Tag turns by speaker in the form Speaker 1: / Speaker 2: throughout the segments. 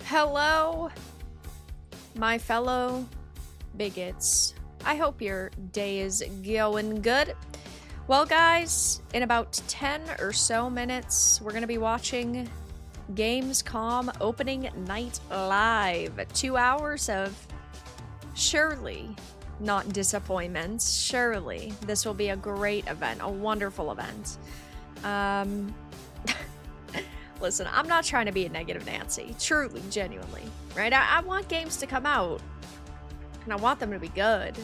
Speaker 1: Hello, my fellow bigots. I hope your day is going good. Well, guys, in about 10 or so minutes, we're going to be watching Gamescom opening night live. 2 hours of surely not disappointments. Surely this will be a great event, a wonderful event. Listen, I'm not trying to be a negative Nancy, truly, genuinely, right? I want games to come out, and I want them to be good.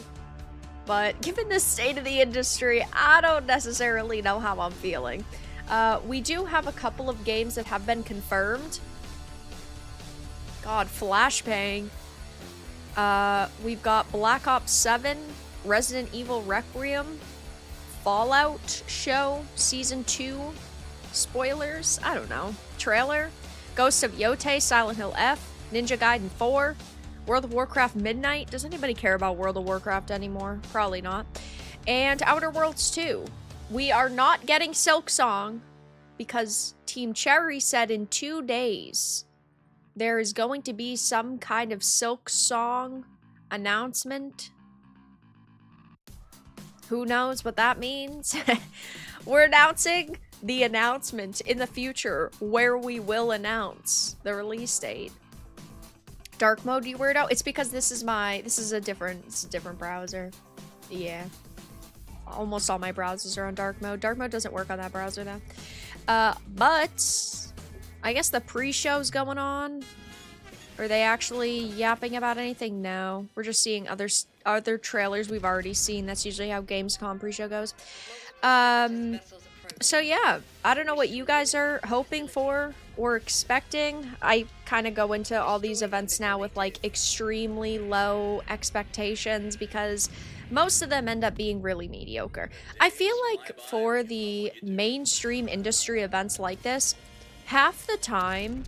Speaker 1: But given the state of the industry, I don't necessarily know how I'm feeling. We do have a couple of games that have been confirmed. God, Flashbang. We've got Black Ops 7, Resident Evil Requiem, Fallout Show Season 2, spoilers, I don't know, trailer, Ghost of Yote, Silent Hill F, Ninja Gaiden 4, World of Warcraft Midnight. Does anybody care about World of Warcraft anymore? Probably not. And Outer Worlds 2. We are not getting Silksong because Team Cherry said in 2 days there is going to be some kind of Silksong announcement. Who knows what that means? We're announcing the announcement in the future where we will announce the release date. Dark mode, you weirdo? It's because this is a different browser. Yeah. Almost all my browsers are on dark mode. Dark mode doesn't work on that browser though. But I guess the pre-show's going on. Are they actually yapping about anything? No. We're just seeing other trailers we've already seen. That's usually how Gamescom pre-show goes. So yeah, I don't know what you guys are hoping for or expecting. I kind of go into all these events now with like extremely low expectations because most of them end up being really mediocre. I feel like for the mainstream industry events like this, half the time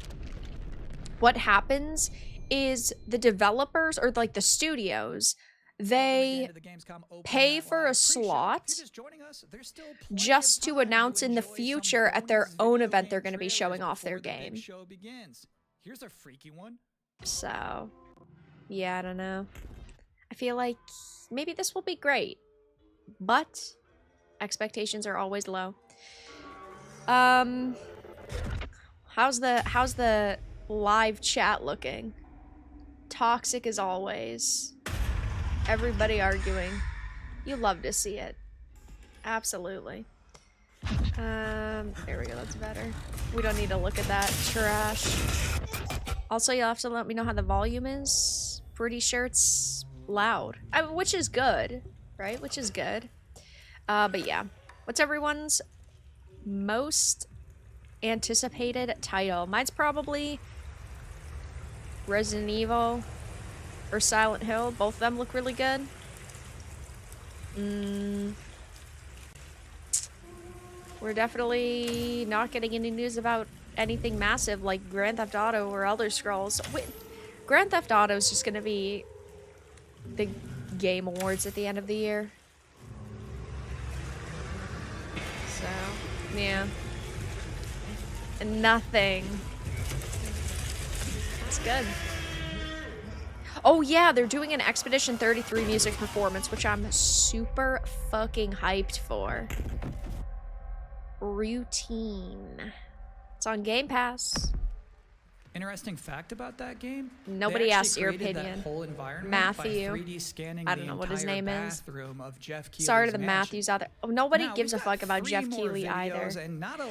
Speaker 1: what happens is the developers or like the studios, they pay for a slot just to announce in the future at their own event they're going to be showing off their game. So, yeah, I don't know. I feel like maybe this will be great, but expectations are always low. How's the live chat looking? Toxic as always. Everybody arguing. You love to see it. Absolutely. There we go, that's better. We don't need to look at that trash. Also, you'll have to let me know how the volume is. Pretty sure it's loud. Which is good, right? Which is good. But yeah. What's everyone's most anticipated title? Mine's probably Resident Evil or Silent Hill. Both of them look really good. We're definitely not getting any news about anything massive like Grand Theft Auto or Elder Scrolls. Wait, Grand Theft Auto is just gonna be the Game Awards at the end of the year. So, yeah. Nothing. It's good. Oh yeah, they're doing an Expedition 33 music performance, which I'm super fucking hyped for. Routine. It's on Game Pass.
Speaker 2: Interesting fact about that game.
Speaker 1: Nobody asked your opinion.
Speaker 2: Matthew.
Speaker 1: I don't know what his name is. Sorry to the Matthews out there. Oh, nobody gives a fuck about Jeff Keighley either.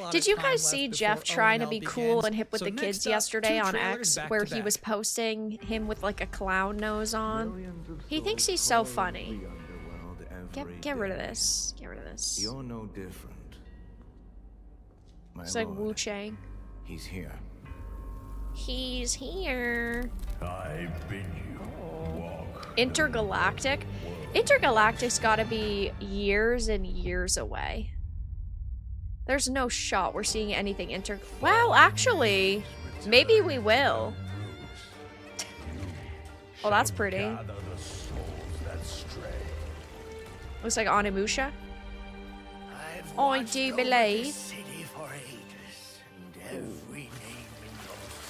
Speaker 1: Did you guys see Jeff trying to be cool and hip with the kids yesterday on X, where he was posting him with like a clown nose on? He thinks he's so funny. Get rid of this. Get rid of this.
Speaker 3: You're no different.
Speaker 1: It's like Wu Chang.
Speaker 3: He's here.
Speaker 1: He's here.
Speaker 4: I bid you walk.
Speaker 1: Intergalactic? Intergalactic's gotta be years and years away. There's no shot we're seeing anything Well, actually, maybe we will. Oh, that's pretty. Looks like Onimusha. I do believe.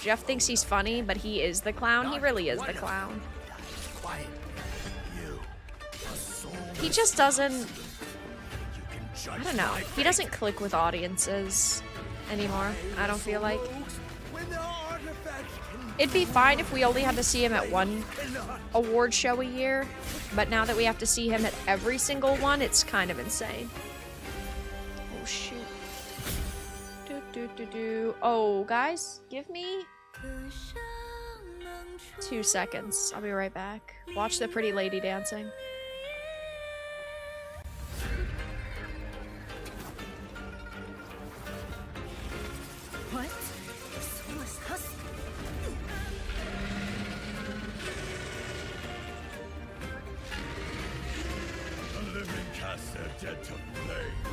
Speaker 1: Jeff thinks he's funny, but he is the clown. He really is the clown. He just doesn't... I don't know. He doesn't click with audiences anymore, I don't feel like. It'd be fine if we only had to see him at one award show a year, but now that we have to see him at every single one, it's kind of insane. Oh, shoot. Oh, guys, give me 2 seconds. I'll be right back. Watch the pretty lady dancing.
Speaker 3: What?
Speaker 4: The living cast their dead to flame,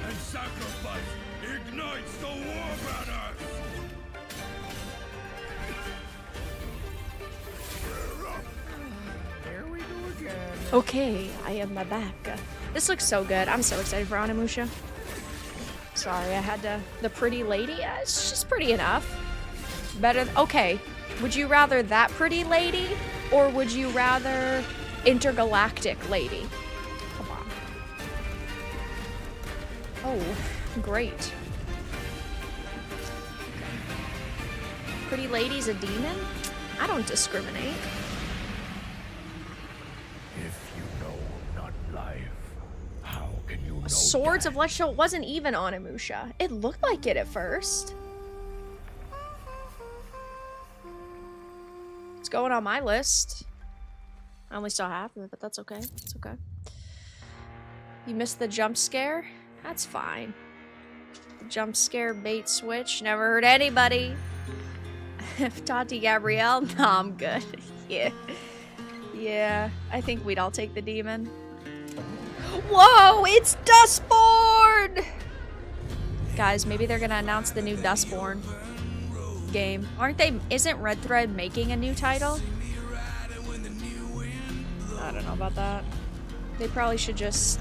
Speaker 4: and sacrifice ignites the war banners!
Speaker 5: Here we go again.
Speaker 1: Okay, I am back. This looks so good. I'm so excited for Onimusha. Sorry, I had to... The pretty lady? Yeah, it's just pretty enough. Better... Okay, would you rather that pretty lady? Or would you rather intergalactic lady? Come on. Oh, great. Pretty lady's a demon? I don't discriminate.
Speaker 4: If you know not life, how can you know
Speaker 1: Swords
Speaker 4: death?
Speaker 1: of Light Show wasn't even Onimusha. It looked like it at first. It's going on my list. I only saw half of it, but that's okay. It's okay. You missed the jump scare? That's fine. The jump scare bait switch. Never hurt anybody. Tati Gabrielle? No, I'm good. Yeah. Yeah, I think we'd all take the demon. Whoa, it's Dustborn! Guys, maybe they're gonna announce the new Dustborn game. Aren't they? Isn't Red Thread making a new title? I don't know about that. They probably should just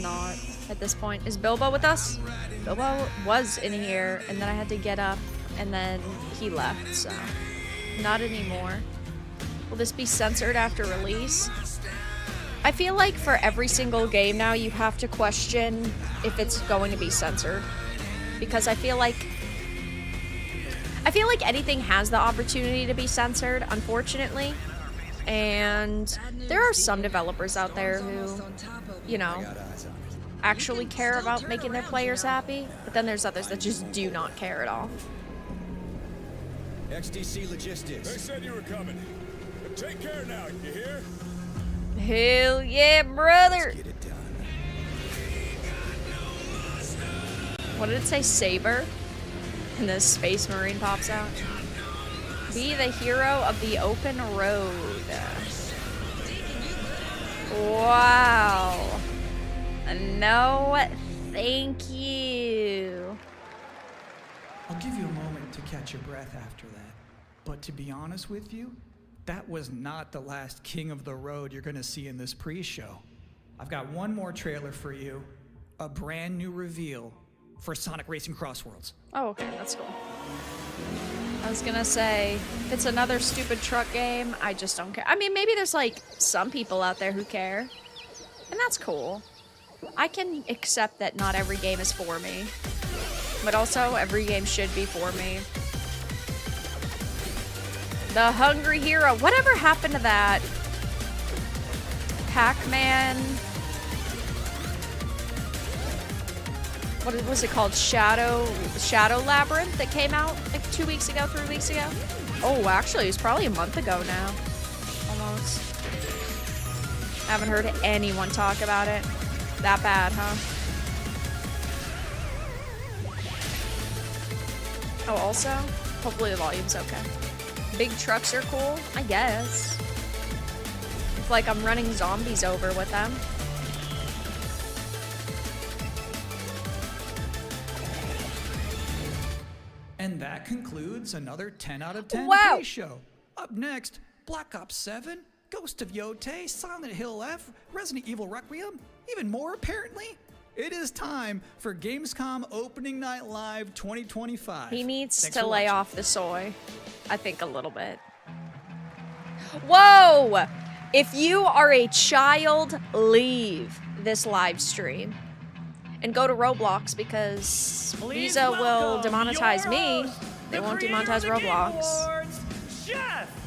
Speaker 1: not at this point. Is Bilbo with us? Bilbo was in here, and then I had to get up, and then he left, so not anymore. Will this be censored after release? I feel like for every single game now, you have to question if it's going to be censored. Because I feel like anything has the opportunity to be censored, unfortunately. And there are some developers out there who, you know, actually care about making their players happy. But then there's others that just do not care at all.
Speaker 6: XDC Logistics.
Speaker 4: They said you were coming. But take care now, you hear?
Speaker 1: Hell yeah, brother!
Speaker 6: Get it done.
Speaker 1: What did it say? Saber? And the Space Marine pops out. Be the hero of the open road. Wow. No, thank you.
Speaker 2: I'll give you a moment to catch your breath after that. But to be honest with you, that was not the last King of the Road you're gonna see in this pre-show. I've got one more trailer for you. A brand new reveal for Sonic Racing Crossworlds.
Speaker 1: Oh, okay, that's cool. I was gonna say, if it's another stupid truck game, I just don't care. I mean, maybe there's like some people out there who care, and that's cool. I can accept that not every game is for me, but also every game should be for me. The Hungry Hero. Whatever happened to that? Pac-Man. What was it called? Shadow Labyrinth that came out like 2 weeks ago, 3 weeks ago? Oh, actually, it was probably a month ago now. Almost. I haven't heard anyone talk about it. That bad, huh? Oh, also, hopefully the volume's okay. Big trucks are cool, I guess. It's like I'm running zombies over with them.
Speaker 2: And that concludes another 10 out of 10
Speaker 1: Wow.
Speaker 2: pre-show. Up next, Black Ops 7, Ghost of Yote, Silent Hill F, Resident Evil Requiem, even more apparently. It is time for Gamescom Opening Night Live 2025.
Speaker 1: He needs
Speaker 2: Thanks
Speaker 1: to
Speaker 2: for
Speaker 1: lay
Speaker 2: watching.
Speaker 1: off the soy. I think a little bit. Whoa! If you are a child, leave this live stream. And go to Roblox because Visa will demonetize me. They won't demonetize Roblox.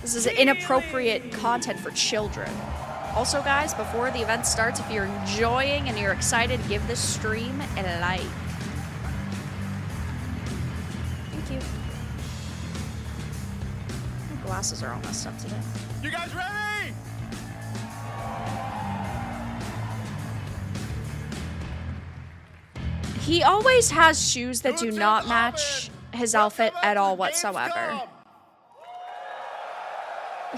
Speaker 1: This is inappropriate content for children. Also, guys, before the event starts, if you're enjoying and you're excited, give this stream a like. Thank you. My glasses are all messed up today.
Speaker 4: You guys ready?
Speaker 1: He always has shoes that do not match his outfit at all whatsoever.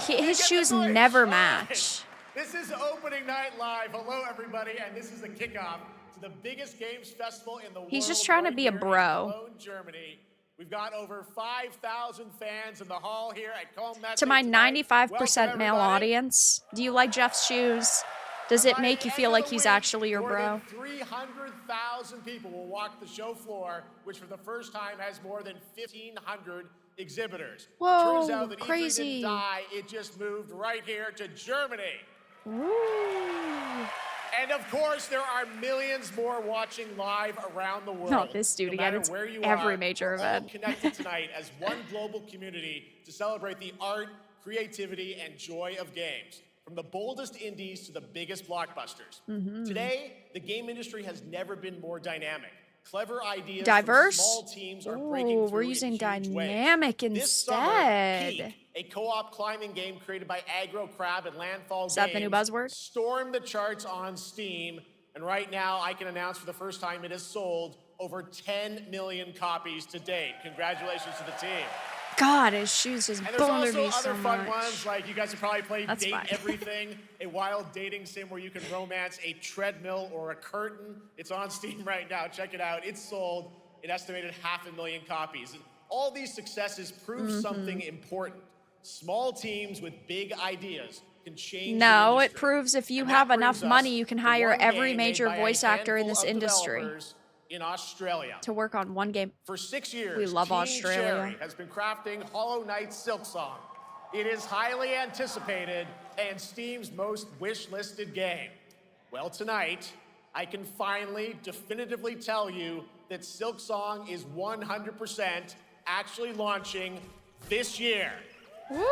Speaker 1: His shoes never match.
Speaker 5: This is Opening Night Live. Hello, everybody, and this is the kickoff to the biggest games festival in the world.
Speaker 1: He's just trying to be a bro.
Speaker 5: Cologne, Germany. We've got over 5,000 fans in the hall here at Cologne.
Speaker 1: To my 95% male audience, do you like Jeff's shoes? Does it make you feel like he's actually your bro?
Speaker 5: 300,000 people will walk the show floor, which for the first time has more than 1,500 exhibitors.
Speaker 1: Whoa,
Speaker 5: Turns out that
Speaker 1: crazy.
Speaker 5: E3 didn't die, it just moved right here to Germany.
Speaker 1: Ooh.
Speaker 5: And of course, there are millions more watching live around the world.
Speaker 1: Not this dude
Speaker 5: No
Speaker 1: again.
Speaker 5: matter
Speaker 1: It's
Speaker 5: where you
Speaker 1: every
Speaker 5: are,
Speaker 1: major
Speaker 5: we're all
Speaker 1: event.
Speaker 5: connected tonight as one global community to celebrate the art, creativity, and joy of games. From the boldest indies to the biggest blockbusters. Today, the game industry has never been more dynamic. Clever ideas
Speaker 1: Diverse?
Speaker 5: from small teams are
Speaker 1: Ooh,
Speaker 5: breaking through
Speaker 1: we're
Speaker 5: in
Speaker 1: using
Speaker 5: huge ways.
Speaker 1: dynamic
Speaker 5: This summer,
Speaker 1: instead.
Speaker 5: Peak, a co-op climbing game created by Aggro Crab and Landfall
Speaker 1: Is that the
Speaker 5: Games,
Speaker 1: new buzzword?
Speaker 5: stormed the charts on Steam, and right now I can announce for the first time it has sold over 10 million copies to date. Congratulations to the team.
Speaker 1: God, his shoes just
Speaker 5: And there's
Speaker 1: bothered
Speaker 5: also
Speaker 1: me so
Speaker 5: other fun
Speaker 1: much.
Speaker 5: ones, like you guys have probably played
Speaker 1: That's
Speaker 5: Date
Speaker 1: fine.
Speaker 5: Everything, a wild dating sim where you can romance a treadmill or a curtain. It's on Steam right now. Check it out. It's sold an estimated 500,000 copies. And all these successes prove something important. Small teams with big ideas can change
Speaker 1: No,
Speaker 5: the
Speaker 1: it
Speaker 5: industry.
Speaker 1: proves if you
Speaker 5: And
Speaker 1: have
Speaker 5: that
Speaker 1: enough
Speaker 5: brings
Speaker 1: money,
Speaker 5: us
Speaker 1: you can
Speaker 5: to
Speaker 1: hire
Speaker 5: one
Speaker 1: every
Speaker 5: game
Speaker 1: major
Speaker 5: made by a
Speaker 1: voice actor in
Speaker 5: handful
Speaker 1: this
Speaker 5: of
Speaker 1: industry
Speaker 5: developers in Australia.
Speaker 1: to work on one game.
Speaker 5: For 6 years,
Speaker 1: We love
Speaker 5: Team
Speaker 1: Australia.
Speaker 5: Cherry has been crafting Hollow Knight Silksong. It is highly anticipated and Steam's most wish-listed game. Well, tonight, I can finally definitively tell you that Silksong is 100% actually launching this year.
Speaker 1: Woo!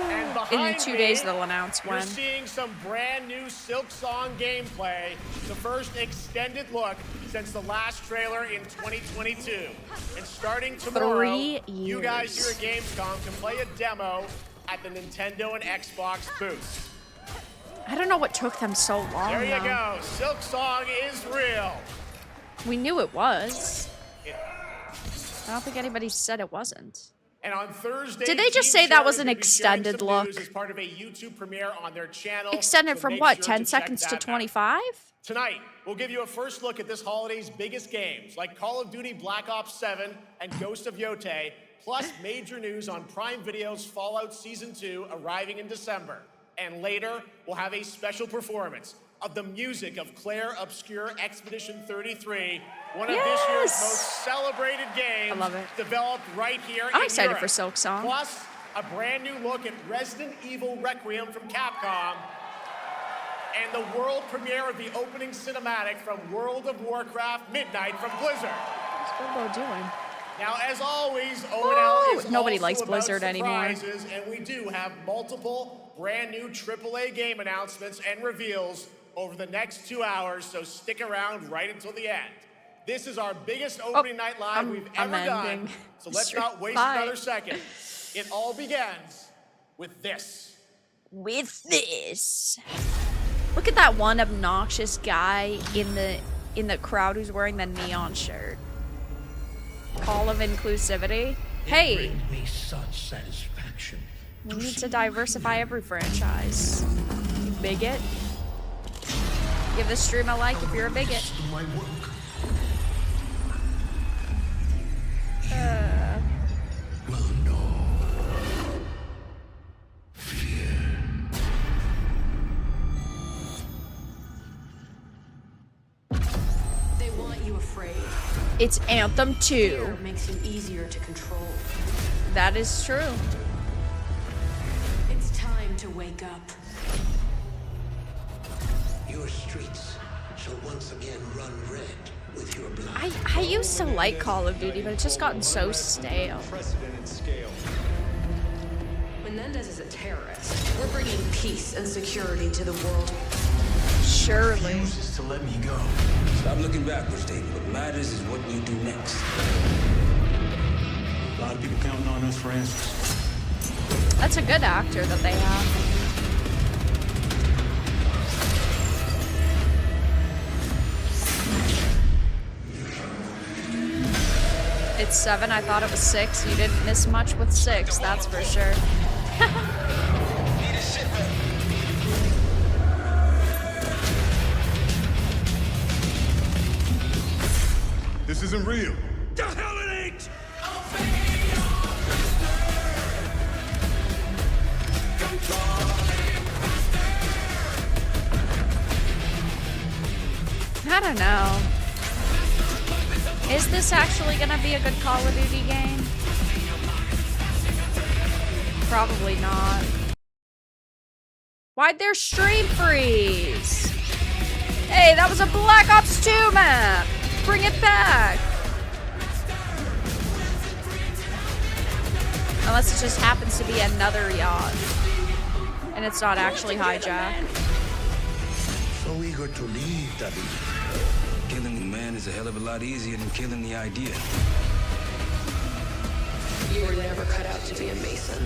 Speaker 5: And
Speaker 1: In
Speaker 5: behind
Speaker 1: 2
Speaker 5: me,
Speaker 1: days, they'll announce
Speaker 5: you're
Speaker 1: when.
Speaker 5: seeing some brand new Silksong gameplay, the first extended look since the last trailer in 2022. And starting tomorrow,
Speaker 1: 3
Speaker 5: you guys
Speaker 1: years.
Speaker 5: here at Gamescom can play a demo at the Nintendo and Xbox booths.
Speaker 1: I don't know what took them so long.
Speaker 5: There you
Speaker 1: though.
Speaker 5: go. Silksong is real.
Speaker 1: We knew it was.
Speaker 5: It-
Speaker 1: I don't think anybody said it wasn't.
Speaker 5: And on Thursday,
Speaker 1: Did they just
Speaker 5: Team
Speaker 1: say that
Speaker 5: Cherry
Speaker 1: was an
Speaker 5: will be sharing
Speaker 1: extended
Speaker 5: some
Speaker 1: look?
Speaker 5: news as part of a YouTube premiere on their channel.
Speaker 1: Extended
Speaker 5: so
Speaker 1: from
Speaker 5: make
Speaker 1: what,
Speaker 5: sure
Speaker 1: 10
Speaker 5: to check
Speaker 1: seconds to
Speaker 5: that out.
Speaker 1: 25?
Speaker 5: Tonight, we'll give you a first look at this holiday's biggest games, like Call of Duty Black Ops 7 and Ghost of Yote, plus major news on Prime Video's Fallout Season 2 arriving in December. And later, we'll have a special performance of the music of Claire Obscure Expedition 33, one of this year's
Speaker 1: Yes!
Speaker 5: most celebrated games.
Speaker 1: I love it.
Speaker 5: Developed right here
Speaker 1: I'm
Speaker 5: in
Speaker 1: excited
Speaker 5: Europe.
Speaker 1: for Silksong.
Speaker 5: Plus, a brand new look at Resident Evil Requiem from Capcom, and the world premiere of the opening cinematic from World of Warcraft Midnight from Blizzard.
Speaker 1: What's Bilbo doing?
Speaker 5: Now, as always, O&L is
Speaker 1: Nobody
Speaker 5: also
Speaker 1: likes
Speaker 5: about
Speaker 1: Blizzard anymore.
Speaker 5: surprises, and we do have multiple brand new AAA game announcements and reveals over the next 2 hours, so stick around right until the end. This is our biggest opening night live we've ever done,
Speaker 1: ending.
Speaker 5: so let's not waste
Speaker 1: Bye.
Speaker 5: another second. It all begins with this.
Speaker 1: With this. Look at that one obnoxious guy in the crowd who's wearing the neon shirt. Call of inclusivity. Hey,
Speaker 6: Bring me such satisfaction.
Speaker 1: we need to diversify every franchise. You bigot. Give this stream a like if you're a bigot.
Speaker 6: To my work. Well, no. Fear.
Speaker 3: afraid.
Speaker 1: It's Anthem 2.
Speaker 3: Fear makes you easier to control.
Speaker 1: That is true.
Speaker 3: It's time to wake up.
Speaker 6: Your streets shall once again run red with your blood.
Speaker 1: I used to like Call of Duty, but it's just gotten so stale.
Speaker 7: Unprecedented scale.
Speaker 3: Menendez is a terrorist. We're bringing peace and security to the world.
Speaker 1: Surely.
Speaker 7: Refuses to let me go.
Speaker 8: Stop looking backwards, Dave. What matters is what we do next.
Speaker 7: A lot of people counting on us for answers.
Speaker 1: That's a good actor that they have. It's 7. I thought it was 6. You didn't miss much with 6, that's for sure.
Speaker 4: This isn't real. The hell it ain't!
Speaker 1: I don't know. Is this actually gonna be a good Call of Duty game? Probably not. Why'd their stream freeze? Hey, that was a Black Ops 2 map! Bring it back! Unless it just happens to be another yacht. And it's not actually hijacked.
Speaker 6: So eager to leave, David.
Speaker 8: Killing the man is a hell of a lot easier than killing the idea.
Speaker 3: You were never cut out to be a Mason.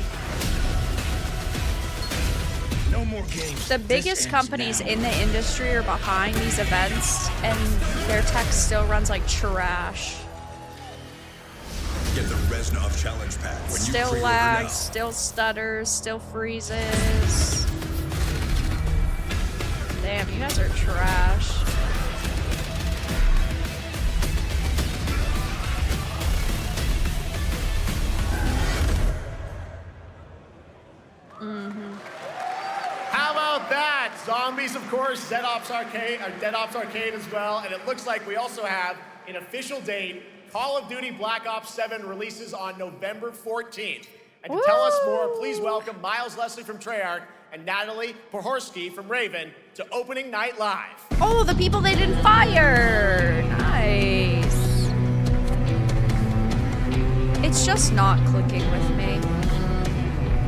Speaker 4: No more games.
Speaker 1: The biggest companies in the industry are behind these events, and their tech still runs like trash.
Speaker 4: Get the Reznov challenge pack when
Speaker 1: Still
Speaker 4: you
Speaker 1: lags, still stutters, still freezes. Damn, you guys are trash.
Speaker 5: How about that? Zombies, of course, Dead Ops Arcade as well, and it looks like we also have an official date. Call of Duty Black Ops 7 releases on November 14th. And to tell us more, please welcome Miles Leslie from Treyarch and Natalie Pohorsky from Raven to Opening Night Live.
Speaker 1: Oh, the people they didn't fire! Nice. It's just not clicking with me.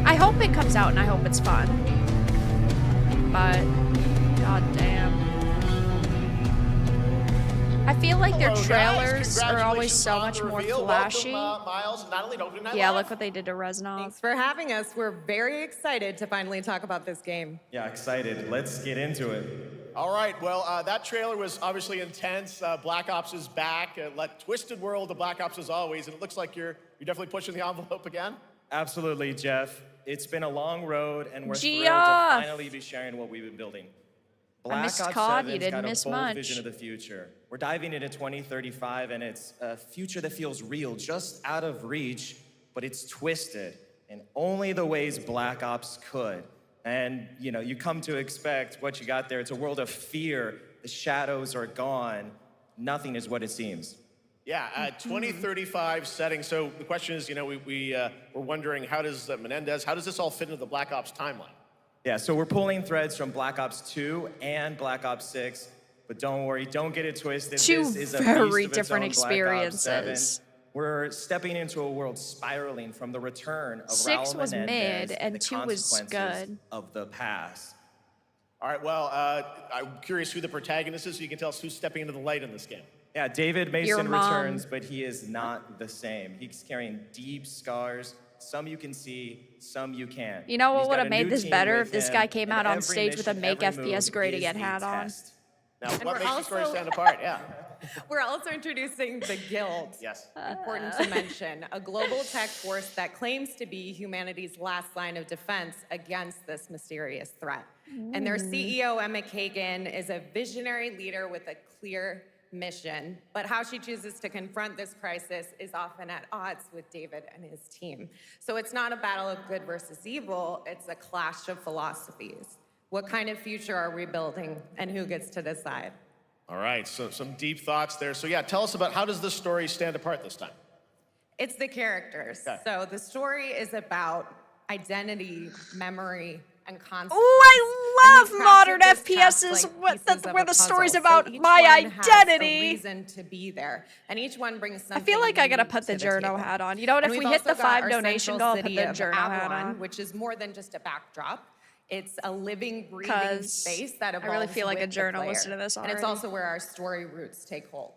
Speaker 1: I hope it comes out and I hope it's fun. But, goddamn. I feel like their
Speaker 5: Hello,
Speaker 1: trailers
Speaker 5: guys.
Speaker 1: are always
Speaker 5: Congratulations
Speaker 1: so
Speaker 5: on
Speaker 1: much
Speaker 5: the
Speaker 1: more
Speaker 5: reveal.
Speaker 1: flashy.
Speaker 5: Welcome, Miles and Natalie to Opening Night
Speaker 1: Yeah,
Speaker 5: Live.
Speaker 1: look what they did to Reznov.
Speaker 9: Thanks for having us. We're very excited to finally talk about this game.
Speaker 10: Yeah, excited. Let's get into it.
Speaker 5: All right, well, that trailer was obviously intense. Black Ops is back. Twisted world of Black Ops as always, and it looks like you're definitely pushing the envelope again.
Speaker 10: Absolutely, Jeff. It's been a long road, and we're thrilled to
Speaker 1: Geoff!
Speaker 10: finally be sharing what we've been building.
Speaker 1: I missed
Speaker 10: Black Ops
Speaker 1: COD,
Speaker 10: 7's
Speaker 1: you didn't
Speaker 10: got a
Speaker 1: miss
Speaker 10: bold
Speaker 1: much.
Speaker 10: vision of the future. We're diving into 2035, and it's a future that feels real, just out of reach, but it's twisted in only the ways Black Ops could. And, you know, you come to expect what you got there. It's a world of fear. The shadows are gone. Nothing is what it seems.
Speaker 5: Yeah, 2035 setting. So the question is, you know, we're wondering how does Menendez, how does this all fit into the Black Ops timeline?
Speaker 10: Yeah, so we're pulling threads from Black Ops 2 and Black Ops 6, but don't worry, don't get it twisted.
Speaker 1: Two
Speaker 10: This is a
Speaker 1: very
Speaker 10: beast of its
Speaker 1: different
Speaker 10: own Black Ops 7.
Speaker 1: experiences.
Speaker 10: We're stepping into a world spiraling from the return of
Speaker 1: 6
Speaker 10: Raul
Speaker 1: was
Speaker 10: Menendez
Speaker 1: mid, and
Speaker 10: the
Speaker 1: 2 was
Speaker 10: consequences
Speaker 1: good.
Speaker 10: of the past.
Speaker 5: All right, well, I'm curious who the protagonist is, so you can tell us who's stepping into the light in this game.
Speaker 10: Yeah, David
Speaker 1: Your
Speaker 10: Mason
Speaker 1: mom.
Speaker 10: returns, but he is not the same. He's carrying deep scars. Some you can see, some you can't.
Speaker 1: You know what
Speaker 10: He's
Speaker 1: would
Speaker 10: got
Speaker 1: have
Speaker 10: a
Speaker 1: made
Speaker 10: new
Speaker 1: this
Speaker 10: team
Speaker 1: better
Speaker 10: with
Speaker 1: if this
Speaker 10: him,
Speaker 1: guy came
Speaker 10: and
Speaker 1: out on
Speaker 10: every
Speaker 1: stage with a
Speaker 10: mission,
Speaker 1: Make
Speaker 10: every
Speaker 1: FPS
Speaker 10: move
Speaker 1: Great
Speaker 10: is
Speaker 1: Again
Speaker 10: a
Speaker 1: hat on.
Speaker 10: test.
Speaker 5: Now,
Speaker 9: And
Speaker 5: what
Speaker 9: we're
Speaker 5: makes the story
Speaker 9: also-
Speaker 5: stand apart? Yeah.
Speaker 9: We're also introducing the Guild.
Speaker 5: Yes.
Speaker 9: Important to mention, a global tech force that claims to be humanity's last line of defense against this mysterious threat. And their CEO, Emma Kagan, is a visionary leader with a clear mission. But how she chooses to confront this crisis is often at odds with David and his team. So it's not a battle of good versus evil, it's a clash of philosophies. What kind of future are we building, and who gets to decide?
Speaker 5: All right, so some deep thoughts there. So yeah, tell us about how does this story stand apart this time?
Speaker 9: It's the characters.
Speaker 5: Okay.
Speaker 9: So the story is about identity, memory, and concept.
Speaker 1: Oh, I love modern FPSs where the story's about my identity.
Speaker 9: A reason to be there, and each one brings something.
Speaker 1: I feel like I gotta
Speaker 9: unique
Speaker 1: put the
Speaker 9: to
Speaker 1: journo
Speaker 9: table.
Speaker 1: hat on. You know what? If
Speaker 9: And
Speaker 1: we
Speaker 9: we've
Speaker 1: hit the
Speaker 9: also got
Speaker 1: 5
Speaker 9: our
Speaker 1: donation
Speaker 9: central
Speaker 1: goal, I'll put
Speaker 9: city
Speaker 1: the
Speaker 9: of
Speaker 1: journo hat
Speaker 9: Avalon,
Speaker 1: on.
Speaker 9: which is more than just a backdrop. It's a living, breathing
Speaker 1: 'Cause
Speaker 9: space that
Speaker 1: I
Speaker 9: evolves
Speaker 1: really feel like a
Speaker 9: with the
Speaker 1: journal
Speaker 9: player.
Speaker 1: listening to this
Speaker 9: And it's
Speaker 1: already.
Speaker 9: also where our story roots take hold.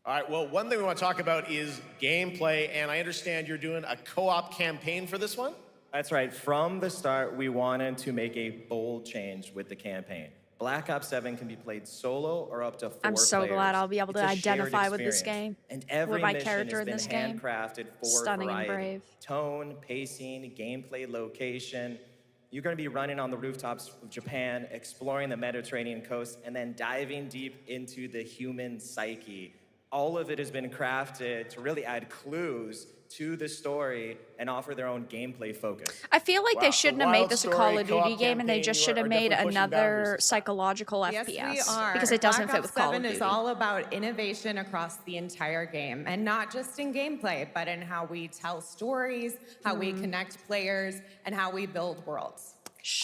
Speaker 5: All right, well, one thing we want to talk about is gameplay, and I understand you're doing a co-op campaign for this one?
Speaker 10: That's right. From the start, we wanted to make a bold change with the campaign. Black Ops 7 can be played solo or up to 4
Speaker 1: I'm so
Speaker 10: players.
Speaker 1: glad I'll be able to
Speaker 10: It's a shared
Speaker 1: identify with this
Speaker 10: experience.
Speaker 1: game,
Speaker 10: And every
Speaker 1: with my
Speaker 10: mission
Speaker 1: character
Speaker 10: has
Speaker 1: in
Speaker 10: been
Speaker 1: this game.
Speaker 10: handcrafted for
Speaker 1: Stunning and
Speaker 10: variety.
Speaker 1: brave.
Speaker 10: Tone, pacing, gameplay, location. You're going to be running on the rooftops of Japan, exploring the Mediterranean coast, and then diving deep into the human psyche. All of it has been crafted to really add clues to the story and offer their own gameplay focus.
Speaker 1: I feel like
Speaker 5: Wow,
Speaker 1: they
Speaker 5: so
Speaker 1: shouldn't have made
Speaker 5: Wild
Speaker 1: this a
Speaker 5: Story
Speaker 1: Call of Duty
Speaker 5: co-op
Speaker 1: game, and they
Speaker 5: campaign,
Speaker 1: just
Speaker 5: you
Speaker 1: should have
Speaker 5: are
Speaker 1: made
Speaker 5: definitely pushing
Speaker 1: another
Speaker 5: boundaries.
Speaker 1: psychological
Speaker 9: Yes,
Speaker 1: FPS
Speaker 9: we are.
Speaker 1: because it doesn't
Speaker 9: Black
Speaker 1: fit
Speaker 9: Ops
Speaker 1: with Call of
Speaker 9: 7
Speaker 1: Duty.
Speaker 9: is all about innovation across the entire game, and not just in gameplay, but in how we tell stories, how we connect players, and how we build worlds.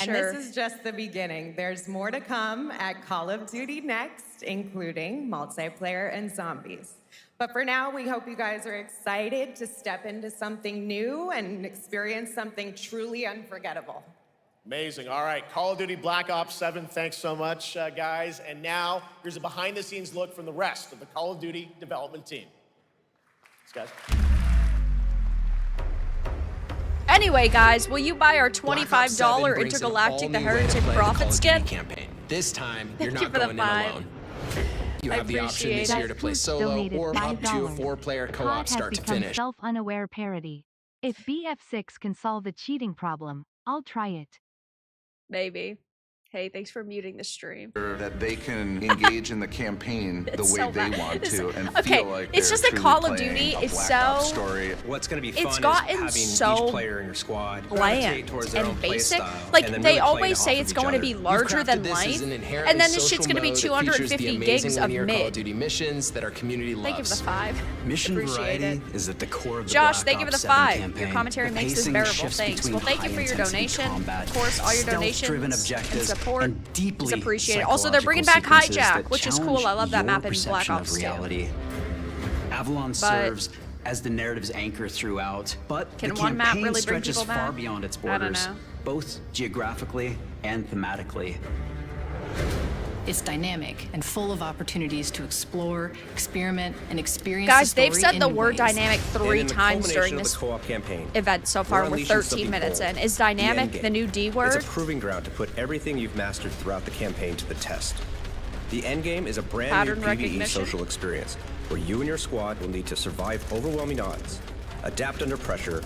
Speaker 9: And
Speaker 1: Sure.
Speaker 9: this is just the beginning. There's more to come at Call of Duty Next, including multiplayer and zombies. But for now, we hope you guys are excited to step into something new and experience something truly unforgettable.
Speaker 5: Amazing. All right, Call of Duty Black Ops 7, thanks so much, guys. And now, here's a behind-the-scenes look from the rest of the Call of Duty development team. Thanks, guys.
Speaker 1: Anyway, guys, will you buy our
Speaker 11: Black Ops 7
Speaker 1: $25
Speaker 11: brings an
Speaker 1: Intergalactic The
Speaker 11: all-new way to
Speaker 1: Heretic
Speaker 11: play the
Speaker 1: Prophet
Speaker 11: Call of
Speaker 1: skin?
Speaker 11: Duty campaign. This time, you're
Speaker 1: Thank you
Speaker 11: not
Speaker 1: for the
Speaker 11: going in
Speaker 1: 5.
Speaker 11: alone. You
Speaker 1: I
Speaker 11: have the option this
Speaker 1: appreciate
Speaker 11: year
Speaker 1: it.
Speaker 11: to play
Speaker 12: Fruits
Speaker 11: solo
Speaker 12: donated
Speaker 11: or up to a
Speaker 12: $5.
Speaker 11: 4-player
Speaker 12: COD
Speaker 11: co-op
Speaker 12: has
Speaker 11: start to
Speaker 12: become
Speaker 11: finish.
Speaker 12: self-unaware parody. If BF6 can solve the cheating problem, I'll try it.
Speaker 1: Maybe. Hey, thanks for muting the stream.
Speaker 13: That they can engage in the campaign the
Speaker 1: It's
Speaker 13: way
Speaker 1: so
Speaker 13: they
Speaker 1: bad.
Speaker 13: want
Speaker 1: It's-
Speaker 13: to and
Speaker 1: okay,
Speaker 13: feel like
Speaker 1: it's
Speaker 13: they're
Speaker 1: just that
Speaker 13: truly
Speaker 1: Call of
Speaker 13: playing
Speaker 1: Duty
Speaker 13: a
Speaker 1: is
Speaker 13: Black
Speaker 1: so-
Speaker 13: Ops story.
Speaker 8: What's going to be
Speaker 1: It's
Speaker 8: fun is
Speaker 1: gotten
Speaker 8: having
Speaker 1: so
Speaker 8: each player in your squad
Speaker 1: bland
Speaker 8: gravitate towards their own
Speaker 1: and
Speaker 8: play
Speaker 1: basic.
Speaker 8: style,
Speaker 1: Like,
Speaker 8: and then
Speaker 1: they
Speaker 8: really playing
Speaker 1: always
Speaker 8: off
Speaker 1: say
Speaker 8: of
Speaker 1: it's
Speaker 8: each
Speaker 1: going to
Speaker 8: other.
Speaker 1: be
Speaker 11: We've
Speaker 1: larger
Speaker 11: crafted
Speaker 1: than
Speaker 11: this as
Speaker 1: life,
Speaker 11: an inherently
Speaker 1: and then this
Speaker 11: social
Speaker 1: shit's going to be
Speaker 11: mode that features the
Speaker 1: 250
Speaker 11: amazing
Speaker 1: gigs of
Speaker 11: linear Call of
Speaker 1: mid.
Speaker 11: Duty missions that our community loves.
Speaker 1: Thank you for the 5.
Speaker 14: Mission
Speaker 1: Appreciate
Speaker 14: variety
Speaker 1: it.
Speaker 14: is at the core of the
Speaker 1: Josh,
Speaker 14: Black
Speaker 1: thank you for the
Speaker 14: Ops 7
Speaker 1: 5.
Speaker 14: campaign.
Speaker 1: Your commentary
Speaker 14: The
Speaker 1: makes this
Speaker 14: pacing
Speaker 1: bearable.
Speaker 14: shifts
Speaker 1: Thanks.
Speaker 14: between
Speaker 1: Well, thank you for your
Speaker 14: high-intensity
Speaker 1: donation.
Speaker 14: combat,
Speaker 1: Of course, all your
Speaker 14: stealth-driven
Speaker 1: donations
Speaker 14: objectives,
Speaker 1: and support
Speaker 14: and deeply
Speaker 1: is appreciated. Also, they're bringing back
Speaker 14: psychological
Speaker 1: Hijack,
Speaker 14: sequences
Speaker 1: which is
Speaker 14: that
Speaker 1: cool. I love that
Speaker 14: challenge
Speaker 1: map in
Speaker 14: your
Speaker 1: Black
Speaker 14: perception
Speaker 1: Ops
Speaker 14: of
Speaker 1: 2.
Speaker 14: reality. Avalon serves as the narrative's anchor throughout, but
Speaker 1: Can
Speaker 14: the
Speaker 1: one map
Speaker 14: campaign
Speaker 1: really bring
Speaker 14: stretches
Speaker 1: people
Speaker 14: far
Speaker 1: back?
Speaker 14: beyond its
Speaker 1: I don't
Speaker 14: borders,
Speaker 1: know.
Speaker 14: both geographically and thematically.
Speaker 15: It's dynamic and full of opportunities to explore, experiment, and experience
Speaker 1: Guys,
Speaker 15: the
Speaker 1: they've
Speaker 15: story
Speaker 1: said
Speaker 15: in
Speaker 1: the
Speaker 15: new
Speaker 1: word
Speaker 15: ways.
Speaker 1: dynamic 3
Speaker 8: And in the
Speaker 1: times during
Speaker 8: culmination of
Speaker 1: this
Speaker 8: the co-op campaign,
Speaker 1: event so far.
Speaker 8: we're
Speaker 1: We're
Speaker 8: unleashing
Speaker 1: 13
Speaker 8: something
Speaker 1: minutes
Speaker 8: bold.
Speaker 1: in. Is
Speaker 8: The
Speaker 1: dynamic
Speaker 8: endgame.
Speaker 1: the new D word?
Speaker 8: It's a proving ground to put everything you've mastered throughout the campaign to the test. The endgame is a brand
Speaker 1: Pattern
Speaker 8: new PvE
Speaker 1: recognition.
Speaker 8: social experience where you and your squad will need to survive overwhelming odds, adapt under pressure,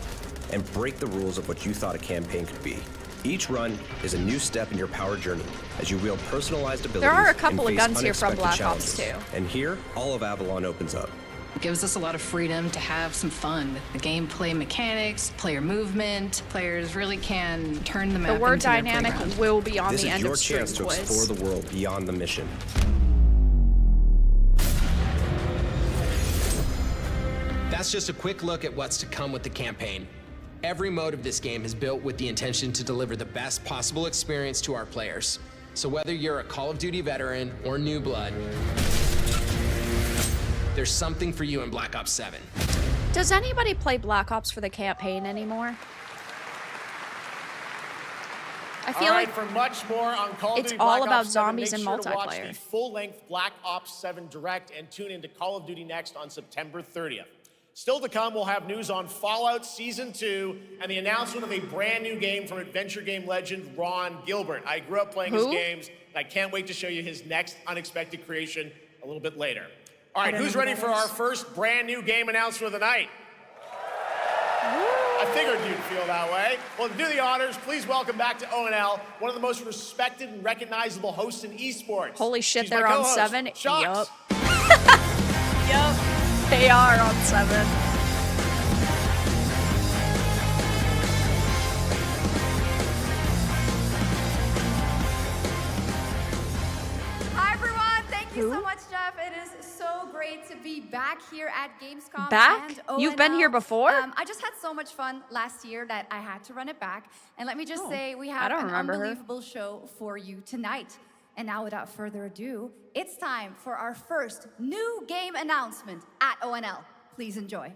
Speaker 8: and break the rules of what you thought a campaign could be. Each run is a new step in your power journey as you wield personalized abilities.
Speaker 1: There are a
Speaker 8: and
Speaker 1: couple of
Speaker 8: face
Speaker 1: guns here from
Speaker 8: unexpected
Speaker 1: Black Ops
Speaker 8: challenges.
Speaker 1: 2.
Speaker 8: And here, all of Avalon opens up.
Speaker 15: It gives us a lot of freedom to have some fun with the gameplay mechanics, player movement. Players really can turn the map
Speaker 1: The word
Speaker 15: into their
Speaker 1: dynamic
Speaker 15: playground.
Speaker 1: will be on
Speaker 8: This
Speaker 1: the
Speaker 8: is
Speaker 1: end
Speaker 8: your
Speaker 1: of stream
Speaker 8: chance to
Speaker 1: quiz.
Speaker 8: explore the world beyond the mission.
Speaker 11: That's just a quick look at what's to come with the campaign. Every mode of this game is built with the intention to deliver the best possible experience to our players. So whether you're a Call of Duty veteran or new blood, there's something for you in Black Ops 7.
Speaker 1: Does anybody play Black Ops for the campaign anymore? I feel
Speaker 5: All right,
Speaker 1: like
Speaker 5: for much more on Call of
Speaker 1: it's
Speaker 5: Duty
Speaker 1: all
Speaker 5: Black
Speaker 1: about
Speaker 5: Ops 7,
Speaker 1: zombies
Speaker 5: make
Speaker 1: and
Speaker 5: sure to watch
Speaker 1: multiplayer.
Speaker 5: the full-length Black Ops 7 Direct and tune into Call of Duty Next on September 30th. Still to come, we'll have news on Fallout Season 2 and the announcement of a brand new game from adventure game legend Ron Gilbert. I grew up playing his
Speaker 1: Who?
Speaker 5: games, and I can't wait to show you his next unexpected creation a little bit later. All right,
Speaker 1: don't
Speaker 5: who's
Speaker 1: know who
Speaker 5: ready
Speaker 1: that
Speaker 5: for
Speaker 1: is.
Speaker 5: our first brand new game announcement of the night? I figured you'd feel that way. Well, to do the honors, please welcome back to ONL, one of the most respected and recognizable hosts in esports.
Speaker 1: Holy shit,
Speaker 5: She's my
Speaker 1: they're on
Speaker 5: co-host,
Speaker 1: 7?
Speaker 5: Shox.
Speaker 1: Yup. Yup. They are on 7.
Speaker 16: Hi everyone, thank you so much great to be back here at Gamescom.
Speaker 1: Back?
Speaker 16: And ONL.
Speaker 1: You've been here before?
Speaker 16: I just had so much fun last year that I had to run it back. And let me just say, we
Speaker 1: I
Speaker 16: have
Speaker 1: don't
Speaker 16: an
Speaker 1: remember her.
Speaker 16: unbelievable show for you tonight. And now, without further ado, it's time for our first new game announcement at ONL. Please enjoy.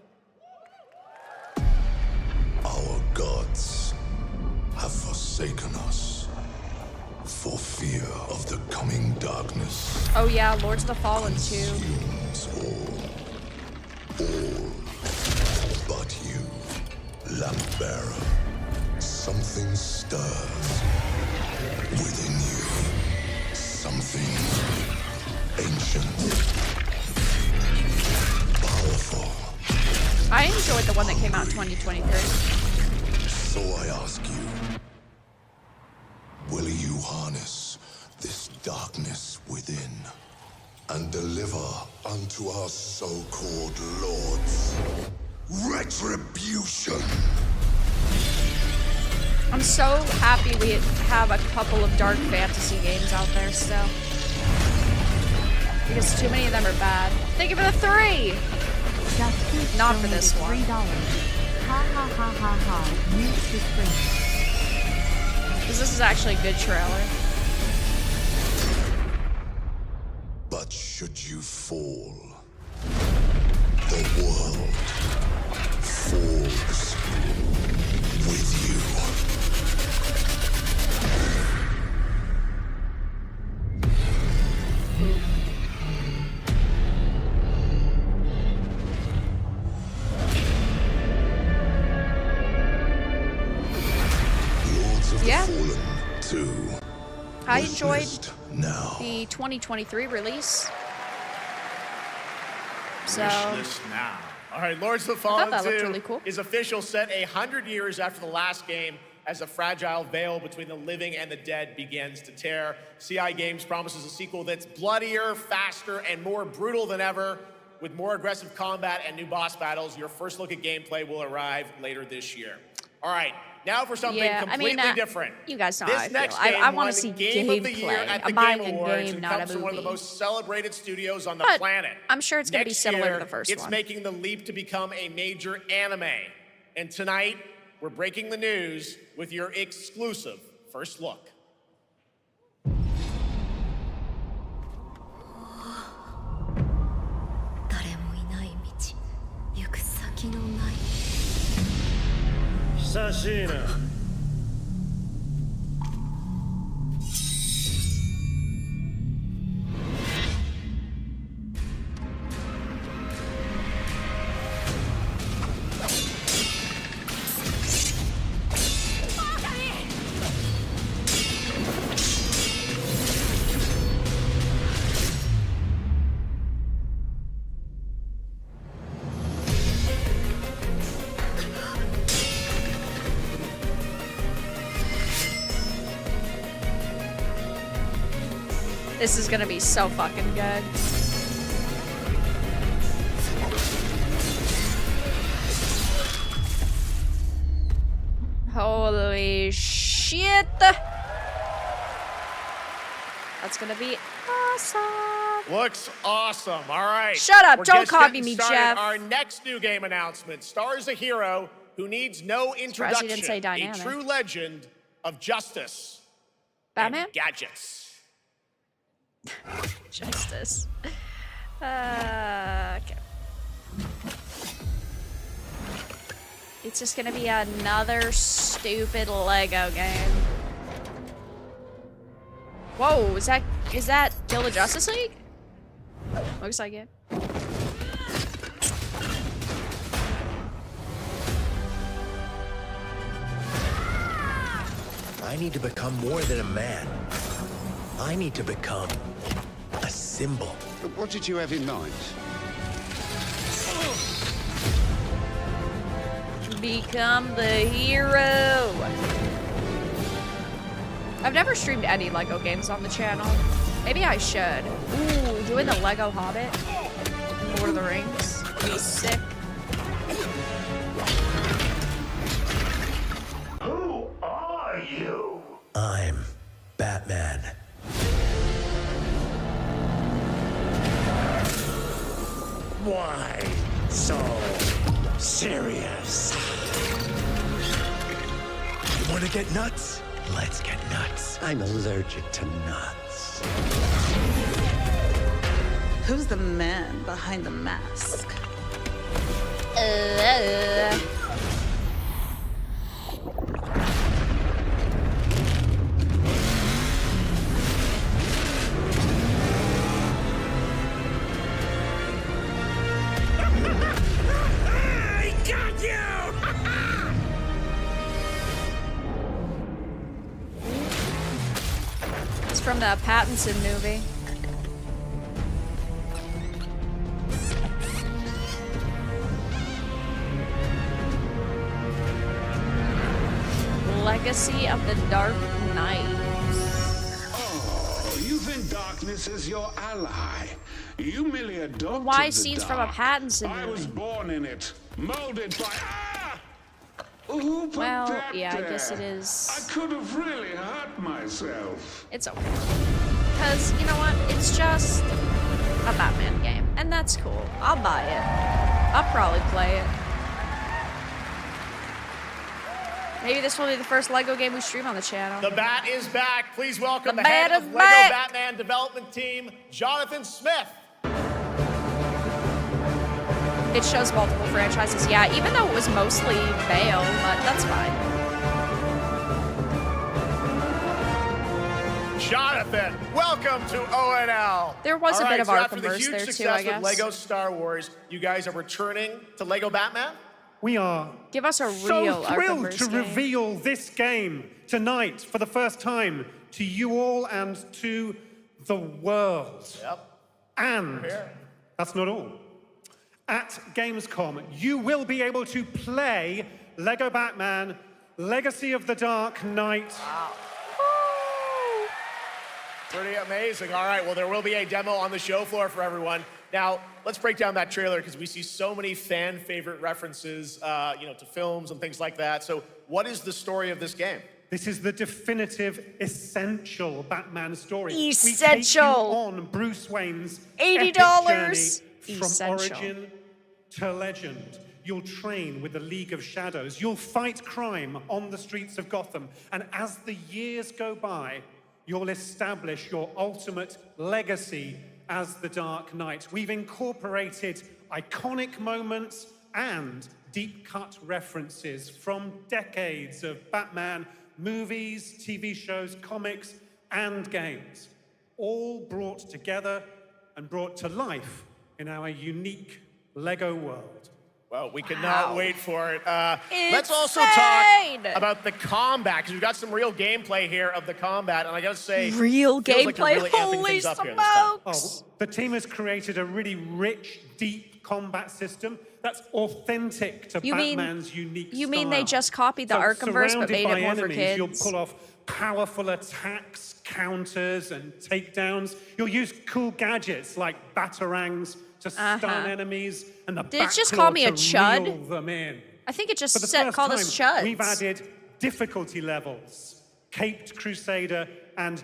Speaker 4: Our gods have forsaken us for fear of the coming darkness.
Speaker 1: Oh yeah, Lords of the Fallen too.
Speaker 4: Consumes all but you, Lampbearer. Something stirs within you. Something ancient, powerful.
Speaker 1: I enjoyed the one that came out in 2023.
Speaker 4: So I ask you, will you harness this darkness within and deliver unto our so-called lords retribution?
Speaker 1: I'm so happy we have a couple of dark fantasy games out there still. Because too many of them are bad. Thank you for the 3! Not for this one.
Speaker 12: $3. Ha ha ha ha ha. Mute the screen.
Speaker 1: Because this is actually a good trailer.
Speaker 4: But should you fall, the world falls with you.
Speaker 1: Yeah.
Speaker 4: Fallen 2.
Speaker 1: I enjoyed
Speaker 4: Witnessed now.
Speaker 1: the 2023 release. So,
Speaker 5: Wish list now. All right, Lords of the
Speaker 1: I thought
Speaker 5: Fallen
Speaker 1: that
Speaker 5: 2
Speaker 1: looked really cool.
Speaker 5: is official, set 100 years after the last game, as a fragile veil between the living and the dead begins to tear. CI Games promises a sequel that's bloodier, faster, and more brutal than ever. With more aggressive combat and new boss battles, your first look at gameplay will arrive later this year. All right, now for something
Speaker 1: yeah,
Speaker 5: completely different.
Speaker 1: You guys know
Speaker 5: This
Speaker 1: how I feel.
Speaker 5: next
Speaker 1: I
Speaker 5: game
Speaker 1: want
Speaker 5: won
Speaker 1: to see
Speaker 5: Game of the Year
Speaker 1: gameplay.
Speaker 5: at the
Speaker 1: I'm buying
Speaker 5: Game
Speaker 1: a
Speaker 5: Awards
Speaker 1: game,
Speaker 5: and
Speaker 1: not a
Speaker 5: comes from one of the
Speaker 1: movie.
Speaker 5: most celebrated studios on the
Speaker 1: But
Speaker 5: planet.
Speaker 1: I'm sure it's going to be
Speaker 5: Next
Speaker 1: similar
Speaker 5: year,
Speaker 1: to the first
Speaker 5: it's
Speaker 1: one.
Speaker 5: making the leap to become a major anime. And tonight, we're breaking the news with your exclusive first look.
Speaker 1: This is gonna be so fucking good. Holy shit! That's gonna be awesome.
Speaker 5: Looks awesome. All right.
Speaker 1: Shut up,
Speaker 5: We're
Speaker 1: don't
Speaker 5: just
Speaker 1: copy
Speaker 5: getting
Speaker 1: me,
Speaker 5: started.
Speaker 1: Jeff.
Speaker 5: Our next new game announcement stars a hero who needs no
Speaker 1: Surprised
Speaker 5: introduction.
Speaker 1: he didn't say
Speaker 5: A
Speaker 1: dynamic.
Speaker 5: true legend of justice
Speaker 1: Batman?
Speaker 5: and gadgets.
Speaker 1: Justice. Okay. It's just gonna be another stupid Lego game. Whoa, is that Guild of Justice League? Looks like it.
Speaker 17: I need to become more than a man. I need to become a symbol.
Speaker 18: What did you have in mind?
Speaker 1: Become the hero. I've never streamed any Lego games on the channel. Maybe I should. Ooh, doing the Lego Hobbit and Lord of the Rings would be sick.
Speaker 4: Who are you?
Speaker 17: I'm Batman. Why so serious? You want to get nuts? Let's get nuts. I'm allergic to nuts.
Speaker 19: Who's the man behind the mask?
Speaker 17: I got you!
Speaker 1: It's from the Pattinson movie. Legacy of the Dark Knight.
Speaker 18: Oh, you think darkness is your ally? You merely adopted
Speaker 1: Why
Speaker 18: the
Speaker 1: scenes
Speaker 18: dark.
Speaker 1: from a Pattinson
Speaker 18: I was
Speaker 1: movie?
Speaker 18: born in it, molded by. Who put
Speaker 1: Well,
Speaker 18: that
Speaker 1: yeah, I
Speaker 18: there?
Speaker 1: guess it is.
Speaker 18: I could have really hurt myself.
Speaker 1: It's okay. Because, you know what? It's just a Batman game. And that's cool. I'll buy it. I'll probably play it. Maybe this will be the first LEGO game we stream on the channel.
Speaker 5: The Bat is back. Please welcome the
Speaker 1: The
Speaker 5: head
Speaker 1: Bat
Speaker 5: of
Speaker 1: is
Speaker 5: LEGO
Speaker 1: back.
Speaker 5: Batman development team, Jonathan Smith.
Speaker 1: It shows multiple franchises, yeah, even though it was mostly Bale, but that's fine.
Speaker 5: Jonathan, welcome to ONL.
Speaker 1: There was a
Speaker 5: All
Speaker 1: bit
Speaker 5: right,
Speaker 1: of
Speaker 5: so after the
Speaker 1: Arkhamverse
Speaker 5: huge
Speaker 1: there too,
Speaker 5: success
Speaker 1: I guess.
Speaker 5: with LEGO Star Wars, you guys are returning to LEGO Batman?
Speaker 20: We are
Speaker 1: Give us a
Speaker 20: so
Speaker 1: real
Speaker 20: thrilled
Speaker 1: Arkhamverse
Speaker 20: to
Speaker 1: game.
Speaker 20: reveal this game tonight for the first time to you all and to the world.
Speaker 5: Yep.
Speaker 20: And that's not all. At Gamescom, you will be able to play LEGO Batman Legacy of the Dark Knight.
Speaker 5: Wow. Pretty amazing. All right, well, there will be a demo on the show floor for everyone. Now, let's break down that trailer because we see so many fan favorite references, to films and things like that. So what is the story of this game?
Speaker 20: This is the definitive, essential Batman story.
Speaker 1: Essential.
Speaker 20: We take you on Bruce Wayne's epic
Speaker 1: $80.
Speaker 20: journey from
Speaker 1: Essential.
Speaker 20: origin to legend. You'll train with the League of Shadows. You'll fight crime on the streets of Gotham. And as the years go by, you'll establish your ultimate legacy as the Dark Knight. We've incorporated iconic moments and deep-cut references from decades of Batman movies, TV shows, comics, and games, all brought together and brought to life in our unique LEGO world.
Speaker 5: Well, we cannot wait for it. Let's also talk about the combat, because we've got some real gameplay here of the combat, and I gotta say,
Speaker 1: Real
Speaker 5: feels like you're
Speaker 1: gameplay?
Speaker 5: really amping
Speaker 1: Holy
Speaker 5: things up here this time.
Speaker 20: Oh, the team has created a really rich, deep combat system that's authentic to
Speaker 1: You mean-
Speaker 20: Batman's unique
Speaker 1: You mean they
Speaker 20: style.
Speaker 1: just copied the
Speaker 20: So
Speaker 1: Arkhamverse but
Speaker 20: surrounded
Speaker 1: made
Speaker 20: by
Speaker 1: it more for
Speaker 20: enemies, You'll
Speaker 1: kids?
Speaker 20: pull off powerful attacks, counters, and takedowns. You'll use cool gadgets like batarangs to stun enemies, and the
Speaker 1: Did it just
Speaker 20: Batclaw
Speaker 1: call me a
Speaker 20: to
Speaker 1: chud?
Speaker 20: reel them in.
Speaker 1: I think it just
Speaker 20: For the
Speaker 1: said
Speaker 20: first
Speaker 1: called
Speaker 20: time,
Speaker 1: us chuds.
Speaker 20: we've added difficulty levels, Caped Crusader, and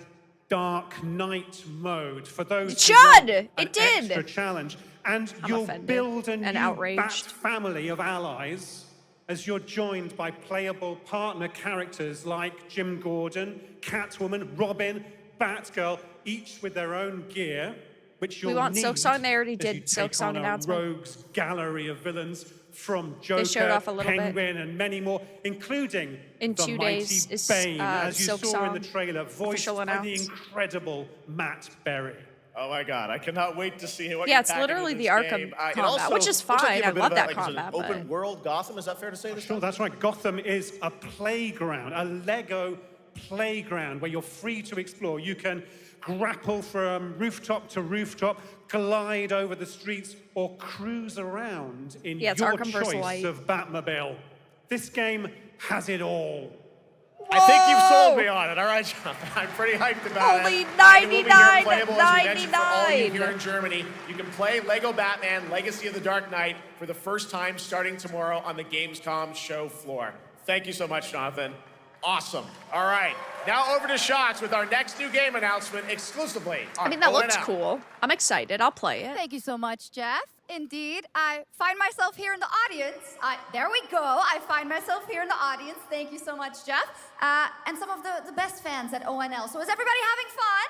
Speaker 20: Dark Knight mode for those
Speaker 1: It
Speaker 20: who want
Speaker 1: should!
Speaker 20: an
Speaker 1: It did!
Speaker 20: extra challenge. And
Speaker 1: I'm
Speaker 20: you'll
Speaker 1: offended
Speaker 20: build a
Speaker 1: and
Speaker 20: new
Speaker 1: outraged.
Speaker 20: Bat family of allies as you're joined by playable partner characters like Jim Gordon, Catwoman, Robin, Batgirl, each with their own gear, which you'll
Speaker 1: We want
Speaker 20: need
Speaker 1: Silksong. They already
Speaker 20: as
Speaker 1: did
Speaker 20: you
Speaker 1: Silksong
Speaker 20: take on
Speaker 1: announcement.
Speaker 20: a rogues gallery of villains from Joker,
Speaker 1: showed off a little bit.
Speaker 20: Penguin, and many more, including
Speaker 1: In
Speaker 20: the
Speaker 1: 2
Speaker 20: mighty
Speaker 1: days is,
Speaker 20: Bane, as you saw in the
Speaker 1: Silksong
Speaker 20: trailer, voiced
Speaker 1: official
Speaker 20: by the
Speaker 1: announce.
Speaker 20: incredible Matt Berry.
Speaker 5: Oh my God, I cannot wait to see what
Speaker 1: Yeah,
Speaker 5: you're
Speaker 1: it's
Speaker 5: packing
Speaker 1: literally
Speaker 5: into
Speaker 1: the
Speaker 5: this
Speaker 1: Arkham
Speaker 5: game. It
Speaker 1: combat,
Speaker 5: also
Speaker 1: which is
Speaker 5: looks like you
Speaker 1: fine.
Speaker 5: have a
Speaker 1: I
Speaker 5: bit
Speaker 1: love
Speaker 5: of
Speaker 1: that
Speaker 5: like, is it
Speaker 1: combat,
Speaker 5: an
Speaker 1: but-
Speaker 5: open world Gotham, is that fair to say this
Speaker 20: Sure,
Speaker 5: time?
Speaker 20: that's right. Gotham is a playground, a Lego playground where you're free to explore. You can grapple from rooftop to rooftop, glide over the streets, or cruise around in
Speaker 1: Yeah, it's
Speaker 20: your
Speaker 1: Arkhamverse
Speaker 20: choice
Speaker 1: Light.
Speaker 20: of Batmobile. This game has it all.
Speaker 5: I think you've sold me on it. All right, Jonathan. I'm pretty hyped about
Speaker 1: Only
Speaker 5: it. And it will be here
Speaker 1: $99,
Speaker 5: playable, as we mentioned, for all you
Speaker 1: $99.
Speaker 5: here in Germany. You can play LEGO Batman Legacy of the Dark Knight for the first time starting tomorrow on the Gamescom show floor. Thank you so much, Jonathan. Awesome. All right, now over to Shots with our next new game announcement exclusively on
Speaker 1: I mean, that looks
Speaker 5: ONL.
Speaker 1: cool. I'm excited. I'll play it.
Speaker 21: Thank you so much, Jeff.
Speaker 16: Indeed, I find myself here in the audience. There we go. I find myself here in the audience. Thank you so much, Jeff. And some of the best fans at ONL. So is everybody having fun?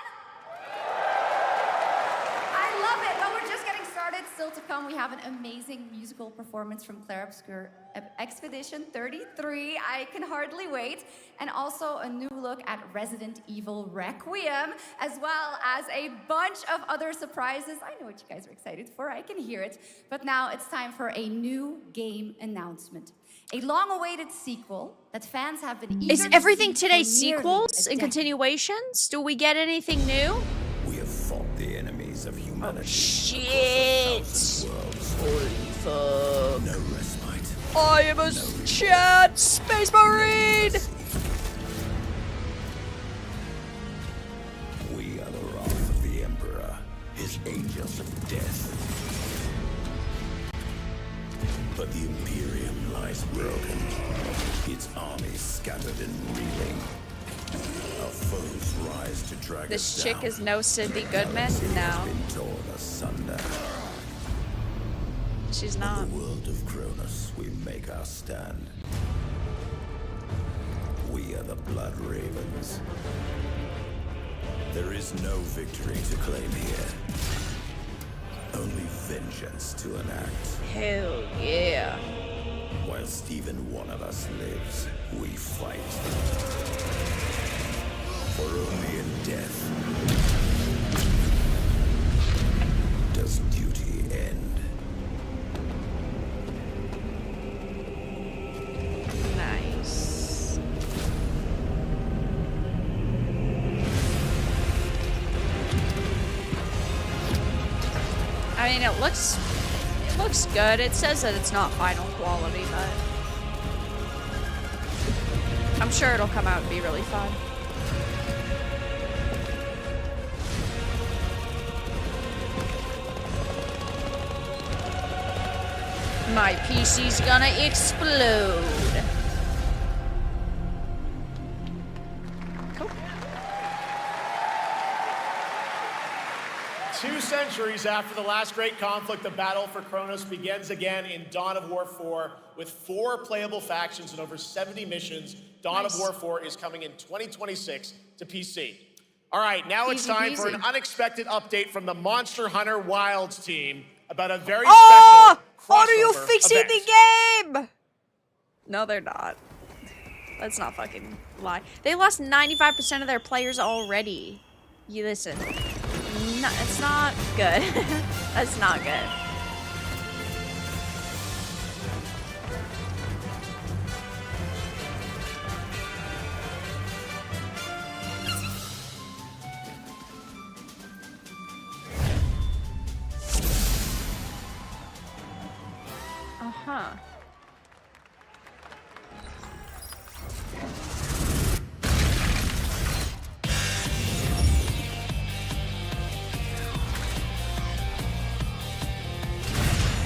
Speaker 16: I love it. But we're just getting started. Still to come, we have an amazing musical performance from Claire Obscure Expedition 33. I can hardly wait. And also a new look at Resident Evil Requiem, as well as a bunch of other surprises. I know what you guys are excited for. I can hear it. But now it's time for a new game announcement. A long-awaited sequel that fans have been eager
Speaker 1: Is everything today sequels and continuations? Do we get anything new?
Speaker 4: We have fought the enemies of humanity.
Speaker 1: Oh, shit! Holy fuck.
Speaker 4: No respite.
Speaker 1: I am a Chad Space Marine!
Speaker 4: We are the wrath of the Emperor, his angels of death. But the Imperium lies broken, its armies scattered and reeling. Our foes rise to drag
Speaker 1: This
Speaker 4: us
Speaker 1: chick
Speaker 4: down.
Speaker 1: is no Cindy Goodman? No.
Speaker 4: Been torn asunder.
Speaker 1: She's not.
Speaker 4: In the world of Cronus, we make our stand. We are the Blood Ravens. There is no victory to claim here. Only vengeance to enact.
Speaker 1: Hell yeah.
Speaker 4: Whilst even one of us lives, we fight. For only in death does duty end.
Speaker 1: Nice. I mean, it looks good. It says that it's not final quality, but I'm sure it'll come out and be really fun. My PC's gonna explode. Cool.
Speaker 5: 2 centuries after the last great conflict, the battle for Kronos begins again in Dawn of War 4 with 4 playable factions and over 70 missions. Dawn of War 4 is coming in 2026 to PC. All right, now it's time for an unexpected update from the Monster Hunter Wilds team about a very special
Speaker 1: Are you
Speaker 5: crossover
Speaker 1: fixing
Speaker 5: event.
Speaker 1: the game? No, they're not. Let's not fucking lie. They lost 95% of their players already. You listen. No, it's not good. That's not good. Uh-huh.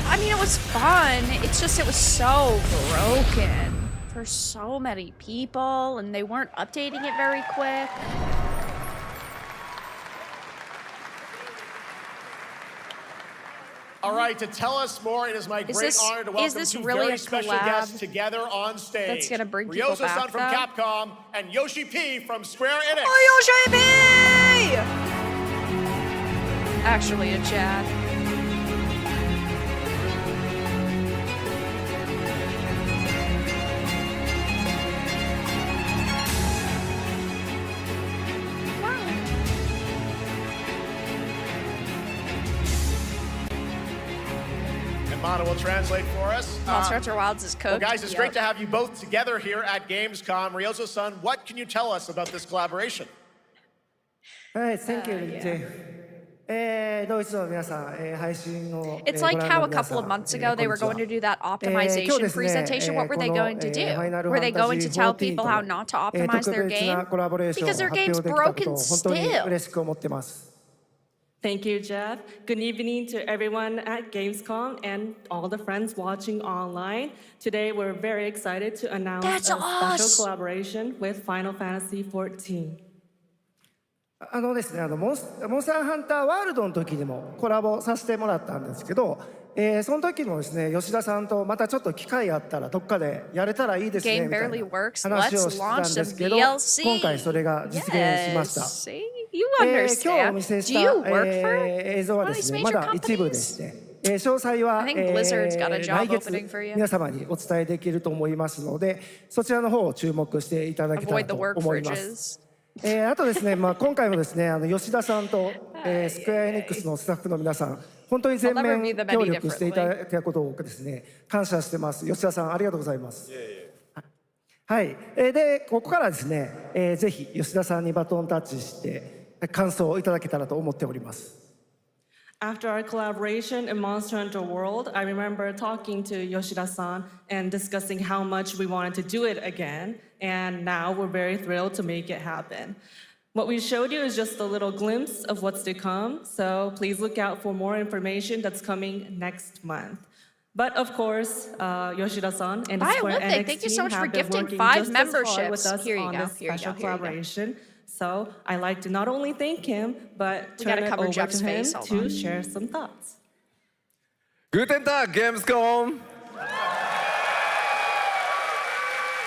Speaker 1: I mean, it was fun. It's just it was so broken for so many people, and they weren't updating it very quick.
Speaker 5: All right, to tell us more, it is my great honor to welcome 2
Speaker 1: really
Speaker 5: very
Speaker 1: a
Speaker 5: special
Speaker 1: collab
Speaker 5: guests together on stage.
Speaker 1: that's gonna bring people
Speaker 5: Ryozo-san
Speaker 1: back,
Speaker 5: from
Speaker 1: though?
Speaker 5: Capcom and Yoshi P from Square Enix.
Speaker 1: Oh, Yoshi P! Actually, a Chad.
Speaker 5: Mana will translate for us.
Speaker 1: Monster Hunter Wilds is cooked.
Speaker 5: Well, guys, it's great to have you both together here at Gamescom. Ryozo-san, what can you tell us about this collaboration?
Speaker 21: All right, thank you, Jay.
Speaker 1: It's like how a couple of months ago they were going to do that optimization presentation. What were they going to do? Were they going to tell people how not to optimize their game? Because their game's broken still.
Speaker 22: Thank you, Jeff. Good evening to everyone at Gamescom and all the friends watching online. Today, we're very excited to announce a special collaboration with Final Fantasy XIV.
Speaker 21: ですね、モンスターハンターワールドの時にもコラボさせてもらったんですけど、その時もですね、吉田さんとまたちょっと機会あったらどっかでやれたらいいですね
Speaker 1: Game
Speaker 21: みたい
Speaker 1: barely
Speaker 21: な
Speaker 1: works.
Speaker 21: 話を
Speaker 1: Let's
Speaker 21: してたん
Speaker 1: launch
Speaker 21: です
Speaker 1: some
Speaker 21: けど、
Speaker 1: DLC.
Speaker 21: 今回それが実現しました。
Speaker 1: Yes. See? You
Speaker 21: 今日お
Speaker 1: understand.
Speaker 21: 見せ
Speaker 1: Do
Speaker 21: し
Speaker 1: you
Speaker 21: た、
Speaker 1: work for
Speaker 21: 映像はですね、
Speaker 1: one
Speaker 21: ま
Speaker 1: of these major
Speaker 21: だ一部でして、詳細は、
Speaker 1: I think Blizzard's got a job
Speaker 21: 来
Speaker 1: opening for
Speaker 21: 月
Speaker 1: you.
Speaker 21: 皆様にお伝えできると思いますので、そちらの方を注目していただけたら
Speaker 1: Avoid the
Speaker 21: と
Speaker 1: work
Speaker 21: 思いま
Speaker 1: fridges.
Speaker 21: す。あとですね、今回もですね、吉田さんと、スクエアエニックスのスタッフの皆さん、本当に全面協力していただいたことをですね、感謝してます。吉田さん、ありがとうございます。はい、で、ここからですね、ぜひ吉田さんにバトンタッチして感想をいただけたらと思っております。
Speaker 22: After our collaboration in Monster Hunter World, I remember talking to Yoshida-san and discussing how much we wanted to do it again, and now we're very thrilled to make it happen. What we showed you is just a little glimpse of what's to come, so please look out for more information that's coming next month. But of course, Yoshida-san and the
Speaker 1: Bye,
Speaker 22: Square
Speaker 1: Yote.
Speaker 22: Enix
Speaker 1: Thank you so
Speaker 22: team
Speaker 1: much for
Speaker 22: have been
Speaker 1: gifting
Speaker 22: working
Speaker 1: 5
Speaker 22: just as hard
Speaker 1: memberships.
Speaker 22: with us
Speaker 1: Here you
Speaker 22: on
Speaker 1: go,
Speaker 22: this
Speaker 1: here you
Speaker 22: special
Speaker 1: go, here you go.
Speaker 22: collaboration. So I'd like to not only thank him, but
Speaker 1: We
Speaker 22: turn
Speaker 1: gotta
Speaker 22: it
Speaker 1: cover
Speaker 22: over
Speaker 1: Jeff's
Speaker 22: to him
Speaker 1: face, hold
Speaker 22: to
Speaker 1: on.
Speaker 22: share some thoughts.
Speaker 2: Guten Tag, Gamescom!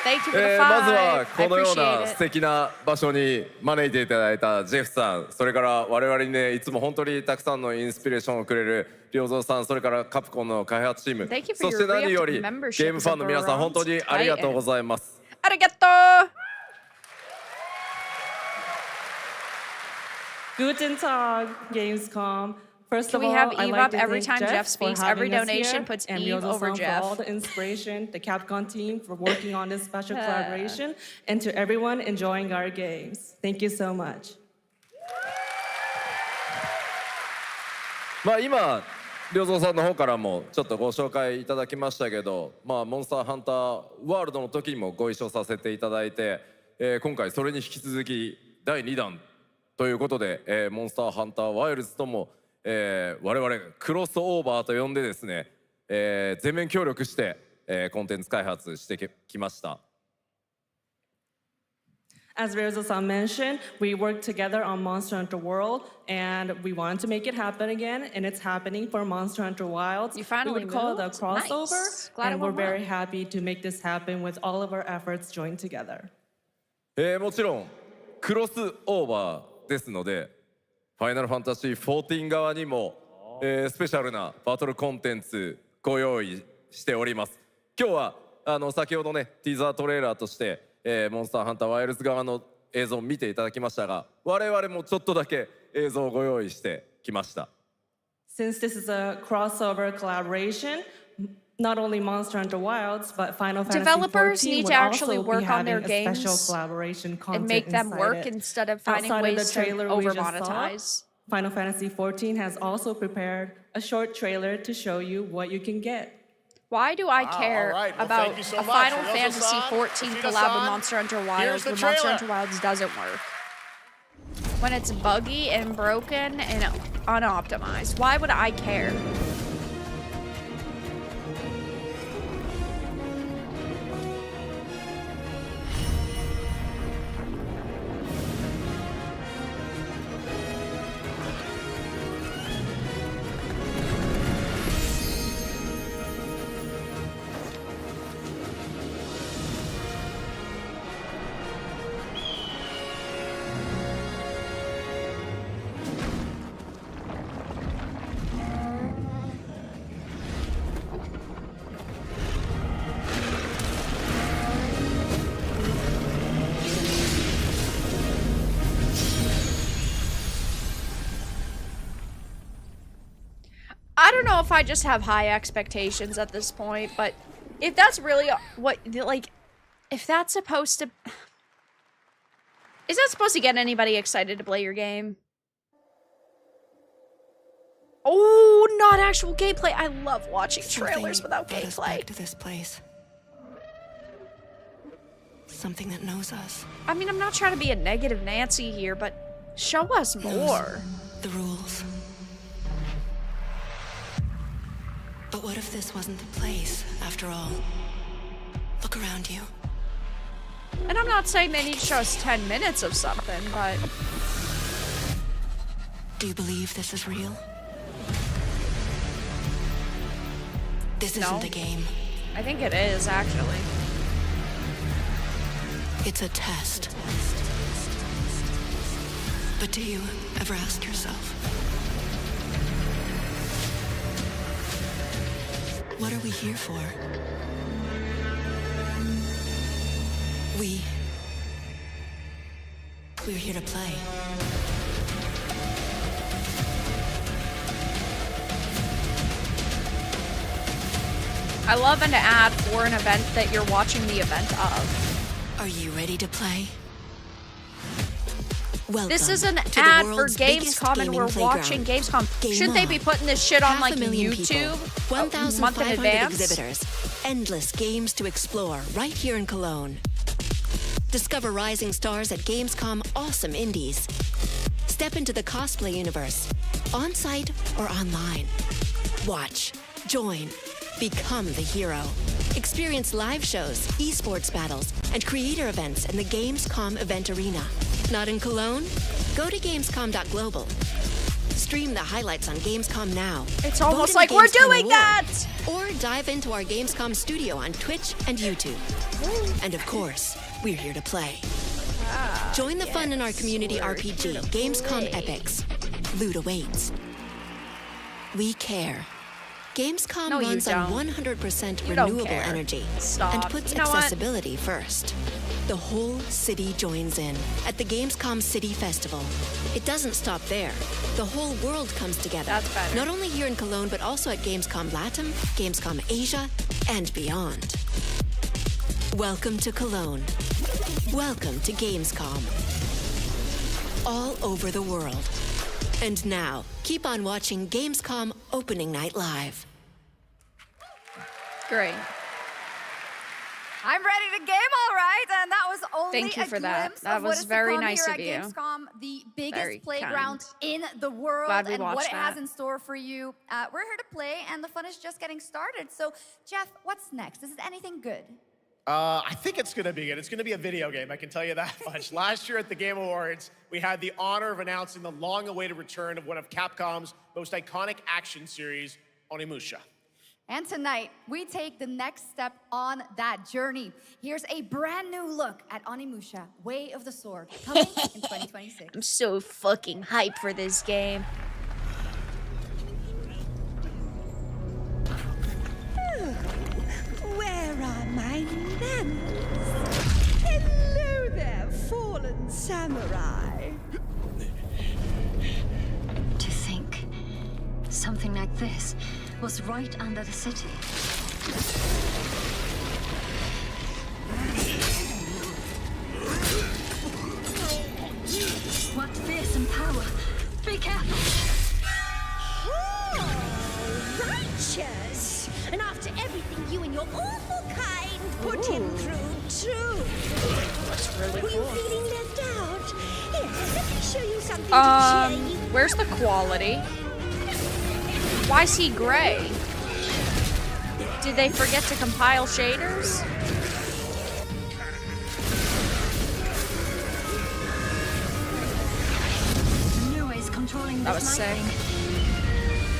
Speaker 1: Thank you for the
Speaker 2: まずは
Speaker 1: 5. I
Speaker 2: このよう
Speaker 1: appreciate
Speaker 2: な
Speaker 1: it.
Speaker 2: 素敵な場所に招いていただいたジェフさん、それから我々にね、いつも本当にたくさんのインスピレーションをくれる良三さん、それからカプコンの開発チーム、
Speaker 1: Thank you for
Speaker 2: そして
Speaker 1: your
Speaker 2: 何より
Speaker 1: reactive
Speaker 2: ゲ
Speaker 1: membership
Speaker 2: ームファンの皆さん、本当にありがとうございます。
Speaker 1: ありがとう
Speaker 22: Guten Tag, Gamescom. First
Speaker 1: Can
Speaker 22: of
Speaker 1: we
Speaker 22: all,
Speaker 1: have
Speaker 22: I'd
Speaker 1: Eve
Speaker 22: like
Speaker 1: up
Speaker 22: to
Speaker 1: every
Speaker 22: thank
Speaker 1: time Jeff
Speaker 22: Jeff
Speaker 1: speaks?
Speaker 22: for
Speaker 1: Every
Speaker 22: having us
Speaker 1: donation
Speaker 22: here,
Speaker 1: puts
Speaker 22: and
Speaker 1: Eve
Speaker 22: Ryozo-san
Speaker 1: over
Speaker 22: for
Speaker 1: Jeff.
Speaker 22: all the inspiration, the Capcom team for working on this special collaboration, and to everyone enjoying our games. Thank you so much.
Speaker 2: まあ今良三さんの方からもちょっとご紹介いただきましたけど、まあモンスターハンターワールドの時にもご一緒させていただいて、今回それに引き続き第2弾ということで、モンスターハンターワイルズとも、我々クロスオーバーと呼んでですね、全面協力して、コンテンツ開発してきました。
Speaker 22: As Ryozo-san mentioned, we worked together on Monster Hunter World, and we wanted to make it happen again, and it's happening for Monster Hunter Wilds.
Speaker 1: You finally
Speaker 22: we would call it a
Speaker 1: moved?
Speaker 22: crossover,
Speaker 1: Nice. Glad it
Speaker 22: and we're
Speaker 1: went well.
Speaker 22: very happy to make this happen with all of our efforts joined together.
Speaker 2: もちろんクロスオーバーですので、ファイナルファンタジー14側にも、スペシャルなバトルコンテンツご用意しております。今日は先ほどねティザートレーラーとして、モンスターハンターワイルズ側の映像を見ていただきましたが、我々もちょっとだけ映像をご用意してきました。
Speaker 22: Since this is a crossover collaboration, not only Monster Hunter Wilds, but Final Fantasy
Speaker 1: Developers
Speaker 22: XIV
Speaker 1: need
Speaker 22: would
Speaker 1: to actually
Speaker 22: also
Speaker 1: work
Speaker 22: be
Speaker 1: on their
Speaker 22: having a special
Speaker 1: games
Speaker 22: collaboration content
Speaker 1: and make them
Speaker 22: inside
Speaker 1: work
Speaker 22: it.
Speaker 1: instead of finding
Speaker 22: Outside of
Speaker 1: ways
Speaker 22: the
Speaker 1: to
Speaker 22: trailer we
Speaker 1: over
Speaker 22: just
Speaker 1: monetize.
Speaker 22: saw, Final Fantasy XIV has also prepared a short trailer to show you what you can get.
Speaker 1: Why do I care
Speaker 5: all right. Well,
Speaker 1: about
Speaker 5: thank you so
Speaker 1: a
Speaker 5: much.
Speaker 1: Final Fantasy
Speaker 5: Ryozo-san,
Speaker 1: 14 collab with
Speaker 5: Yoshida-san,
Speaker 1: Monster Hunter
Speaker 5: here's
Speaker 1: Wilds
Speaker 5: the
Speaker 1: when Monster
Speaker 5: trailer.
Speaker 1: Hunter Wilds doesn't work? When it's buggy and broken and unoptimized. Why would I care? I don't know if I just have high expectations at this point, but if that's really what, like, if that's supposed to... Is that supposed to get anybody excited to play your game? Oh, not actual gameplay. I love watching trailers without gameplay.
Speaker 3: To this place. Something that knows us.
Speaker 1: I mean, I'm not trying to be a negative Nancy here, but show us more.
Speaker 3: The rules. But what if this wasn't the place, after all? Look around you.
Speaker 1: And I'm not saying they need to show us 10 minutes of something, but...
Speaker 3: Do you believe this is real? This
Speaker 1: No.
Speaker 3: isn't a game.
Speaker 1: I think it is, actually.
Speaker 3: It's a test. But do you ever ask yourself, what are we here for? We're here to play.
Speaker 1: I love an ad for an event that you're watching the event of.
Speaker 3: Are you ready to play? Welcome
Speaker 1: This is an
Speaker 3: to the
Speaker 1: ad for
Speaker 3: world's biggest
Speaker 1: Gamescom and
Speaker 3: gaming
Speaker 1: we're
Speaker 3: playground.
Speaker 1: watching Gamescom.
Speaker 3: Game
Speaker 1: Shouldn't they be
Speaker 3: on.
Speaker 1: putting this shit on like
Speaker 3: 500,000
Speaker 1: YouTube
Speaker 3: people,
Speaker 1: a month in
Speaker 3: 1,500
Speaker 1: advance?
Speaker 3: exhibitors, endless games to explore right here in Cologne. Discover rising stars at Gamescom Awesome Indies. Step into the cosplay universe, on-site or online. Watch, join, become the hero. Experience live shows, esports battles, and creator events in the Gamescom event arena. Not in Cologne? Go to Gamescom.global. Stream the highlights on Gamescom Now.
Speaker 1: It's
Speaker 3: Vote
Speaker 1: almost
Speaker 3: in the
Speaker 1: like we're
Speaker 3: Gamescom
Speaker 1: doing
Speaker 3: Award,
Speaker 1: that!
Speaker 3: Or dive into our Gamescom studio on Twitch and YouTube. And of course, we're here to play. Join the fun in our community RPG, Gamescom Epics. Loot awaits. We care. Gamescom
Speaker 1: No, you
Speaker 3: runs on
Speaker 1: don't.
Speaker 3: 100%
Speaker 1: You don't
Speaker 3: renewable
Speaker 1: care.
Speaker 3: energy
Speaker 1: Stop.
Speaker 3: and puts
Speaker 1: You know what?
Speaker 3: accessibility first. The whole city joins in at the Gamescom City Festival. It doesn't stop there. The whole world comes together.
Speaker 1: That's better.
Speaker 3: Not only here in Cologne, but also at Gamescom Latam, Gamescom Asia, and beyond. Welcome to Cologne. Welcome to Gamescom. All over the world. And now, keep on watching Gamescom Opening Night Live.
Speaker 1: Great.
Speaker 16: I'm ready to game, all right, and that was only
Speaker 1: Thank you
Speaker 16: a
Speaker 1: for that.
Speaker 16: glimpse
Speaker 1: That
Speaker 16: of what
Speaker 1: was
Speaker 16: is to
Speaker 1: very
Speaker 16: come
Speaker 1: nice
Speaker 16: here
Speaker 1: of
Speaker 16: at
Speaker 1: you.
Speaker 16: Gamescom, the biggest
Speaker 1: Very
Speaker 16: playground
Speaker 1: kind.
Speaker 16: in the world,
Speaker 1: Glad we
Speaker 16: and what
Speaker 1: watched
Speaker 16: it has
Speaker 1: that.
Speaker 16: in store for you. We're here to play, and the fun is just getting started. So, Jeff, what's next? Is it anything good?
Speaker 5: I think it's going to be good. It's going to be a video game, I can tell you that much. Last year at the Game Awards, we had the honor of announcing the long-awaited return of one of Capcom's most iconic action series, Onimusha.
Speaker 16: And tonight, we take the next step on that journey. Here's a brand new look at Onimusha, Way of the Sword, coming in 2026.
Speaker 1: I'm so fucking hyped for this game.
Speaker 6: Where are my manners? Hello there, fallen samurai.
Speaker 7: To think something like this was right under the city. What fearsome power! Be careful!
Speaker 6: Oh, righteous! And after everything you and your awful kind put him through, too.
Speaker 1: That's really
Speaker 6: Were you
Speaker 1: cool.
Speaker 6: feeling left out? Here, let me show you something to cheer you.
Speaker 1: Where's the quality? Why is he gray? Did they forget to compile shaders?
Speaker 7: New ways controlling
Speaker 1: That
Speaker 7: this
Speaker 1: was sick.
Speaker 7: lightning.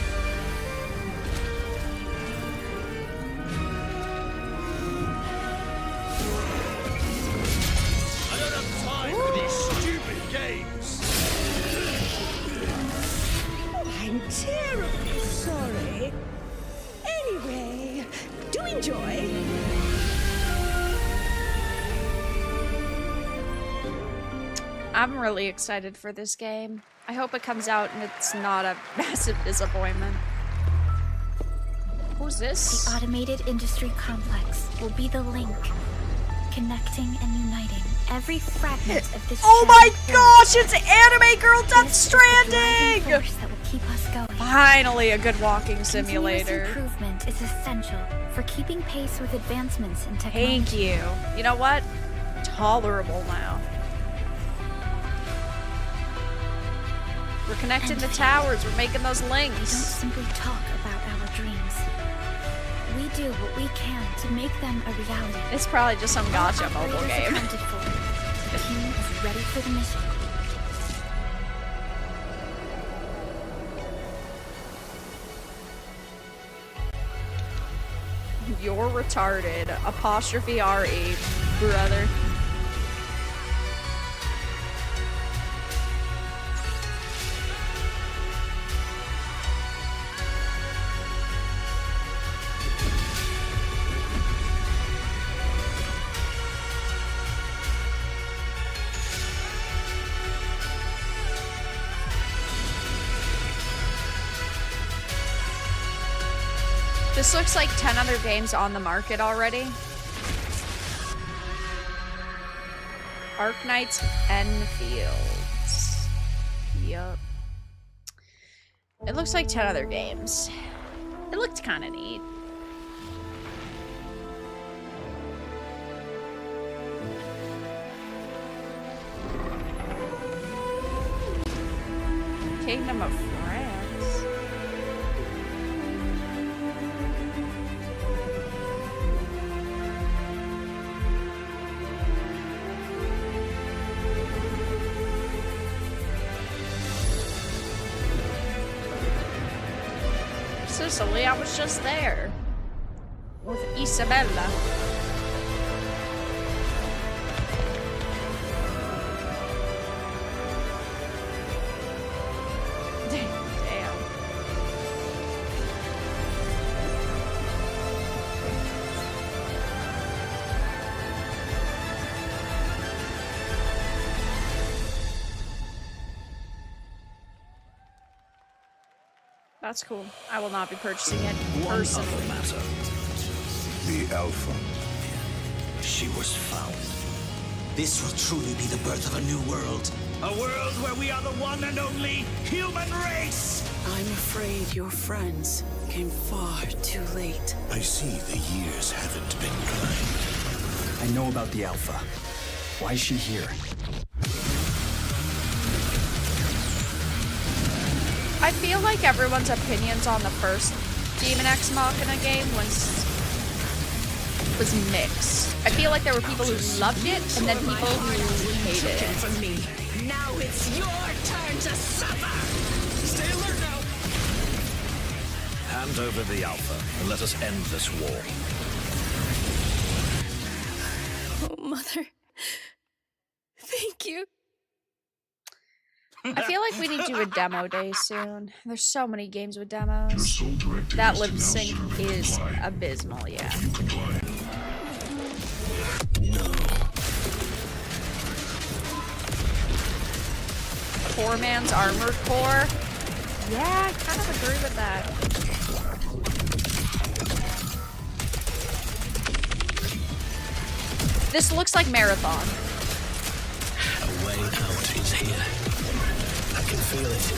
Speaker 4: I don't have time for these stupid games.
Speaker 6: I'm terribly sorry. Anyway, do enjoy.
Speaker 1: I'm really excited for this game. I hope it comes out and it's not a massive disappointment. Who's this?
Speaker 23: The automated industry complex will be the link, connecting and uniting every fragment of this.
Speaker 1: Oh my
Speaker 23: shattered
Speaker 1: gosh,
Speaker 23: world.
Speaker 1: it's Anime Girl Death
Speaker 23: This is the driving
Speaker 1: Stranding!
Speaker 23: force that will keep us going.
Speaker 1: Finally, a good walking
Speaker 23: Continuous
Speaker 1: simulator.
Speaker 23: improvement is essential for keeping pace with advancements in technology.
Speaker 1: Thank you. You know what? Tolerable now. We're connecting the towers. We're making those
Speaker 23: We don't
Speaker 1: links.
Speaker 23: simply talk about our dreams. We do what we can to make them a reality.
Speaker 1: It's probably just some gotcha
Speaker 23: All
Speaker 1: mobile
Speaker 23: operators
Speaker 1: game.
Speaker 23: accounted for. The team is ready for the mission.
Speaker 1: You're retarded. Apostrophe R-E, brother. This looks like 10 other games on the market already. Arknight's Enfields. Yup. It looks like 10 other games. It looked kind of neat. Kingdom of France. Sicily, I was just there with Isabella. Damn. That's cool. I will not be purchasing it personally.
Speaker 4: One other matter. The Alpha. She was found.
Speaker 9: This will truly be the birth of a new world.
Speaker 4: A world where we are the one and only human race!
Speaker 10: I'm afraid your friends came far too late.
Speaker 4: I see the years haven't been kind.
Speaker 14: I know about the Alpha. Why is she here?
Speaker 1: I feel like everyone's opinions on the first Demon X Machina game was mixed. I feel like there were people who loved it and then people who hated it.
Speaker 9: From me. Now it's your turn to suffer. Stay alert now.
Speaker 4: Hand over the Alpha and let us end this war.
Speaker 10: Oh, Mother. Thank you.
Speaker 1: I feel like we need to do a demo day soon. There's so many games with demos. That lip sync is abysmal, yeah. Poor Man's Armored Core. Yeah, I kind of agree with that. This looks like Marathon.
Speaker 4: A way out is here. I can feel it.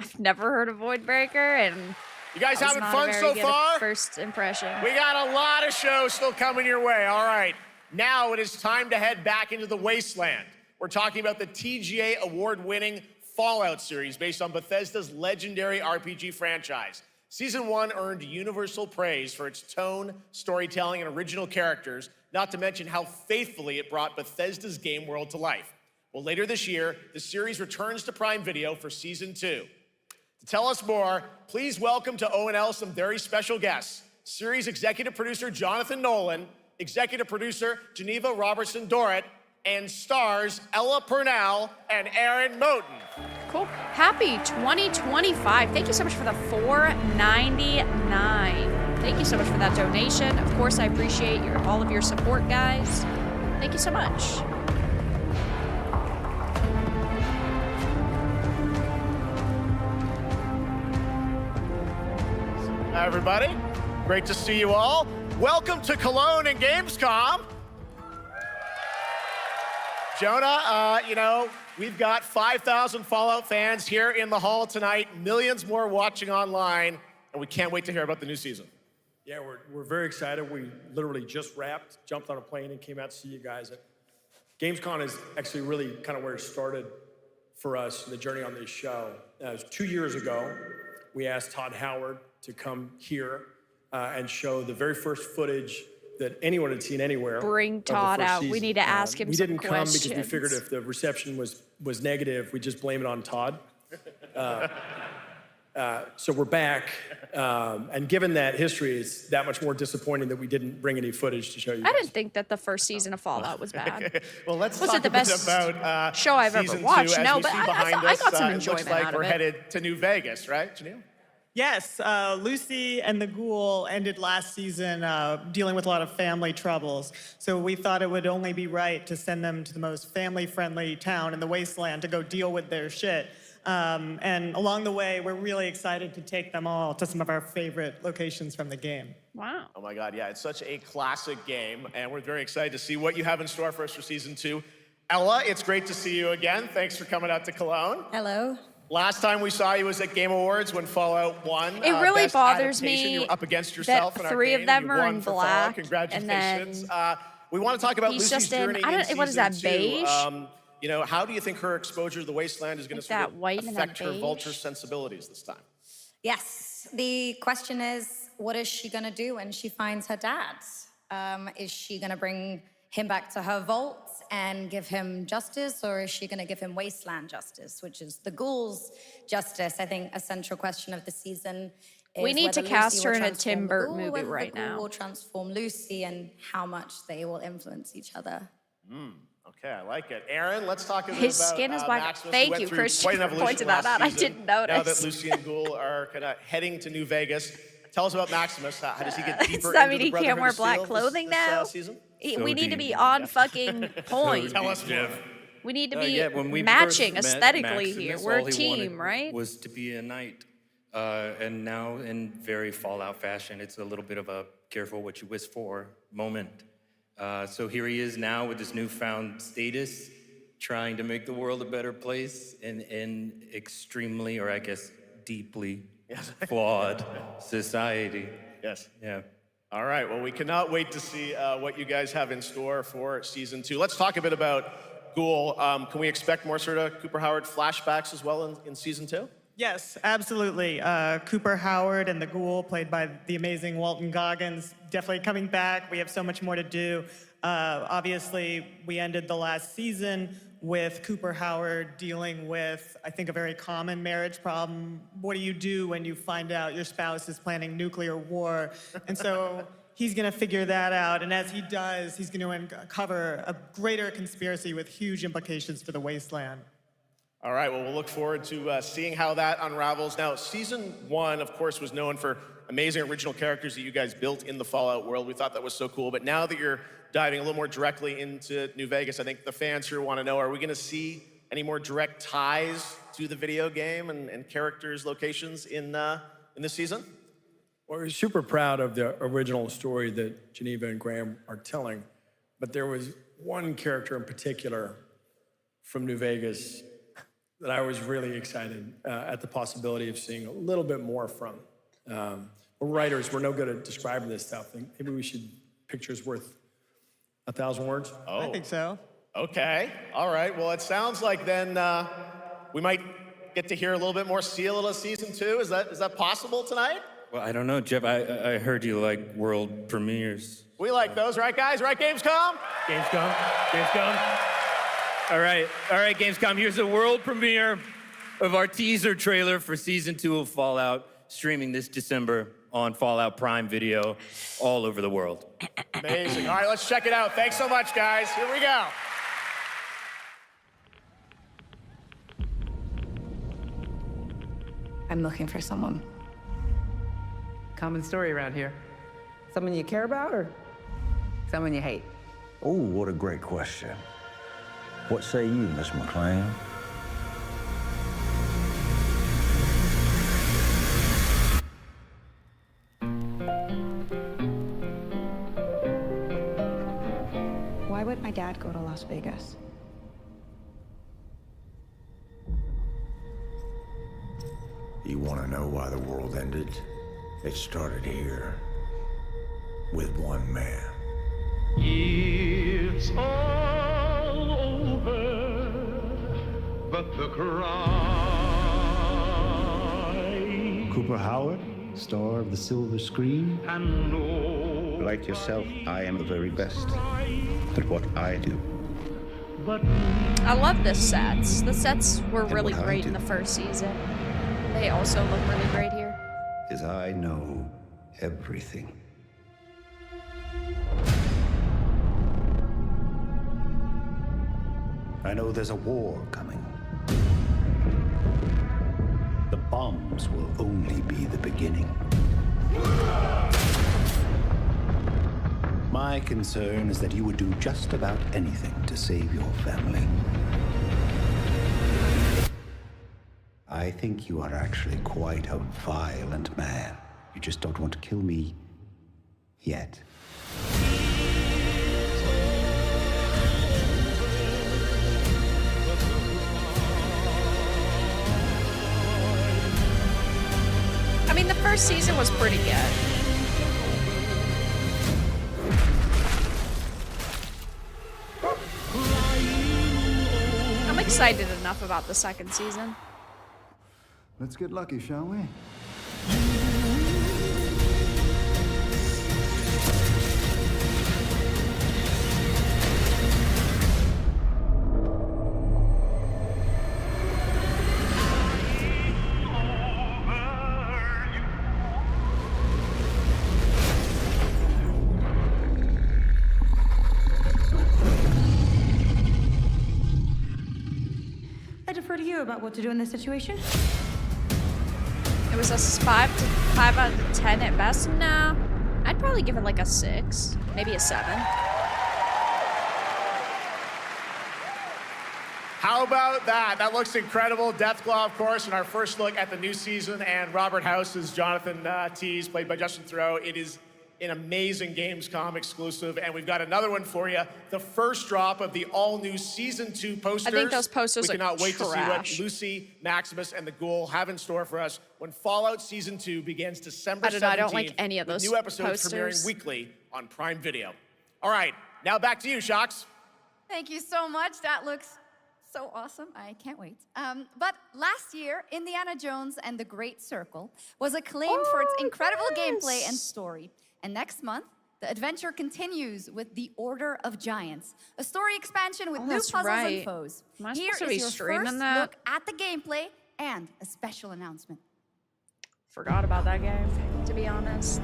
Speaker 1: I've never heard of Voidbreaker, and
Speaker 5: you guys
Speaker 1: that was
Speaker 5: having
Speaker 1: not
Speaker 5: fun
Speaker 1: a very
Speaker 5: so
Speaker 1: good
Speaker 5: far?
Speaker 1: First impression.
Speaker 5: We got a lot of shows still coming your way. All right, now it is time to head back into the wasteland. We're talking about the TGA award-winning Fallout series based on Bethesda's legendary RPG franchise. Season 1 earned universal praise for its tone, storytelling, and original characters, not to mention how faithfully it brought Bethesda's game world to life. Well, later this year, the series returns to Prime Video for Season 2. To tell us more, please welcome to ONL some very special guests. Series executive producer Jonathan Nolan, executive producer Geneva Robertson-Dorrit, and stars Ella Purnell and Aaron Moten.
Speaker 1: Cool. Happy 2025. Thank you so much for the $4.99. Thank you so much for that donation. Of course, I appreciate all of your support, guys. Thank you so much.
Speaker 5: Hi, everybody. Great to see you all. Welcome to Cologne and Gamescom. Jonah, we've got 5,000 Fallout fans here in the hall tonight, millions more watching online, and we can't wait to hear about the new season.
Speaker 13: Yeah, we're very excited. We literally just wrapped, jumped on a plane, and came out to see you guys. Gamescom is actually really kind of where it started for us, the journey on this show. It was 2 years ago. We asked Todd Howard to come here and show the very first footage that anyone had seen anywhere.
Speaker 1: Bring Todd out. We need to ask him some questions.
Speaker 13: We didn't come because we figured if the reception was negative, we'd just blame it on Todd. So we're back, and given that history, it's that much more disappointing that we didn't bring any footage to show you.
Speaker 1: I didn't think that the first season of Fallout was bad.
Speaker 5: Well, let's
Speaker 1: Was
Speaker 5: talk
Speaker 1: it the best
Speaker 5: about
Speaker 1: show I've ever
Speaker 5: season
Speaker 1: watched?
Speaker 5: 2. As
Speaker 1: No,
Speaker 5: we
Speaker 1: but
Speaker 5: see
Speaker 1: I
Speaker 5: behind
Speaker 1: got
Speaker 5: us,
Speaker 1: some
Speaker 5: it
Speaker 1: enjoyment
Speaker 5: looks like
Speaker 1: out
Speaker 5: we're
Speaker 1: of it.
Speaker 5: headed to New Vegas, right, Janelle?
Speaker 8: Yes, Lucy and the Ghoul ended last season dealing with a lot of family troubles. So we thought it would only be right to send them to the most family-friendly town in the Wasteland to go deal with their shit. And along the way, we're really excited to take them all to some of our favorite locations from the game.
Speaker 1: Wow.
Speaker 5: Oh my God, yeah, it's such a classic game, and we're very excited to see what you have in store for us for season 2. Ella, it's great to see you again. Thanks for coming out to Cologne.
Speaker 16: Hello.
Speaker 5: Last time we saw you was at Game Awards when Fallout won.
Speaker 1: It really
Speaker 5: Best
Speaker 1: bothers
Speaker 5: Adaptation.
Speaker 1: me
Speaker 5: You were up against yourself
Speaker 1: that
Speaker 5: in
Speaker 1: 3 of
Speaker 5: Arcane,
Speaker 1: them
Speaker 5: and you
Speaker 1: are
Speaker 5: won
Speaker 1: in
Speaker 5: for Fallout.
Speaker 1: black,
Speaker 5: Congratulations.
Speaker 1: and then
Speaker 5: we want to talk about
Speaker 1: he's
Speaker 5: Lucy's
Speaker 1: just in-
Speaker 5: journey
Speaker 1: I don't-
Speaker 5: in
Speaker 1: what is that,
Speaker 5: season 2.
Speaker 1: beige?
Speaker 5: You know, how do you think her exposure to the Wasteland is going to sort
Speaker 1: that
Speaker 5: of
Speaker 1: white and that
Speaker 5: affect her
Speaker 1: beige?
Speaker 5: vulture sensibilities this time?
Speaker 16: Yes, the question is, what is she gonna do when she finds her dad? Is she gonna bring him back to her vault and give him justice, or is she gonna give him wasteland justice, which is the ghouls' justice? I think a central question of the season is
Speaker 1: We need to
Speaker 16: whether
Speaker 1: cast
Speaker 16: Lucy
Speaker 1: her
Speaker 16: will
Speaker 1: in a
Speaker 16: transform
Speaker 1: Tim
Speaker 16: the
Speaker 1: Burton
Speaker 16: ghoul,
Speaker 1: movie
Speaker 16: whether
Speaker 1: right
Speaker 16: the ghoul
Speaker 1: now.
Speaker 16: will transform Lucy, and how much they will influence each other.
Speaker 5: Okay, I like it. Aaron, let's talk a bit
Speaker 1: His
Speaker 5: about
Speaker 1: skin is black.
Speaker 5: Maximus, who
Speaker 1: Thank
Speaker 5: went
Speaker 1: you,
Speaker 5: through
Speaker 1: Christian,
Speaker 5: quite an
Speaker 1: for
Speaker 5: evolution
Speaker 1: pointing that
Speaker 5: last
Speaker 1: out. I
Speaker 5: season.
Speaker 1: didn't
Speaker 5: Now that
Speaker 1: notice.
Speaker 5: Lucy and Ghoul are kind of heading to New Vegas, tell us about Maximus. How does he get deeper
Speaker 1: Does that
Speaker 5: into
Speaker 1: mean
Speaker 5: the
Speaker 1: he can't
Speaker 5: Brotherhood
Speaker 1: wear
Speaker 5: of
Speaker 1: black
Speaker 5: Steel
Speaker 1: clothing
Speaker 5: this
Speaker 1: now?
Speaker 5: season?
Speaker 1: We need to be on fucking point.
Speaker 5: Tell us more.
Speaker 1: We need to be
Speaker 11: Yeah, when we
Speaker 1: matching
Speaker 11: first met
Speaker 1: aesthetically here.
Speaker 11: Maximus,
Speaker 1: We're
Speaker 11: all
Speaker 1: a
Speaker 11: he
Speaker 1: team,
Speaker 11: wanted
Speaker 1: right?
Speaker 11: Was to be a knight, and now in very Fallout fashion, it's a little bit of a careful what you wish for moment. So here he is now with this newfound status, trying to make the world a better place in extremely, or I guess deeply, flawed society.
Speaker 5: Yes.
Speaker 11: Yeah.
Speaker 5: All right, well, we cannot wait to see what you guys have in store for season 2. Let's talk a bit about Ghoul. Can we expect more sort of Cooper Howard flashbacks as well in season 2?
Speaker 8: Yes, absolutely. Cooper Howard and the Ghoul, played by the amazing Walton Goggins, definitely coming back. We have so much more to do. Obviously, we ended the last season with Cooper Howard dealing with, I think, a very common marriage problem. What do you do when you find out your spouse is planning nuclear war? And so he's going to figure that out. And as he does, he's going to uncover a greater conspiracy with huge implications for the Wasteland.
Speaker 5: All right, well, we'll look forward to seeing how that unravels. Now, season 1, of course, was known for amazing original characters that you guys built in the Fallout world. We thought that was so cool. But now that you're diving a little more directly into New Vegas, I think the fans here want to know, are we going to see any more direct ties to the video game and characters, locations in this season?
Speaker 13: Well, we're super proud of the original story that Geneva and Graham are telling, but there was one character in particular from New Vegas that I was really excited at the possibility of seeing a little bit more from. We're writers, we're no good at describing this stuff. Maybe we should, pictures worth 1,000 words?
Speaker 5: Oh.
Speaker 8: I think so.
Speaker 5: Okay, all right. Well, it sounds like then we might get to hear a little bit more, see a little of season 2. Is that possible tonight?
Speaker 11: Well, I don't know, Jeff. I heard you like world premieres.
Speaker 5: We like those, right, guys? Right, Gamescom?
Speaker 11: Gamescom. All right, Gamescom. Here's the world premiere of our teaser trailer for season 2 of Fallout, streaming this December on Fallout Prime Video all over the world.
Speaker 5: Amazing. All right, let's check it out. Thanks so much, guys. Here we go.
Speaker 15: I'm looking for someone.
Speaker 24: Common story around here. Someone you care about or someone you hate?
Speaker 25: Oh, what a great question. What say you, Miss McLean?
Speaker 15: Why would my dad go to Las Vegas?
Speaker 4: You want to know why the world ended? It started here with one man.
Speaker 18: It's all over, but the cry.
Speaker 26: Cooper Howard, star of the silver screen.
Speaker 18: And no,
Speaker 26: Like yourself, I am the very best at what I do.
Speaker 18: but
Speaker 1: I love the sets. The sets were really
Speaker 26: what I
Speaker 1: great
Speaker 26: do.
Speaker 1: in the first season. They also look really great here.
Speaker 26: Is I know everything. I know there's a war coming. The bombs will only be the beginning. My concern is that you would do just about anything to save your family. I think you are actually quite a violent man. You just don't want to kill me yet.
Speaker 1: I mean, the first season was pretty good. I'm excited enough about the second season.
Speaker 2: Let's get lucky, shall we?
Speaker 15: I defer to you about what to do in this situation.
Speaker 1: It was a 5 out of 10 at best. No, I'd probably give it like a 6, maybe a 7.
Speaker 5: How about that? That looks incredible. Deathclaw, of course, in our first look at the new season, and Robert House is Jonathan Tease, played by Justin Theroux. It is an amazing Gamescom exclusive, and we've got another one for you. The first drop of the all-new Season 2 posters.
Speaker 1: I think those posters
Speaker 5: We cannot wait to see what
Speaker 1: trash.
Speaker 5: Lucy, Maximus, and the Ghoul have in store for us when Fallout Season 2 begins December 17th.
Speaker 1: I don't like any of
Speaker 5: with
Speaker 1: those
Speaker 5: new episodes
Speaker 1: posters.
Speaker 5: premiering weekly on Prime Video. All right, now back to you, Shox.
Speaker 16: Thank you so much. That looks so awesome. I can't wait. But last year, Indiana Jones and the Great Circle was acclaimed for its incredible gameplay and story. And next month, the adventure continues with The Order of Giants, a story expansion with new
Speaker 1: that's
Speaker 16: puzzles
Speaker 1: right.
Speaker 16: and foes.
Speaker 1: Am I
Speaker 16: Here
Speaker 1: supposed to be
Speaker 16: is your
Speaker 1: streaming
Speaker 16: first
Speaker 1: that?
Speaker 16: look at the gameplay and a special announcement.
Speaker 1: Forgot about that game, to be honest.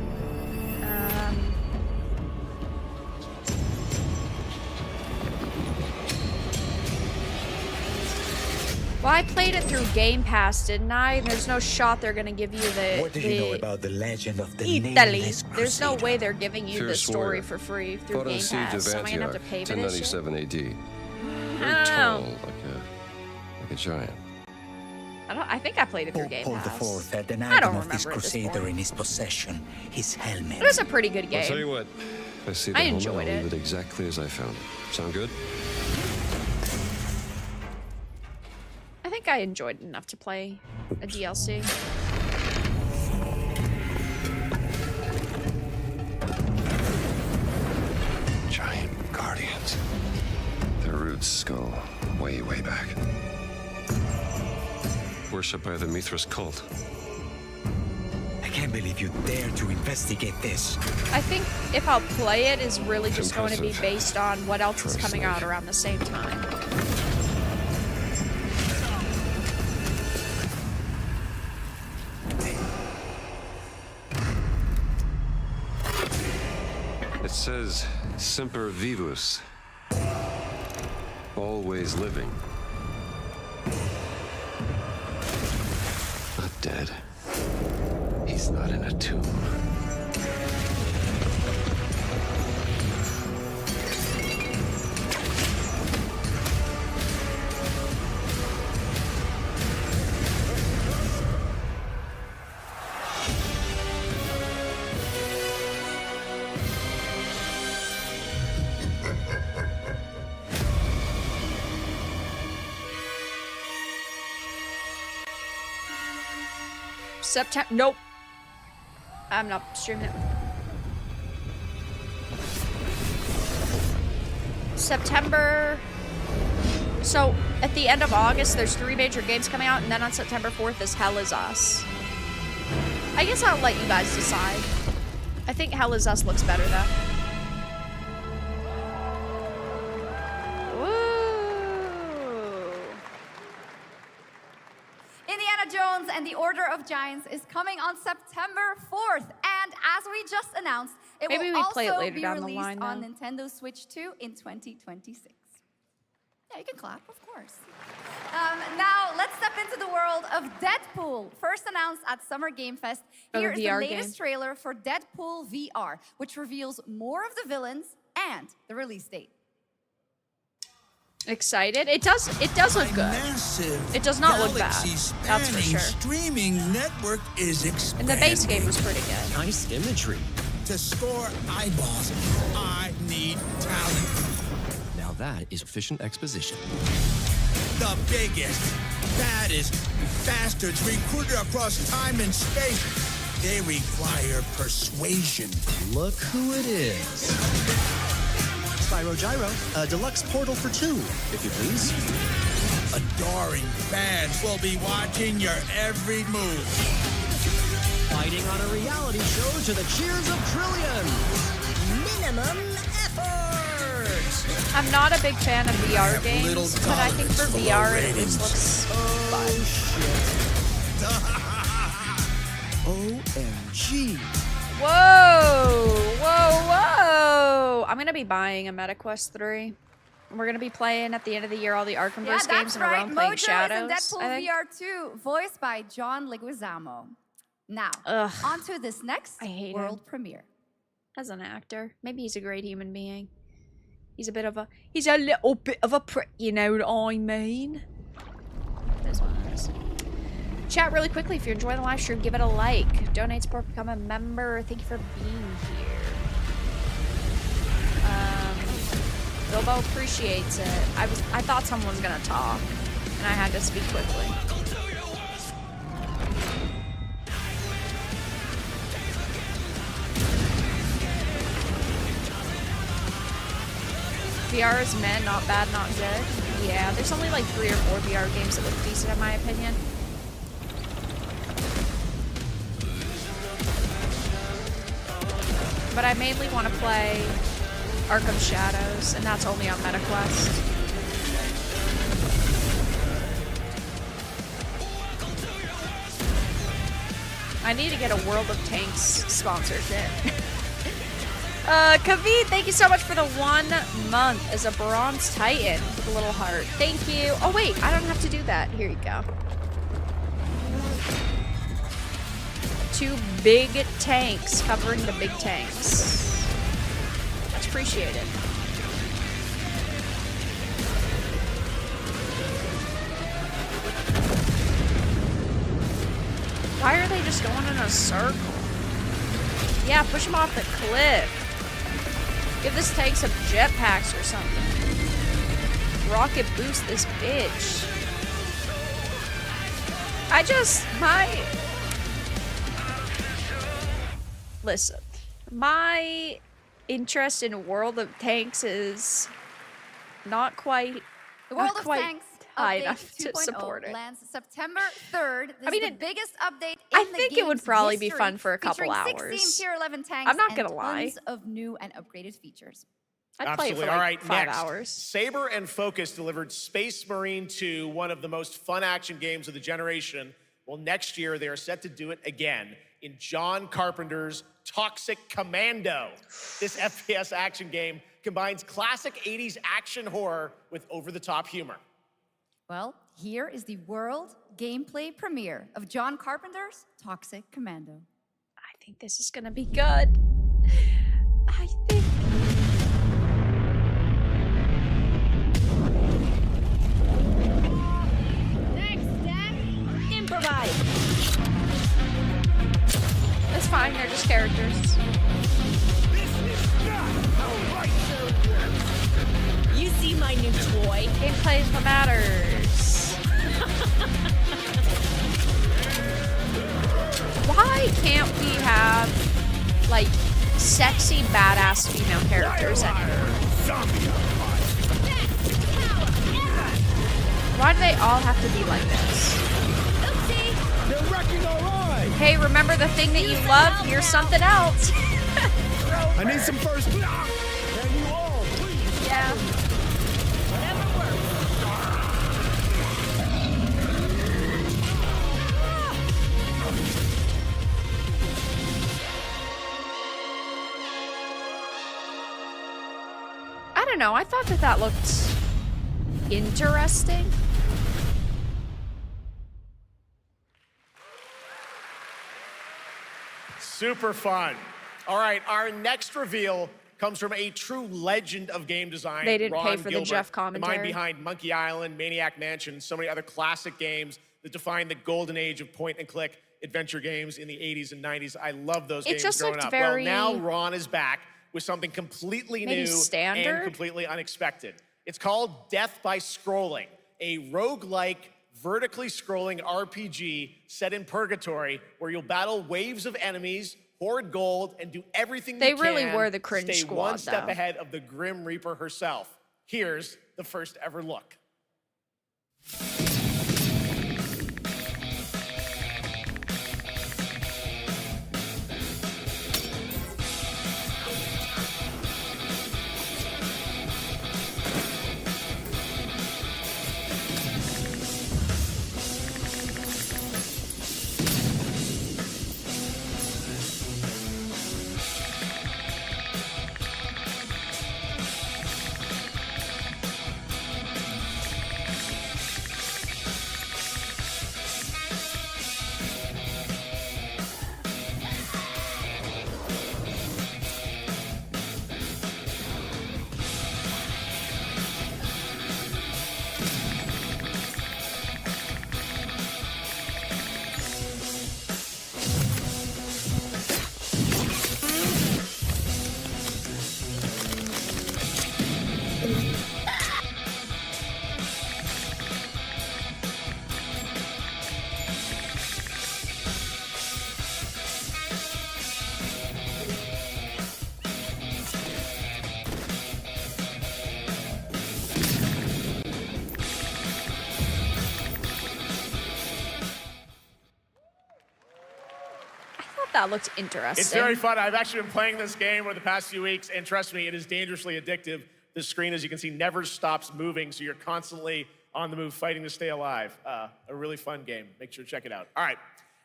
Speaker 1: Well, I played it through Game Pass, didn't I? And there's no shot they're gonna give you the.
Speaker 12: What do you know about the legend of the
Speaker 1: Italy.
Speaker 12: nameless
Speaker 1: There's no
Speaker 12: crusader?
Speaker 1: way they're giving you the
Speaker 17: Fierce
Speaker 1: story
Speaker 17: warrior.
Speaker 1: for free through
Speaker 17: Fought on
Speaker 1: Game
Speaker 17: the siege
Speaker 1: Pass.
Speaker 17: of
Speaker 1: So am I gonna have
Speaker 17: Antioch,
Speaker 1: to pay for this shit?
Speaker 17: 1097 AD.
Speaker 1: I
Speaker 17: Very
Speaker 1: don't
Speaker 17: tall,
Speaker 1: know.
Speaker 17: like a giant.
Speaker 1: I think I played it through Game
Speaker 12: Paul
Speaker 1: Pass.
Speaker 12: IV had an
Speaker 1: I don't
Speaker 12: item of this
Speaker 1: remember at this
Speaker 12: crusader
Speaker 1: point.
Speaker 12: in his possession, his helmet.
Speaker 1: It was a pretty good game.
Speaker 17: I'll tell you what. If I see the
Speaker 1: I
Speaker 17: helmet,
Speaker 1: enjoyed
Speaker 17: I'll leave
Speaker 1: it.
Speaker 17: it exactly as I found it. Sound good?
Speaker 1: I think I enjoyed it enough to play a DLC.
Speaker 17: Giant guardians. Their roots go way, way back. Worshipped by the Mithras cult.
Speaker 12: I can't believe you dare to investigate this.
Speaker 1: I think if I'll play it is really just going to be
Speaker 12: Impressive.
Speaker 1: based on what else is coming out
Speaker 12: Trust me.
Speaker 1: around the same time.
Speaker 17: It says Semper Vivus. Always living. Not dead. He's not in a tomb.
Speaker 1: September. Nope. I'm not streaming it. September. So at the end of August, there's 3 major games coming out, and then on September 4th is Hell Is Us. I guess I'll let you guys decide. I think Hell Is Us looks better though.
Speaker 16: Indiana Jones and and the Order of Giants is coming on September 4th. And as we just announced, it
Speaker 1: Maybe
Speaker 16: will
Speaker 1: we play it
Speaker 16: also
Speaker 1: later
Speaker 16: be
Speaker 1: down the
Speaker 16: released
Speaker 1: line,
Speaker 16: on
Speaker 1: though.
Speaker 16: Nintendo Switch 2 in 2026. Yeah, you can clap, of course. Now, let's step into the world of Deadpool. First announced at Summer Game Fest,
Speaker 1: Oh, the
Speaker 16: here is the
Speaker 1: VR
Speaker 16: latest
Speaker 1: game.
Speaker 16: trailer for Deadpool VR, which reveals more of the villains and the release date.
Speaker 1: Excited? It does look good.
Speaker 12: Massive
Speaker 1: It does not look bad. That's for
Speaker 12: galaxy-spanning
Speaker 1: sure.
Speaker 12: streaming network is
Speaker 1: And
Speaker 12: expanding.
Speaker 1: the base game was pretty good.
Speaker 12: Nice imagery. To score eyeballs, I need talent.
Speaker 3: Now that is efficient exposition.
Speaker 12: The biggest, baddest bastards recruited across time and space. They require persuasion.
Speaker 3: Look who it is. Spyro Gyro, a deluxe portal for 2, if you please.
Speaker 12: Adoring fans will be watching your every move.
Speaker 3: Fighting on a reality show to the cheers of trillions.
Speaker 9: Minimum effort.
Speaker 1: I'm not a big fan of VR games, but I think for VR it at least looks
Speaker 3: OMG.
Speaker 1: Whoa! Whoa, whoa! I'm gonna be buying a MetaQuest 3. We're gonna be playing at the end of the year all the Arkham Verse games in a row and playing
Speaker 16: Mojo
Speaker 1: Shadows.
Speaker 16: is in
Speaker 1: I
Speaker 16: Deadpool
Speaker 1: think.
Speaker 16: VR 2, voiced by John Leguizamo. Now, on to this next world premiere.
Speaker 1: As an actor, maybe he's a great human being. He's a little bit of a prick, you know what I mean? This one is. Chat really quickly if you're enjoying the live stream, give it a like. Donate support, become a member. Thank you for being here. Bilbo appreciates it. I thought someone was gonna talk, and I had to speak quickly. VR is meh, not bad, not good. Yeah, there's only like 3 or 4 VR games that look decent in my opinion. But I mainly want to play Arkham Shadows, and that's only on MetaQuest. I need to get a World of Tanks sponsorship. Kavit, thank you so much for the 1 month as a Bronze Titan with a little heart. Thank you. Oh wait, I don't have to do that. Here you go. 2 big tanks covering the big tanks. Much appreciated. Why are they just going in a circle? Yeah, push them off the cliff. Give this tank some jetpacks or something. Rocket boost this bitch. Listen, my interest in World of Tanks is not quite
Speaker 16: The World of Tanks
Speaker 1: high
Speaker 16: update
Speaker 1: enough to
Speaker 16: 2.0
Speaker 1: support it.
Speaker 16: lands September 3rd. This is the biggest update in
Speaker 1: I
Speaker 16: the
Speaker 1: think it would
Speaker 16: game's
Speaker 1: probably be
Speaker 16: history,
Speaker 1: fun for a couple
Speaker 16: featuring
Speaker 1: hours.
Speaker 16: 16 tier 11 tanks
Speaker 1: I'm not
Speaker 16: and
Speaker 1: gonna lie.
Speaker 16: tons of new and upgraded features.
Speaker 1: I'd play it for
Speaker 5: All
Speaker 1: like
Speaker 5: right,
Speaker 1: 5
Speaker 5: next.
Speaker 1: hours.
Speaker 5: Saber and Focus delivered Space Marine 2, one of the most fun action games of the generation. Well, next year they are set to do it again in John Carpenter's Toxic Commando. This FPS action game combines classic 80s action horror with over-the-top humor.
Speaker 16: Well, here is the world gameplay premiere of John Carpenter's Toxic Commando.
Speaker 1: I think this is gonna be good. I think.
Speaker 6: Next step, improvise.
Speaker 1: It's fine, they're just characters.
Speaker 6: You see my new toy?
Speaker 1: Gameplay is what matters. Why can't we have, like, sexy, badass female characters anymore? Why do they all have to be like this?
Speaker 12: They're wrecking our ride.
Speaker 1: Hey, remember the thing that you love? Here's something else.
Speaker 12: I need some first block. Can you all please?
Speaker 1: Yeah. don't know. I thought that looked interesting.
Speaker 5: Super fun. All right, our next reveal comes from a true legend of game design.
Speaker 1: They didn't
Speaker 5: Ron
Speaker 1: pay for
Speaker 5: Gilbert,
Speaker 1: the Jeff
Speaker 5: the mind
Speaker 1: commentary.
Speaker 5: behind Monkey Island, Maniac Mansion, so many other classic games that defined the golden age of point-and-click adventure games in the 80s and 90s. I love those games
Speaker 1: just
Speaker 5: growing
Speaker 1: looked
Speaker 5: up.
Speaker 1: very-
Speaker 5: Well, now Ron is back with something completely
Speaker 1: Maybe
Speaker 5: new
Speaker 1: standard?
Speaker 5: and completely unexpected. It's called Death by Scrolling, a roguelike, vertically scrolling RPG set in purgatory where you'll battle waves of enemies, hoard gold, and do everything
Speaker 1: They
Speaker 5: you
Speaker 1: really
Speaker 5: can
Speaker 1: were the
Speaker 5: to
Speaker 1: cringe
Speaker 5: stay
Speaker 1: squad,
Speaker 5: one step
Speaker 1: though.
Speaker 5: ahead of the Grim Reaper herself. Here's the first ever look.
Speaker 1: That looked interesting.
Speaker 5: It's very fun. I've actually been playing this game over the past few weeks, and trust me, it is dangerously addictive. The screen, as you can see, never stops moving, so you're constantly on the move fighting to stay alive. A really fun game. Make sure to check it out. All right,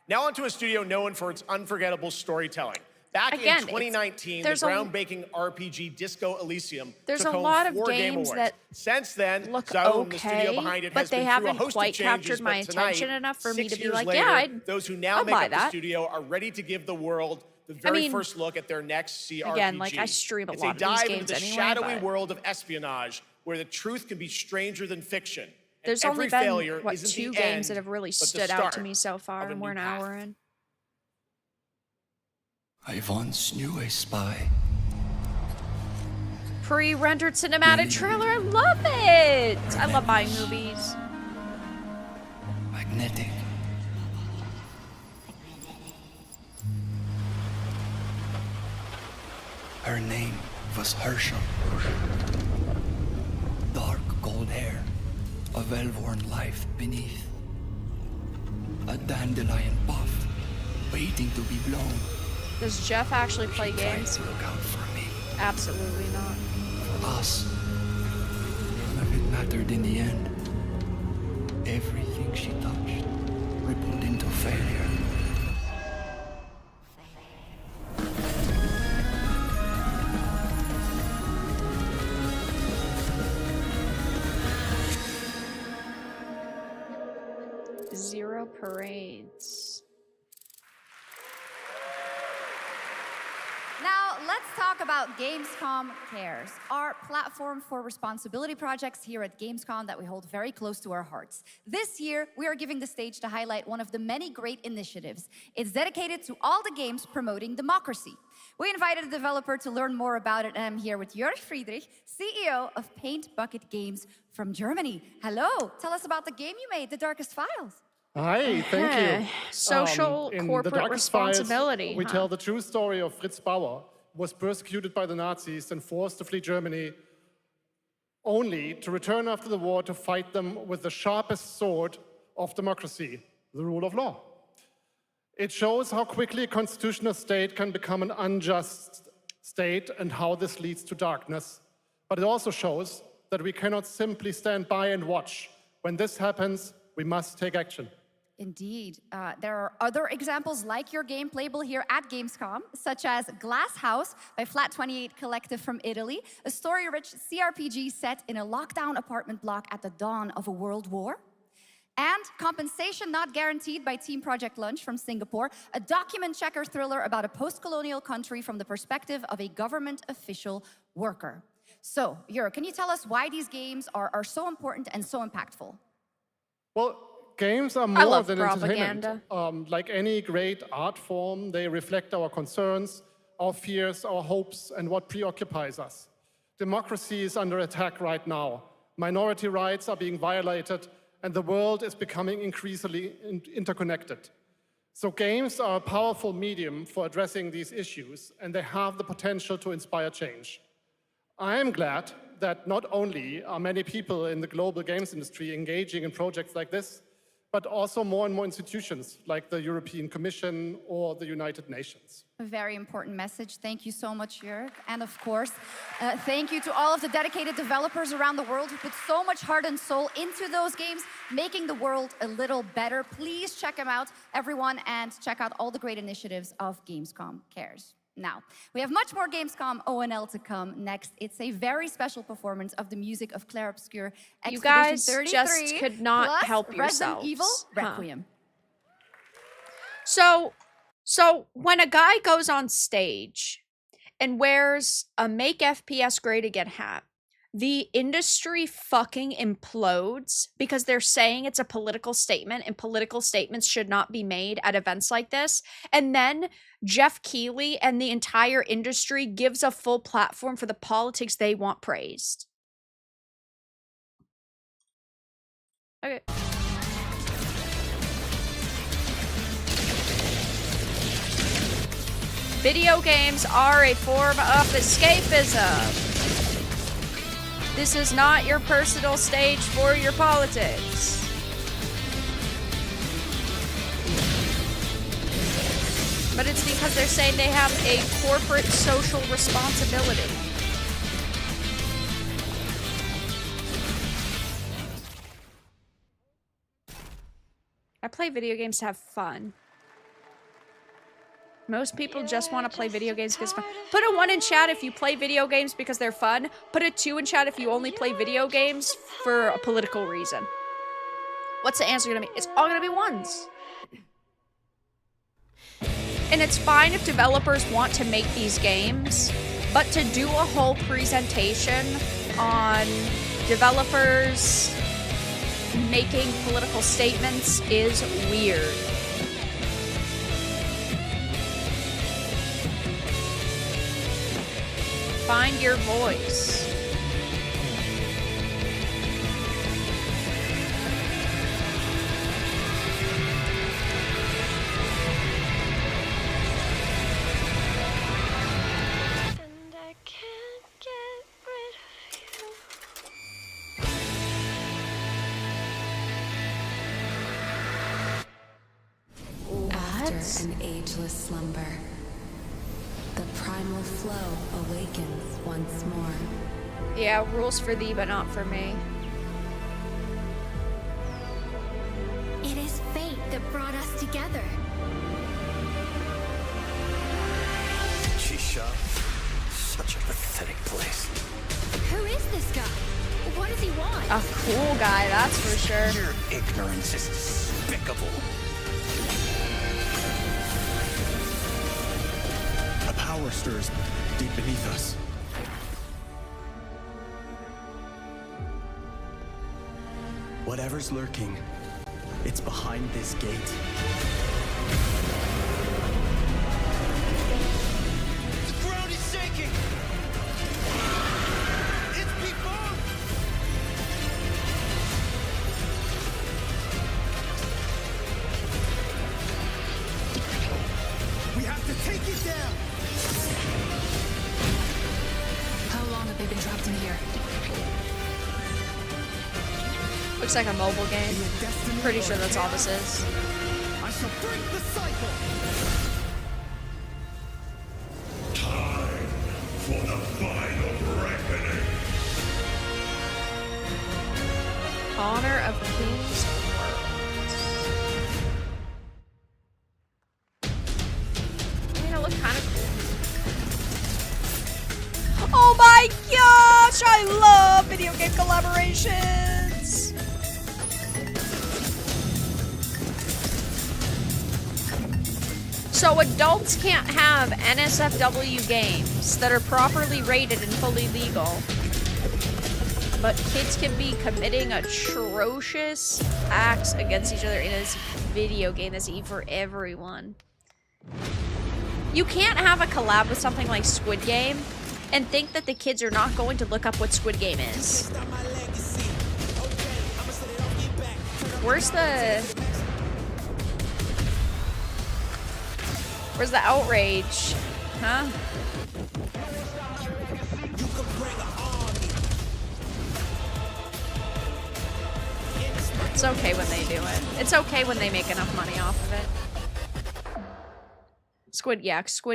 Speaker 5: now onto a studio known for its unforgettable storytelling. Back
Speaker 1: Again,
Speaker 5: in 2019, the
Speaker 1: there's a-
Speaker 5: groundbreaking RPG Disco Elysium
Speaker 1: There's
Speaker 5: took
Speaker 1: a
Speaker 5: home
Speaker 1: lot of
Speaker 5: 4 Game
Speaker 1: games
Speaker 5: Awards.
Speaker 1: that
Speaker 5: Since then,
Speaker 1: look
Speaker 5: Zone, the studio
Speaker 1: okay,
Speaker 5: behind it,
Speaker 1: but
Speaker 5: has
Speaker 1: they
Speaker 5: been through a
Speaker 1: haven't
Speaker 5: host
Speaker 1: quite
Speaker 5: of changes,
Speaker 1: captured my
Speaker 5: but tonight,
Speaker 1: attention enough for me
Speaker 5: 6
Speaker 1: to be
Speaker 5: years
Speaker 1: like,
Speaker 5: later,
Speaker 1: yeah, I'd-
Speaker 5: those who now
Speaker 1: I'll
Speaker 5: make
Speaker 1: buy
Speaker 5: up the
Speaker 1: that.
Speaker 5: studio are ready to give the world the very
Speaker 1: mean,
Speaker 5: first look at their next CRPG.
Speaker 1: again, like, I stream a
Speaker 5: It's
Speaker 1: lot of these
Speaker 5: dive
Speaker 1: games
Speaker 5: into the
Speaker 1: anyway,
Speaker 5: shadowy
Speaker 1: but-
Speaker 5: world of espionage, where the truth can be stranger than fiction. And
Speaker 1: There's
Speaker 5: every
Speaker 1: only been,
Speaker 5: failure
Speaker 1: what,
Speaker 5: isn't
Speaker 1: 2
Speaker 5: the
Speaker 1: games
Speaker 5: end,
Speaker 1: that have really
Speaker 5: but the
Speaker 1: stood out to
Speaker 5: start
Speaker 1: me so far,
Speaker 5: of a
Speaker 1: and we're
Speaker 5: new
Speaker 1: an
Speaker 5: path.
Speaker 1: hour in.
Speaker 12: I once knew a spy.
Speaker 1: Pre-rendered cinematic trailer, I love it! I love buying movies.
Speaker 12: Magnetic. Her name was Herschel. Dark gold hair, a well-worn life beneath. A dandelion puff, waiting to be blown.
Speaker 1: Does Jeff actually play games?
Speaker 12: Look out for me.
Speaker 1: Absolutely not.
Speaker 12: For us, none of it mattered in the end. Everything she touched rippled into failure.
Speaker 1: Zero parades.
Speaker 16: Now, let's talk about Gamescom Cares, our platform for responsibility projects here at Gamescom that we hold very close to our hearts. This year, we are giving the stage to highlight one of the many great initiatives. It's dedicated to all the games promoting democracy. We invited a developer to learn more about it, and I'm here with Jörg Friedrich, CEO of Paint Bucket Games from Germany. Hello, tell us about the game you made, The Darkest Files.
Speaker 7: Hi, thank you.
Speaker 1: Social
Speaker 7: In
Speaker 1: corporate
Speaker 7: The Darkest Files,
Speaker 1: responsibility.
Speaker 7: we tell the true story of Fritz Bauer, who was persecuted by the Nazis and forced to flee Germany, only to return after the war to fight them with the sharpest sword of democracy, the rule of law. It shows how quickly a constitutional state can become an unjust state and how this leads to darkness. But it also shows that we cannot simply stand by and watch. When this happens, we must take action.
Speaker 16: Indeed. There are other examples like your game playable here at Gamescom, such as Glass House by Flat 28 Collective from Italy, a story-rich CRPG set in a lockdown apartment block at the dawn of a world war. And Compensation Not Guaranteed by Team Project Lunch from Singapore, a document checker thriller about a post-colonial country from the perspective of a government official worker. So, Jur, can you tell us why these games are so important and so impactful?
Speaker 7: Well, games are more than entertainment. Like any great art form, they reflect our concerns, our fears, our hopes, and what preoccupies us. Democracy is under attack right now. Minority rights are being violated, and the world is becoming increasingly interconnected. So games are a powerful medium for addressing these issues, and they have the potential to inspire change. I am glad that not only are many people in the global games industry engaging in projects like this, but also more and more institutions like the European Commission or the United Nations.
Speaker 16: A very important message. Thank you so much, Jörg. And of course, thank you to all of the dedicated developers around the world who put so much heart and soul into those games, making the world a little better. Please check them out, everyone, and check out all the great initiatives of Gamescom Cares. Now, we have much more Gamescom ONL to come next. It's a very special performance of the music of Clair Obscur Expedition
Speaker 1: You guys
Speaker 16: 33,
Speaker 1: just could not
Speaker 16: plus
Speaker 1: help yourselves.
Speaker 16: Resident Evil Requiem.
Speaker 1: So when a guy goes on stage and wears a Make FPS Great Again hat, the industry fucking implodes because they're saying it's a political statement and political statements should not be made at events like this. And then Jeff Keighley and the entire industry gives a full platform for the politics they want praised. Okay. Video games are a form of escapism. This is not your personal stage for your politics. But it's because they're saying they have a corporate social responsibility. I play video games to have fun. Most people just want to play video games because it's fun. Put a 1 in chat if you play video games because they're fun. Put a 2 in chat if you only play video games for a political reason. What's the answer gonna be? It's all gonna be 1s. And it's fine if developers want to make these games, but to do a whole presentation on developers making political statements is weird. Find your voice.
Speaker 14: And I can't get rid of you.
Speaker 19: After an ageless slumber, the primal flow awakens once more.
Speaker 1: Yeah, rules for thee, but not for me.
Speaker 6: It is fate that brought us together.
Speaker 4: Shisha, such a pathetic place.
Speaker 6: Who is this guy? What does he want?
Speaker 1: A cool guy, that's for sure.
Speaker 4: Your ignorance is despicable.
Speaker 3: A power stirs deep beneath us. Whatever's lurking, it's behind this gate.
Speaker 9: The ground is shaking! It's people!
Speaker 3: We have to take it down!
Speaker 19: How long have they been trapped in here?
Speaker 1: Looks like a mobile game. Pretty sure that's all this is.
Speaker 3: I shall break the cycle!
Speaker 4: Time for the final reckoning.
Speaker 1: Honor of King's World. Oh my gosh, I love video game collaborations. So adults can't have NSFW games that are properly rated and fully legal. But kids can be committing atrocious acts against each other in this video game that's easy for everyone. You can't have a collab with something like Squid Game and think that the kids are not going to look up what Squid Game is. Where's the outrage? Huh? It's okay when they do it. It's okay when they make enough money off of it. Squid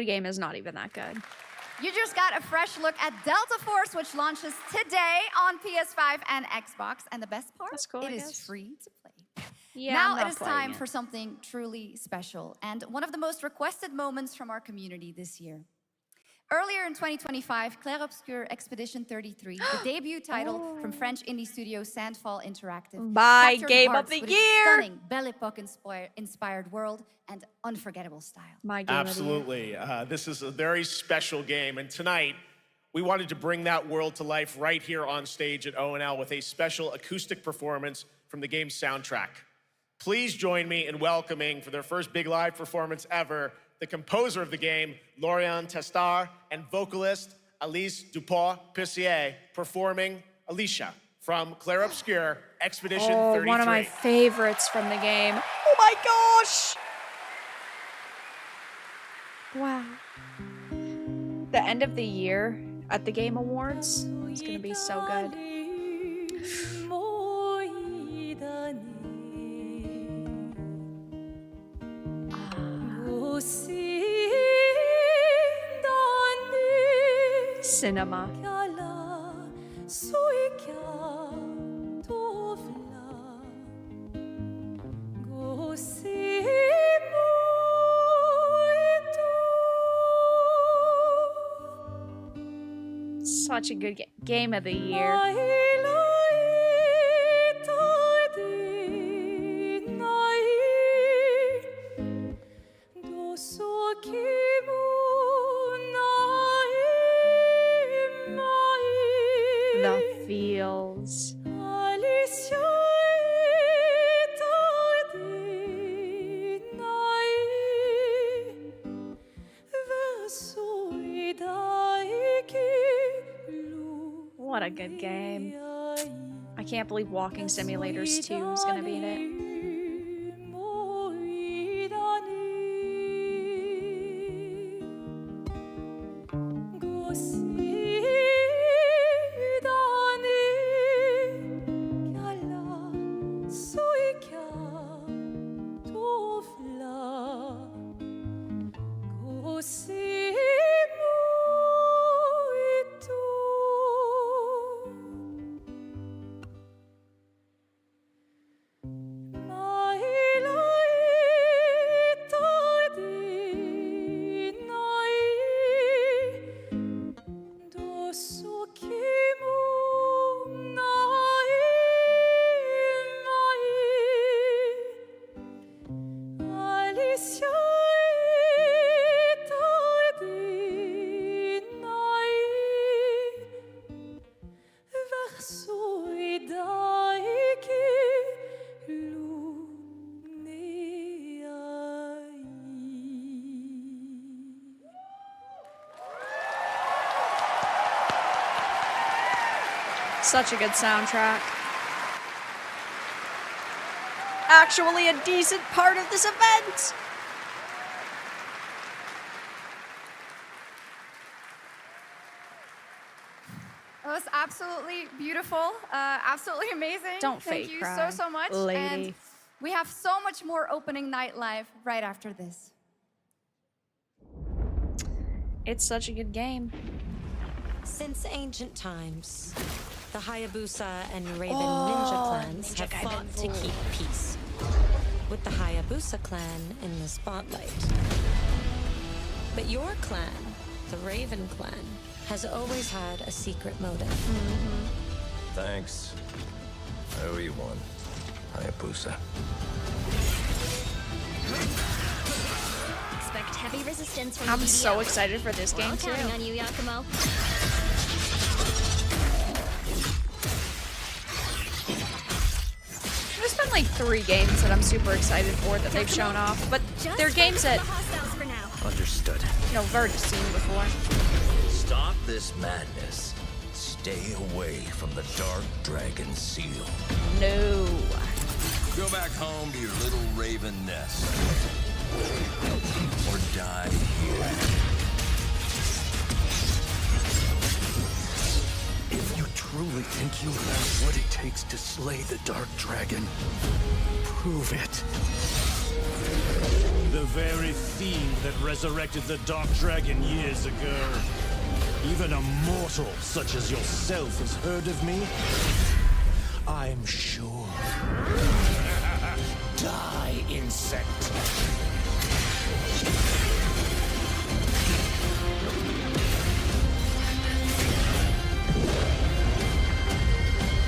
Speaker 1: Game is not even that good.
Speaker 16: You just got a fresh look at Delta Force, which launches today on PS5 and Xbox. And the best part,
Speaker 1: That's cool,
Speaker 16: it
Speaker 1: I
Speaker 16: is
Speaker 1: guess.
Speaker 16: free to play.
Speaker 1: Yeah,
Speaker 16: now
Speaker 1: I'm
Speaker 16: it
Speaker 1: not
Speaker 16: is
Speaker 1: playing
Speaker 16: time
Speaker 1: it.
Speaker 16: for something truly special and one of the most requested moments from our community this year. Earlier in 2025, Clair Obscur Expedition 33, the debut title from French indie studio Sandfall Interactive,
Speaker 1: My
Speaker 16: captured
Speaker 1: game of
Speaker 16: hearts
Speaker 1: the
Speaker 16: with its
Speaker 1: year!
Speaker 16: stunning Belle Epoque inspired world and unforgettable style.
Speaker 1: My game
Speaker 5: Absolutely. This is a very special game, and tonight we wanted to bring that world to life right here on stage at ONL with a special acoustic performance from the game's soundtrack. Please join me in welcoming, for their first big live performance ever, the composer of the game, Lauriane Testar, and vocalist Alice Dupont-Pessier, performing Alicia from Clair Obscur Expedition 33.
Speaker 1: One of my favorites from the game. Oh my gosh! Wow. The end of the year at the Game Awards is gonna be so good. Cinema. Such a good game of the year. The feels. What a good game. I can't believe Walking Simulators 2 is gonna be in it. Such a good soundtrack. Actually a decent part of this event.
Speaker 16: It was absolutely beautiful, absolutely amazing.
Speaker 1: Don't
Speaker 16: Thank
Speaker 1: fake
Speaker 16: you
Speaker 1: cry,
Speaker 16: so much.
Speaker 1: lady.
Speaker 16: And we have so much more opening night live right after this.
Speaker 1: It's such a good game.
Speaker 10: Since ancient times, the Hayabusa and Raven ninja clans have fought to keep peace, with the Hayabusa clan in the spotlight. But your clan The Raven clan has always had a secret motive.
Speaker 17: Thanks. I owe you one. Hayabusa.
Speaker 6: Expect heavy resistance from
Speaker 1: I'm
Speaker 6: BDO.
Speaker 1: so excited for this
Speaker 6: We're all
Speaker 1: game too.
Speaker 6: counting on you, Yakumo.
Speaker 1: There's been like 3 games that I'm super excited for that they've shown off, but they're games that,
Speaker 17: Understood.
Speaker 1: you know, I've already seen before.
Speaker 17: Stop this madness. Stay away from the Dark Dragon Seal.
Speaker 1: No.
Speaker 17: Go back home to your little raven nest. Or die here. If you truly think you have what it takes to slay the Dark Dragon, prove it.
Speaker 8: The very fiend that resurrected the Dark Dragon years ago. Even a mortal such as yourself has heard of me? I'm sure. Die, insect.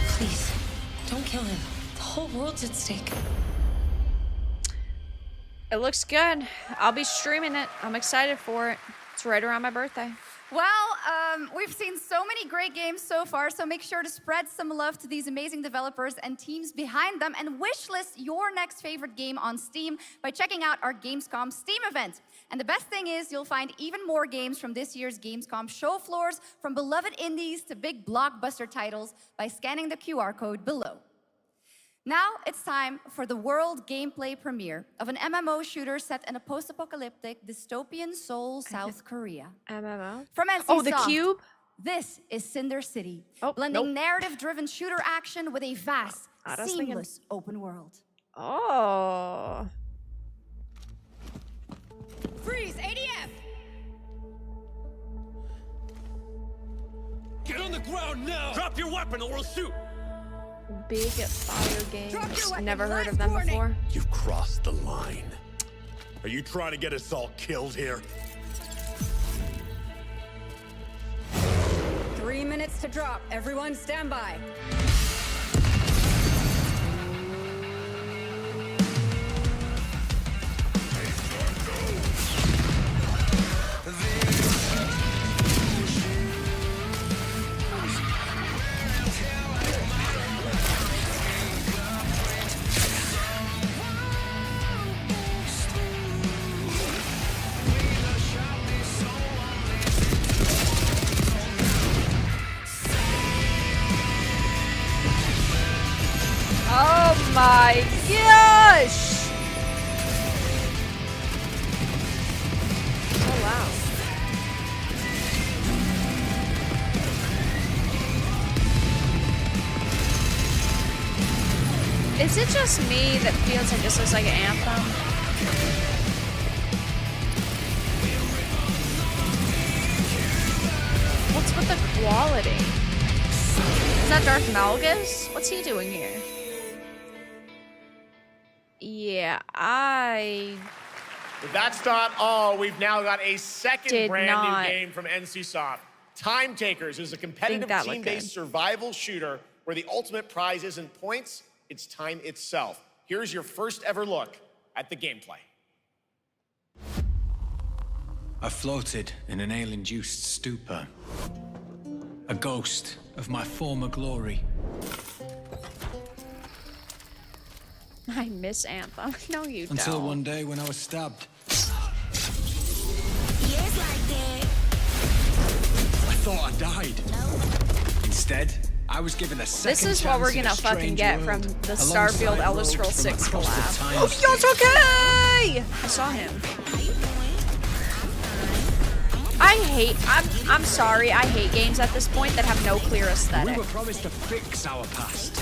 Speaker 10: Please, don't kill him. The whole world's at stake.
Speaker 1: It looks good. I'll be streaming it. I'm excited for it. It's right around my birthday.
Speaker 16: Well, we've seen so many great games so far, so make sure to spread some love to these amazing developers and teams behind them, and wishlist your next favorite game on Steam by checking out our Gamescom Steam event. And the best thing is you'll find even more games from this year's Gamescom show floors, from beloved indies to big blockbuster titles, by scanning the QR code below. Now it's time for the world gameplay premiere of an MMO shooter set in a post-apocalyptic dystopian Seoul, South Korea.
Speaker 1: MMO?
Speaker 16: From NC
Speaker 1: Oh, the
Speaker 16: Soft,
Speaker 1: Cube?
Speaker 16: This is Cinder City,
Speaker 1: Oh,
Speaker 16: blending
Speaker 1: nope.
Speaker 16: narrative-driven shooter action with a vast,
Speaker 1: I was thinking-
Speaker 16: seamless open world.
Speaker 1: Oh.
Speaker 16: Freeze, ADF!
Speaker 8: Get on the ground now! Drop your weapon or we'll shoot!
Speaker 1: Big Fire Games.
Speaker 8: weapon,
Speaker 1: Never heard
Speaker 8: last
Speaker 1: of them
Speaker 8: warning.
Speaker 1: before.
Speaker 8: You've crossed the line. Are you trying to get us all killed here?
Speaker 15: 3 minutes to drop. Everyone stand by.
Speaker 1: Oh my gosh! Oh wow. Is it just me that feels like this looks like an Anthem? What's with the quality? Is that Darth Malgus? What's he doing here? Yeah,
Speaker 5: But that's not all. We've now got a second
Speaker 1: Did
Speaker 5: brand
Speaker 1: not
Speaker 5: new game from NC Soft. Time Takers is a competitive
Speaker 1: that looked
Speaker 5: team-based
Speaker 1: good.
Speaker 5: survival shooter where the ultimate prize isn't points, it's time itself. Here's your first ever look at the gameplay.
Speaker 13: I floated in an ale-induced stupor, a ghost of my former glory.
Speaker 1: I miss Anthem. No, you
Speaker 13: Until
Speaker 1: don't.
Speaker 13: one day when I was stabbed. I thought I died. Instead, I was given a second
Speaker 1: This is what we're gonna
Speaker 13: chance in a
Speaker 1: fucking
Speaker 13: strange
Speaker 1: get
Speaker 13: world,
Speaker 1: from the
Speaker 13: alongside
Speaker 1: Starfield Elder
Speaker 13: rogues
Speaker 1: Scrolls
Speaker 13: from
Speaker 1: 6
Speaker 13: across the
Speaker 1: collab.
Speaker 13: time
Speaker 1: Oh,
Speaker 13: space.
Speaker 1: Yote! I saw him. I hate. I'm sorry. I hate games at this point that have no clear
Speaker 13: We
Speaker 1: aesthetic.
Speaker 13: were promised to fix our past.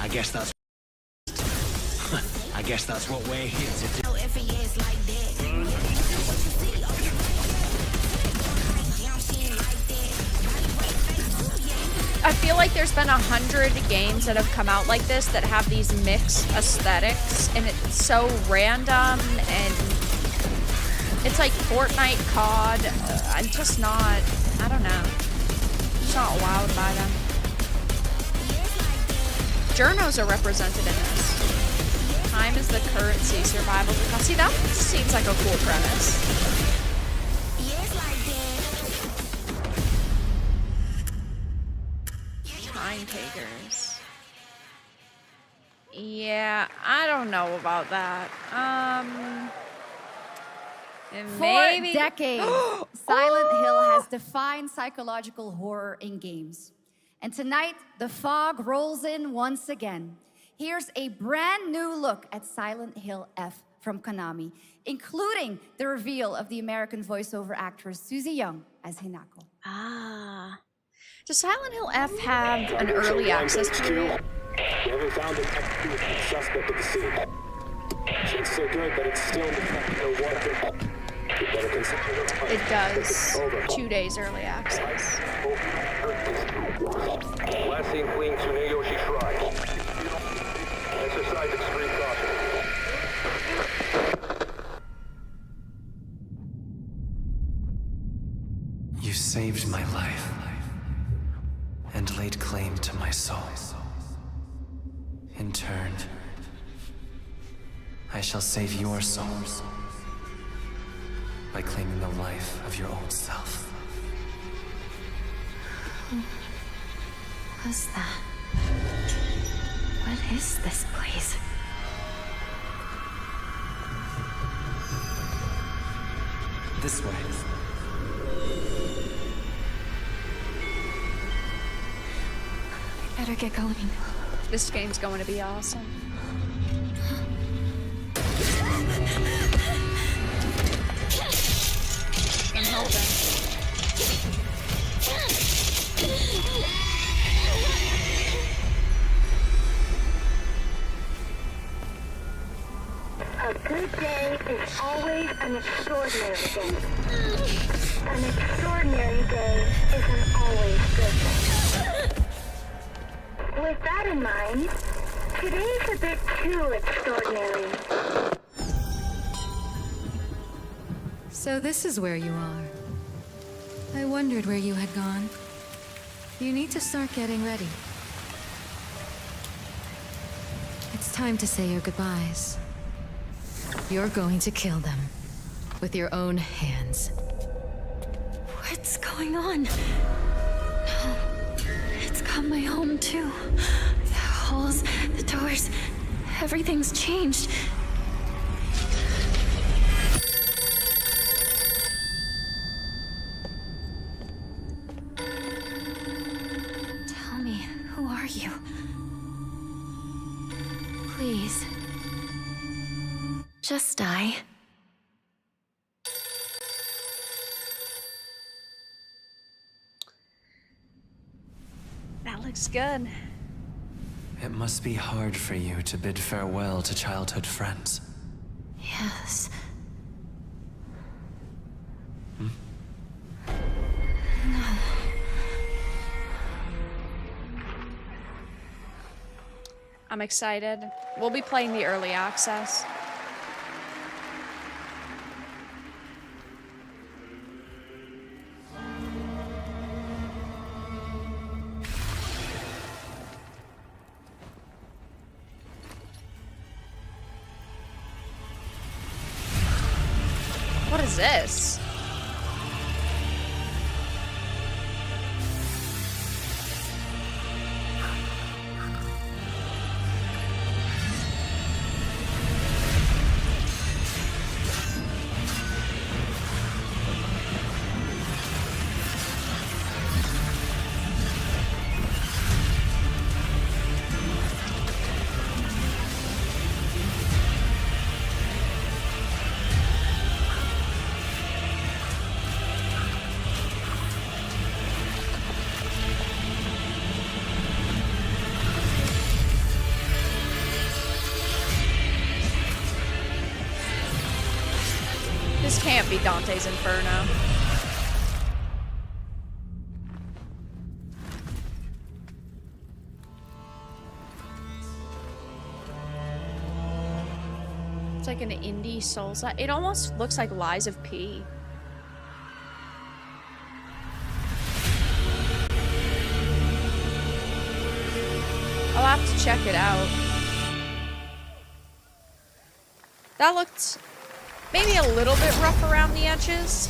Speaker 13: I guess that's. I guess that's what we're here to do.
Speaker 1: I feel like there's been 100 games that have come out like this that have these mixed aesthetics, and it's so random and It's like Fortnite, COD. I'm just not, I don't know. Just not wowed by them. Journos are represented in this. Time is the currency, survival. See, that seems like a cool premise. Time takers. Yeah, I don't know about that. Maybe.
Speaker 16: For decades, Silent Hill has defined psychological horror in games. And tonight, the fog rolls in once again. Here's a brand new look at Silent Hill F from Konami, including the reveal of the American voiceover actress Susie Young as Hinako.
Speaker 1: Ah. Does Silent Hill F have an early access period?
Speaker 11: We haven't found an executed suspect at the scene. It's so good, but it's still no water. You better consider
Speaker 1: it does. 2 days early access.
Speaker 11: Last seen fleeing to Niyoshi Shrine. Exercise extreme caution.
Speaker 20: You saved my life and laid claim to my soul. In turn, I shall save your souls by claiming the life of your old self.
Speaker 19: Who was that? What is this place?
Speaker 20: This way.
Speaker 19: I better get going.
Speaker 1: This game's going to be awesome. I'm hoping.
Speaker 6: A good day is always an extraordinary day. An extraordinary day isn't always good. With that in mind, today's a bit too extraordinary.
Speaker 21: So this is where you are. I wondered where you had gone. You need to start getting ready. It's time to say your goodbyes. You're going to kill them with your own hands.
Speaker 19: What's going on? No. It's got my home too. The halls, the doors, everything's changed. Tell me, who are you? Please. Just die.
Speaker 1: That looks good.
Speaker 20: It must be hard for you to bid farewell to childhood friends.
Speaker 19: Yes.
Speaker 20: Hmm?
Speaker 19: No.
Speaker 1: I'm excited. We'll be playing the early access. What is this? This can't be Dante's Inferno. It's like an indie Souls. It almost looks like Lies of P. I'll have to check it out. That looked maybe a little bit rough around the edges,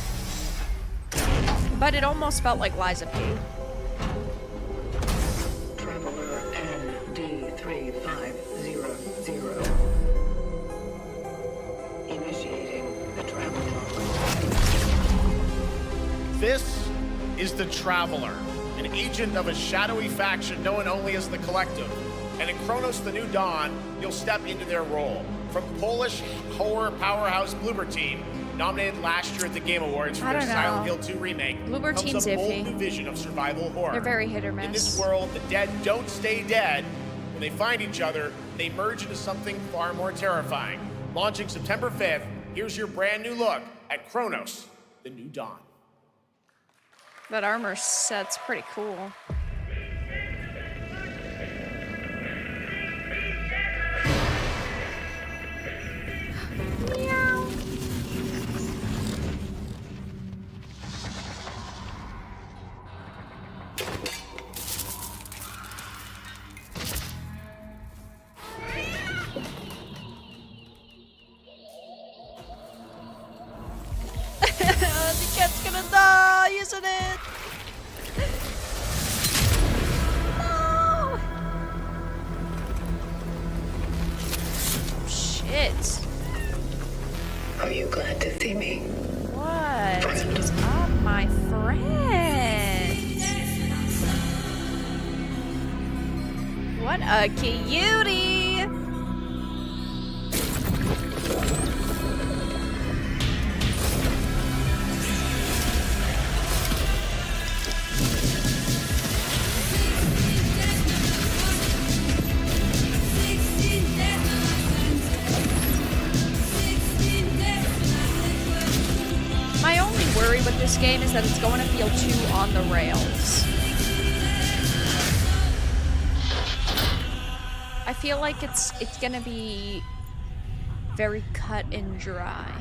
Speaker 1: but it almost felt like Lies of P.
Speaker 9: Traveler ND3500. Initiating the travel log.
Speaker 5: This is the Traveler, an agent of a shadowy faction known only as the Collective. And in Chronos: The New Dawn, you'll step into their role. From Polish horror powerhouse Bloober Team, nominated last year at the Game Awards for their Silent Hill 2 remake,
Speaker 1: Bloober
Speaker 5: comes
Speaker 1: Team's
Speaker 5: a bold
Speaker 1: iffy.
Speaker 5: new vision of survival horror.
Speaker 1: They're very hit or miss.
Speaker 5: In this world, the dead don't stay dead. When they find each other, they merge into something far more terrifying. Launching September 5th, here's your brand new look at Chronos: The New Dawn.
Speaker 1: That armor set's pretty cool. Meow. The cat's gonna die, isn't it? No! Shit.
Speaker 9: Are you glad to see me?
Speaker 1: What is up, my friend? What a cutie! My only worry with this game is that it's going to feel too on the rails. I feel like it's gonna be very cut and dry.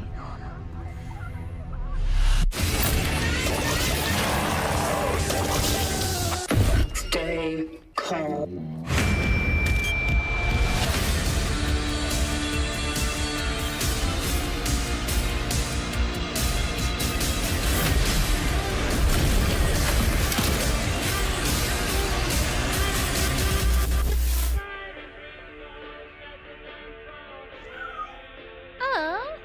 Speaker 9: Stay calm.
Speaker 1: Oh.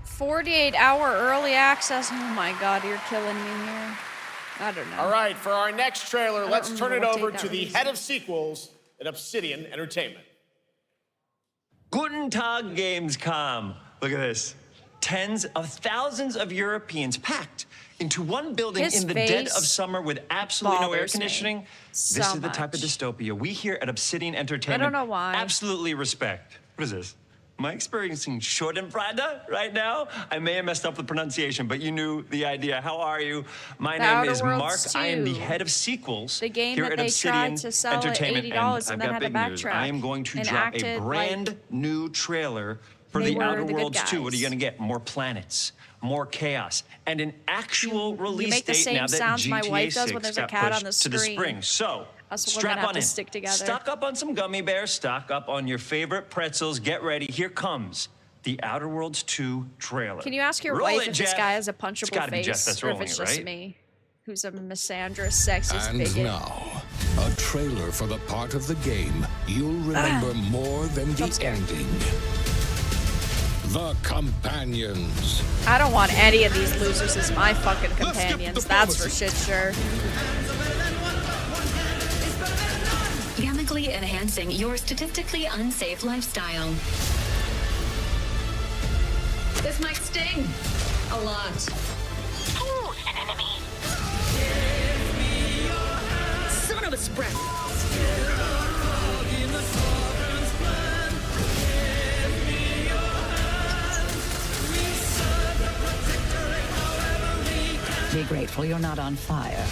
Speaker 1: 48-hour early access. Oh my god, you're killing me here. I don't know.
Speaker 5: All right, for our next trailer, let's turn it
Speaker 1: remember what
Speaker 5: over
Speaker 1: date
Speaker 5: to
Speaker 1: that
Speaker 5: the
Speaker 1: released.
Speaker 5: head of sequels at Obsidian Entertainment.
Speaker 18: Guten Tag, Gamescom. Look at this. Tens of thousands of Europeans packed into one building
Speaker 1: His
Speaker 18: in the dead
Speaker 1: face
Speaker 18: of summer with absolutely no air
Speaker 1: bothers me
Speaker 18: conditioning.
Speaker 1: so
Speaker 18: This is the type of
Speaker 1: much.
Speaker 18: dystopia we here at Obsidian Entertainment
Speaker 1: I don't know why.
Speaker 18: absolutely respect. What is this? Am I experiencing Schadenfreude right now? I may have messed up the pronunciation, but you knew the idea. How are you? My
Speaker 1: The
Speaker 18: name
Speaker 1: Outer
Speaker 18: is
Speaker 1: Worlds
Speaker 18: Mark. I am the
Speaker 1: 2.
Speaker 18: head of sequels
Speaker 1: The game
Speaker 18: here
Speaker 1: that
Speaker 18: at
Speaker 1: they
Speaker 18: Obsidian
Speaker 1: tried to sell at
Speaker 18: Entertainment,
Speaker 1: $80
Speaker 18: and
Speaker 1: and then
Speaker 18: I've
Speaker 1: had
Speaker 18: got
Speaker 1: to
Speaker 18: big news.
Speaker 1: backtrack
Speaker 18: I am going to
Speaker 1: and
Speaker 18: drop a
Speaker 1: acted
Speaker 18: brand
Speaker 1: like
Speaker 18: new trailer for
Speaker 1: they
Speaker 18: the
Speaker 1: were
Speaker 18: Outer
Speaker 1: the good
Speaker 18: Worlds 2. What are you
Speaker 1: guys.
Speaker 18: going to get? More planets, more chaos, and an actual release
Speaker 1: make the
Speaker 18: date
Speaker 1: same
Speaker 18: now that
Speaker 1: sounds my
Speaker 18: GTA
Speaker 1: wife does
Speaker 18: 6
Speaker 1: when there's a
Speaker 18: got
Speaker 1: cat on
Speaker 18: pushed
Speaker 1: the
Speaker 18: to the
Speaker 1: screen.
Speaker 18: spring. So
Speaker 1: Us women
Speaker 18: strap
Speaker 1: have
Speaker 18: on
Speaker 1: to
Speaker 18: in.
Speaker 1: stick together.
Speaker 18: Stock up on some gummy bears. Stock up on your favorite pretzels. Get ready. Here comes the Outer Worlds 2 trailer.
Speaker 1: Can you ask your
Speaker 18: Roll
Speaker 1: wife
Speaker 18: it,
Speaker 1: if this
Speaker 18: Jeff.
Speaker 1: guy has a
Speaker 18: It's
Speaker 1: punchable
Speaker 18: gotta be Jeff
Speaker 1: face,
Speaker 18: that's
Speaker 1: or if
Speaker 18: rolling
Speaker 1: it's
Speaker 18: it,
Speaker 1: just
Speaker 18: right?
Speaker 1: me, who's a misandrous, sexist
Speaker 22: And
Speaker 1: bigot.
Speaker 22: now, a trailer for the part of the game you'll remember more than the ending. The Companions.
Speaker 1: I don't want any of these losers as my fucking companions. That's for shit sure.
Speaker 23: Chemically enhancing your statistically unsafe lifestyle. This might sting a lot.
Speaker 9: Ooh, an enemy.
Speaker 23: Son of a spread.
Speaker 24: Be grateful you're not on fire.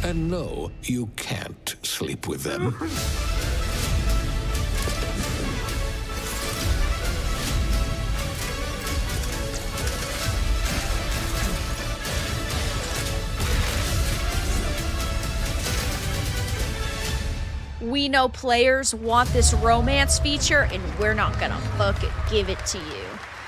Speaker 22: And no, you can't sleep with them.
Speaker 1: We know players want this romance feature, and we're not gonna fucking give it to you.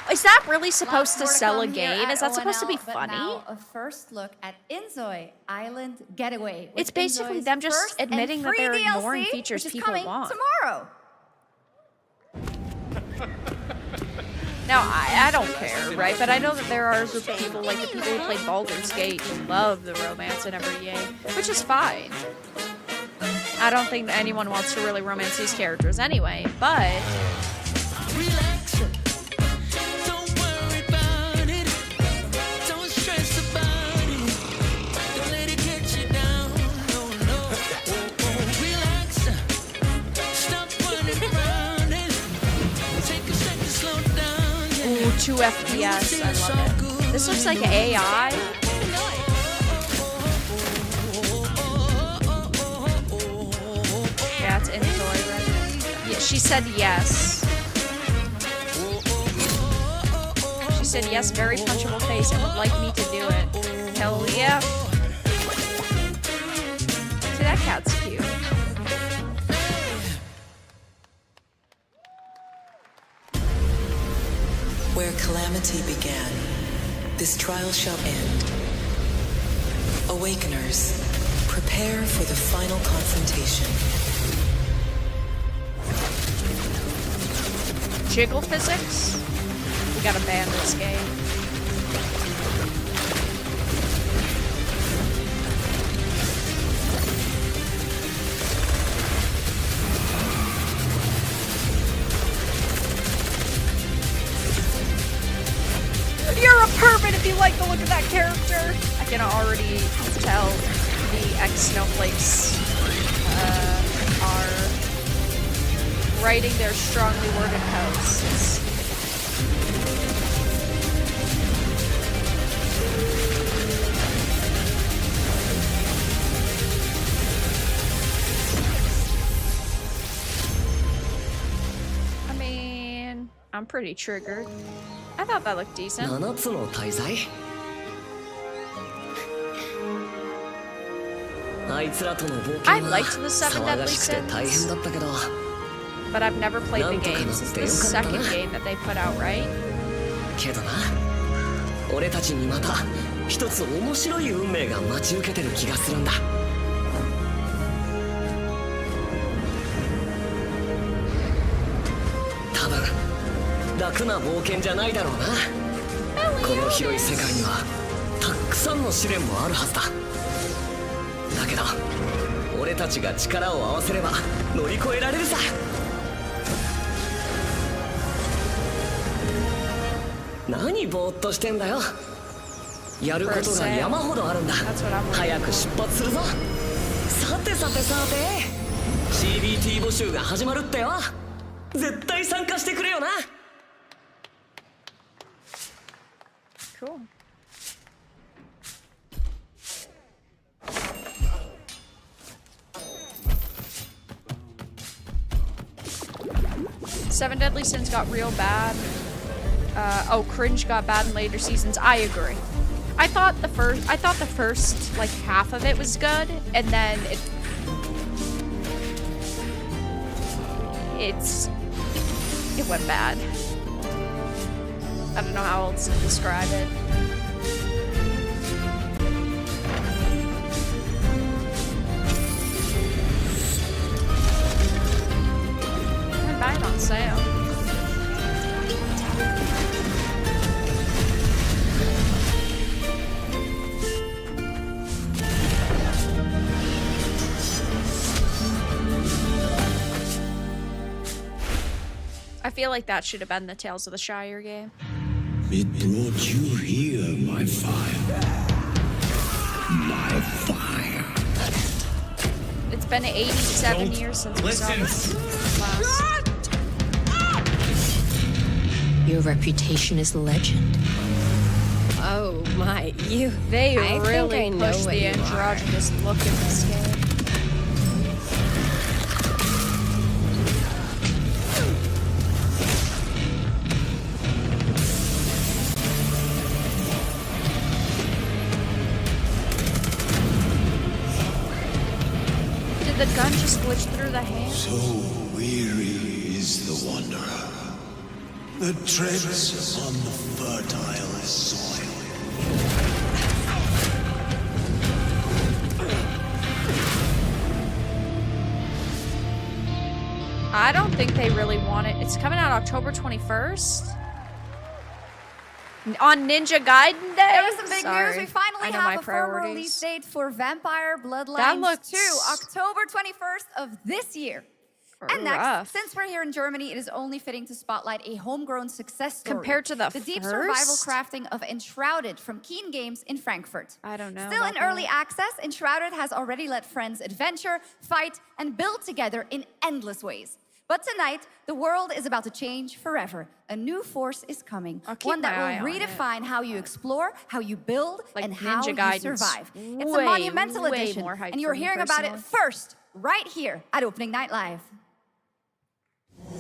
Speaker 1: Is that really supposed to sell a game? Is that supposed to be funny?
Speaker 16: Now, a first look at Inzoi Island Getaway.
Speaker 1: It's basically them just admitting that they're ignoring features people want.
Speaker 16: Tomorrow.
Speaker 1: Now, I don't care, right? But I know that there are a group of people, like the people who played Baldur's Gate, who love the romance in every game, which is fine. I don't think anyone wants to really romance these characters anyway, but... Ooh, 2 FPS, I love it. This looks like AI. Yeah, it's Inzoi, right? Yeah, she said yes. She said yes, very punchable face, and would like me to do it. Hell yeah. See, that cat's cute.
Speaker 2: Where calamity began, this trial shall end. Awakeners, prepare for the final confrontation.
Speaker 1: Jiggle physics? We gotta ban this game. You're a pervert if you like the look of that character. I can already tell the ex-snowflakes are writing their strongly worded posts. I mean, I'm pretty triggered. I thought that looked decent. I liked the 7 Deadly Sins, but I've never played the game. This is the second game that they put out, right?
Speaker 7: けどな、俺たちにまた一つ面白い運命が待ち受けてる気がするんだ。多分楽な冒険じゃないだろうな。この広い世界にはたくさんの試練もあるはずだ。だけど俺たちが力を合わせれば乗り越えられるさ。何ぼーっとしてんだよ。やることが山ほどあるんだ。早く出発するぞ。さてさてさて CBT 募集が始まるってよ。絶対参加してくれよな。
Speaker 1: Cool. Seven Deadly Sins got real bad. Oh, cringe got bad in later seasons. I agree. I thought the first like half of it was good, and then it went bad. I don't know how else to describe it. I buy it on sale. I feel like that should have been the Tales of the Shire game.
Speaker 4: It brought you here, my fire. My fire.
Speaker 1: It's been 87 years since we saw this last.
Speaker 19: Your reputation is legend.
Speaker 3: Oh my, you.
Speaker 1: They
Speaker 3: I
Speaker 1: really
Speaker 3: think I know
Speaker 1: pushed
Speaker 3: what
Speaker 1: the
Speaker 3: you
Speaker 1: androgynous look in this game. Did the gun just glitch through the hand?
Speaker 4: So weary is the wanderer that treads upon the fertile soil.
Speaker 1: I don't think they really want it. It's coming out October 21st. On Ninja Gaiden Day?
Speaker 16: There was some big
Speaker 1: Sorry.
Speaker 16: news. We finally
Speaker 1: I know
Speaker 16: have
Speaker 1: my
Speaker 16: a firm
Speaker 1: priorities.
Speaker 16: release date for Vampire
Speaker 1: That
Speaker 16: Bloodlines
Speaker 1: looks
Speaker 16: 2, October 21st of this year. And next,
Speaker 1: rough.
Speaker 16: since we're here in Germany, it is only fitting to spotlight a homegrown success story.
Speaker 1: Compared to the
Speaker 16: deep
Speaker 1: first?
Speaker 16: survival crafting of Enshrouded from Keen Games in Frankfurt.
Speaker 1: I don't know.
Speaker 16: Still
Speaker 1: about
Speaker 16: in early
Speaker 1: that.
Speaker 16: access, Enshrouded has already let friends adventure, fight, and build together in endless ways. But tonight, the world is about to change forever. A new force is coming.
Speaker 1: I'll keep
Speaker 16: One that
Speaker 1: my eye
Speaker 16: will
Speaker 1: on it.
Speaker 16: redefine how you explore, how you build,
Speaker 1: Like
Speaker 16: and how
Speaker 1: Ninja
Speaker 16: you
Speaker 1: Gaiden's
Speaker 16: survive. It's a
Speaker 1: way,
Speaker 16: monumental
Speaker 1: way
Speaker 16: edition,
Speaker 1: more hype
Speaker 16: and you're
Speaker 1: for me
Speaker 16: hearing about it
Speaker 1: personally.
Speaker 16: first, right here at Opening Night Live.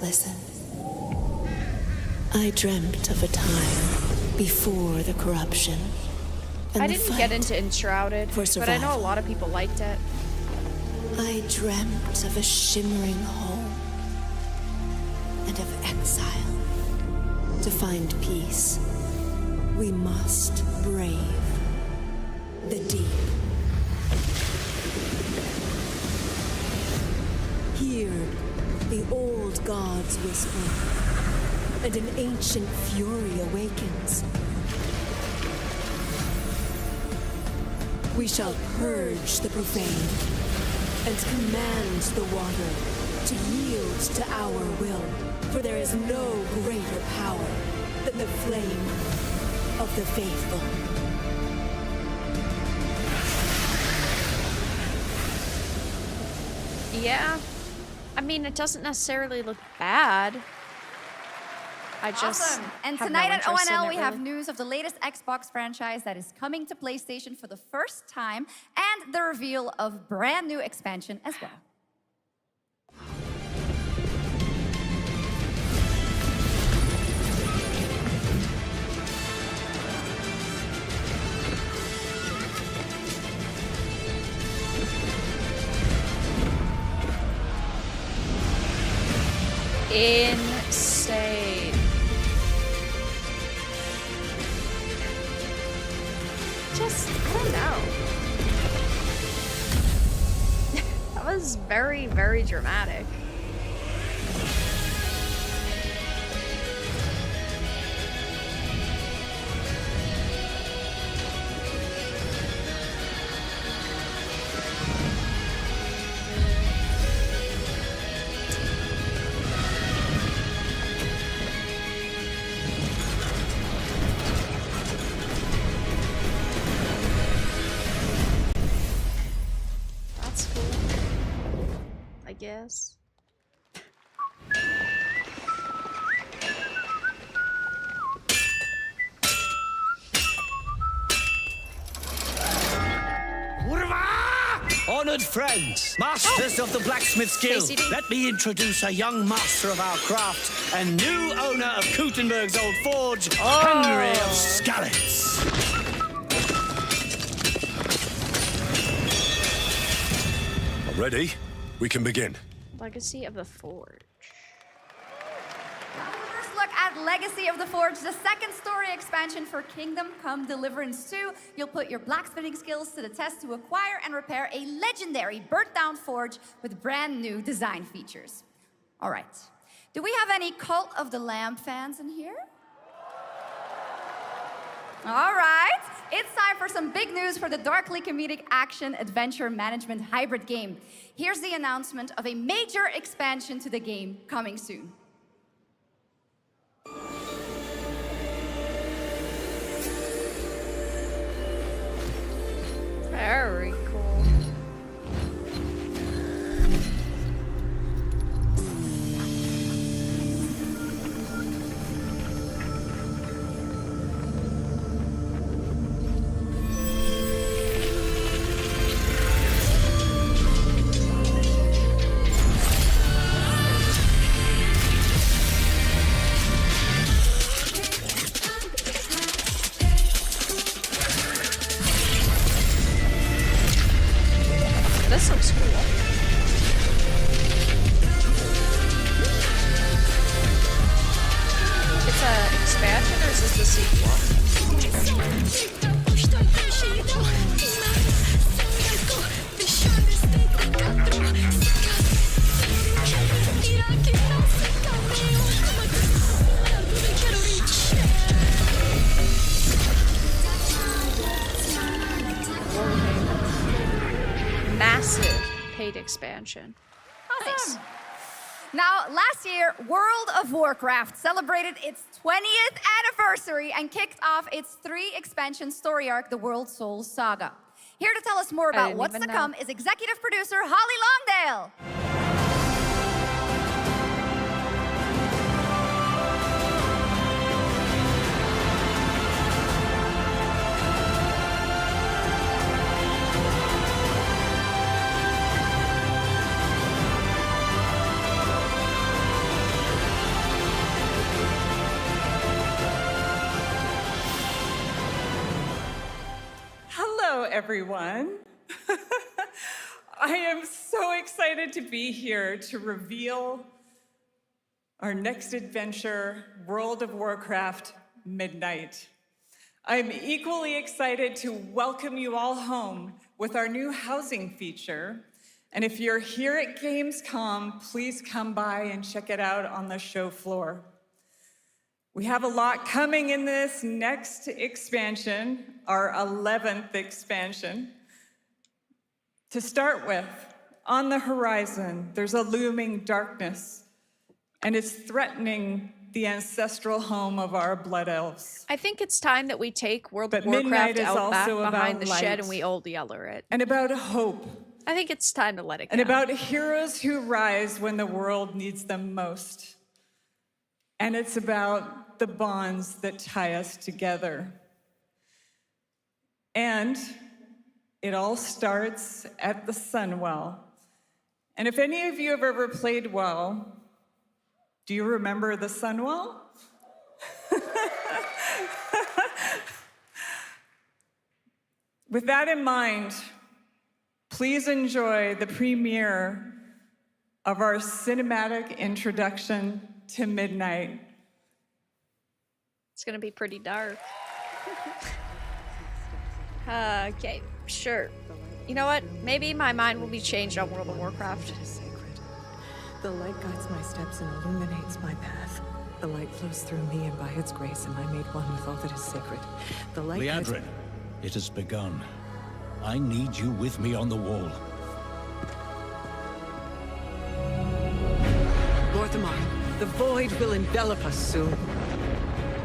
Speaker 2: Listen. I dreamt of a time before the corruption. And
Speaker 1: I
Speaker 2: the
Speaker 1: didn't
Speaker 2: fight
Speaker 1: get into Enshrouded,
Speaker 2: for
Speaker 1: but I know a
Speaker 2: survival.
Speaker 1: lot of people liked it.
Speaker 2: I dreamt of a shimmering home and of exile. To find peace, we must brave the deep. Hear the old gods whisper, and an ancient fury awakens. We shall purge the profane and command the water to yield to our will, for there is no greater power than the flame of the faithful.
Speaker 1: Yeah. I mean, it doesn't necessarily look bad. I just
Speaker 16: Awesome. And
Speaker 1: have
Speaker 16: tonight
Speaker 1: no
Speaker 16: at
Speaker 1: interest in
Speaker 16: ONL,
Speaker 1: it,
Speaker 16: we have
Speaker 1: really.
Speaker 16: news of the latest Xbox franchise that is coming to PlayStation for the first time, and the reveal of brand new expansion as well.
Speaker 1: Insane. Just, I don't know. That was very, very dramatic. That's cool. I guess.
Speaker 12: Honored friends, masters of the blacksmith's guild,
Speaker 1: KCD.
Speaker 12: let me introduce a young master of our craft and new owner of Kutenberg's old forge, Hungry of Skallets.
Speaker 17: Ready? We can begin.
Speaker 1: Legacy of the Forge.
Speaker 16: First look at Legacy of the Forge, the second story expansion for Kingdom Come Deliverance 2. You'll put your blacksmithing skills to the test to acquire and repair a legendary burnt-down forge with brand new design features. All right. Do we have any Cult of the Lamb fans in here? All right. It's time for some big news for the darkly comedic action adventure management hybrid game. Here's the announcement of a major expansion to the game coming soon.
Speaker 1: Very cool. this looks cool. It's an expansion or is this the sequel? Massive paid expansion.
Speaker 16: Awesome.
Speaker 1: Nice.
Speaker 16: Now, last year, World of Warcraft celebrated its 20th anniversary and kicked off its 3 expansion story arc, the World Souls Saga. Here to tell us more about what's to come is executive producer Holly Longdale.
Speaker 8: Hello, everyone. I am so excited to be here to reveal our next adventure, World of Warcraft Midnight. I'm equally excited to welcome you all home with our new housing feature. And if you're here at Gamescom, please come by and check it out on the show floor. We have a lot coming in this next expansion, our 11th expansion. To start with, on the horizon, there's a looming darkness, and it's threatening the ancestral home of our blood elves.
Speaker 1: I think it's time that we take World of
Speaker 8: Midnight
Speaker 1: Warcraft
Speaker 8: is
Speaker 1: out back
Speaker 8: also
Speaker 1: behind
Speaker 8: about
Speaker 1: the shed
Speaker 8: light.
Speaker 1: and we old yeller it.
Speaker 8: And about hope.
Speaker 1: I think it's time to let it go.
Speaker 8: And about heroes who rise when the world needs them most. And it's about the bonds that tie us together. And it all starts at the Sunwell. And if any of you have ever played WoW, do you remember the Sunwell? With that in mind, please enjoy the premiere of our cinematic introduction to Midnight.
Speaker 1: It's gonna be pretty dark. Okay, sure. You know what? Maybe my mind will be changed on World of Warcraft.
Speaker 10: The light guides my steps and illuminates my path. The light flows through me, and by its grace am I made one with all that is sacred. The light guides...
Speaker 22: Liadrin, it has begun. I need you with me on the wall.
Speaker 10: Mortimer, the void will envelop us soon.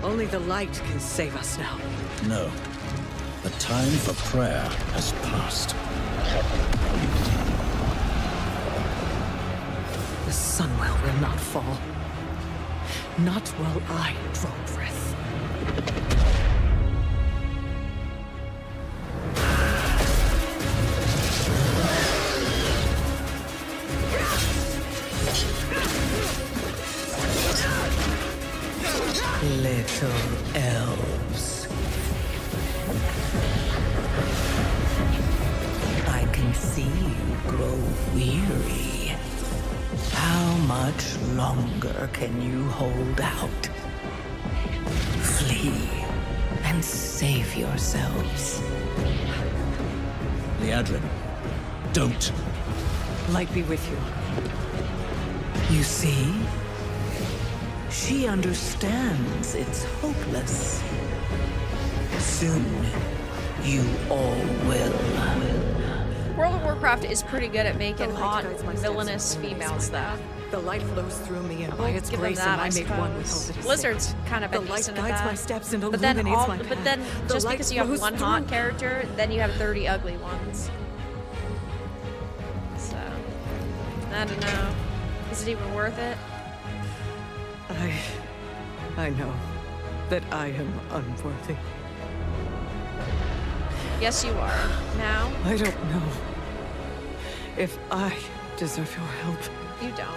Speaker 10: Only the light can save us now.
Speaker 22: No. The time for prayer has passed.
Speaker 10: The Sunwell will not fall. Not while I draw breath. Little elves. I can see you grow weary. How much longer can you hold out? Flee and save yourselves.
Speaker 22: Liadrin, don't.
Speaker 10: Light be with you. You see? She understands it's hopeless. Soon, you all will.
Speaker 1: World of Warcraft is pretty good at making hot, villainous females, though.
Speaker 10: The light flows through me, and by
Speaker 1: We'll
Speaker 10: its
Speaker 1: give them
Speaker 10: grace
Speaker 1: that,
Speaker 10: am I
Speaker 1: I
Speaker 10: made one with all
Speaker 1: suppose.
Speaker 10: that is
Speaker 1: Blizzard's
Speaker 10: sacred.
Speaker 1: kind of
Speaker 10: the
Speaker 1: been
Speaker 10: light
Speaker 1: decent at
Speaker 10: guides
Speaker 1: that.
Speaker 10: my steps and
Speaker 1: But then,
Speaker 10: illuminates my
Speaker 1: but then
Speaker 10: path. The
Speaker 1: just
Speaker 10: light
Speaker 1: because you have
Speaker 10: flows
Speaker 1: one
Speaker 10: through
Speaker 1: hot
Speaker 10: me.
Speaker 1: character, then you have 30 ugly ones. So, I don't know. Is it even worth it?
Speaker 10: I know that I am unworthy.
Speaker 1: Yes, you are. Now?
Speaker 10: I don't know if I deserve your help.
Speaker 1: You don't.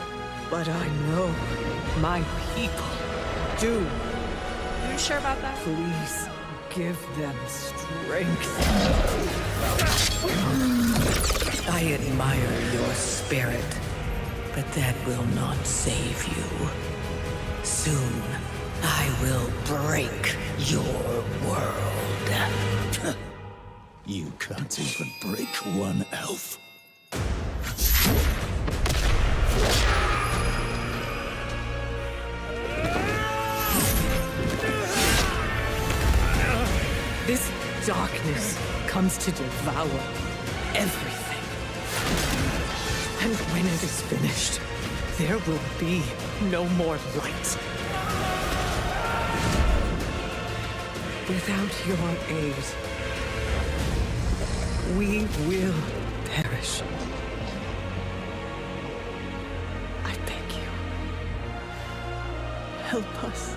Speaker 10: But I know my people do.
Speaker 1: Are you sure about that?
Speaker 10: Please give them strength. I admire your spirit, but that will not save you. Soon, I will break your world.
Speaker 4: You can't even break one elf.
Speaker 10: This darkness comes to devour everything. And when it is finished, there will be no more light. Without your aid, we will perish. I beg you, help us.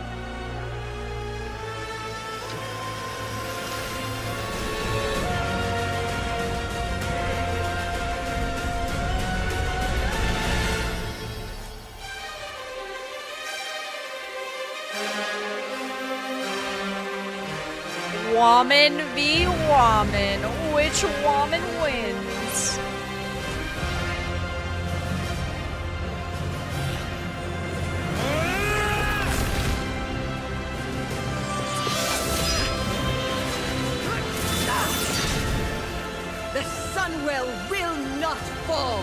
Speaker 1: Woman v. woman. Which woman wins?
Speaker 10: The Sunwell will not fall.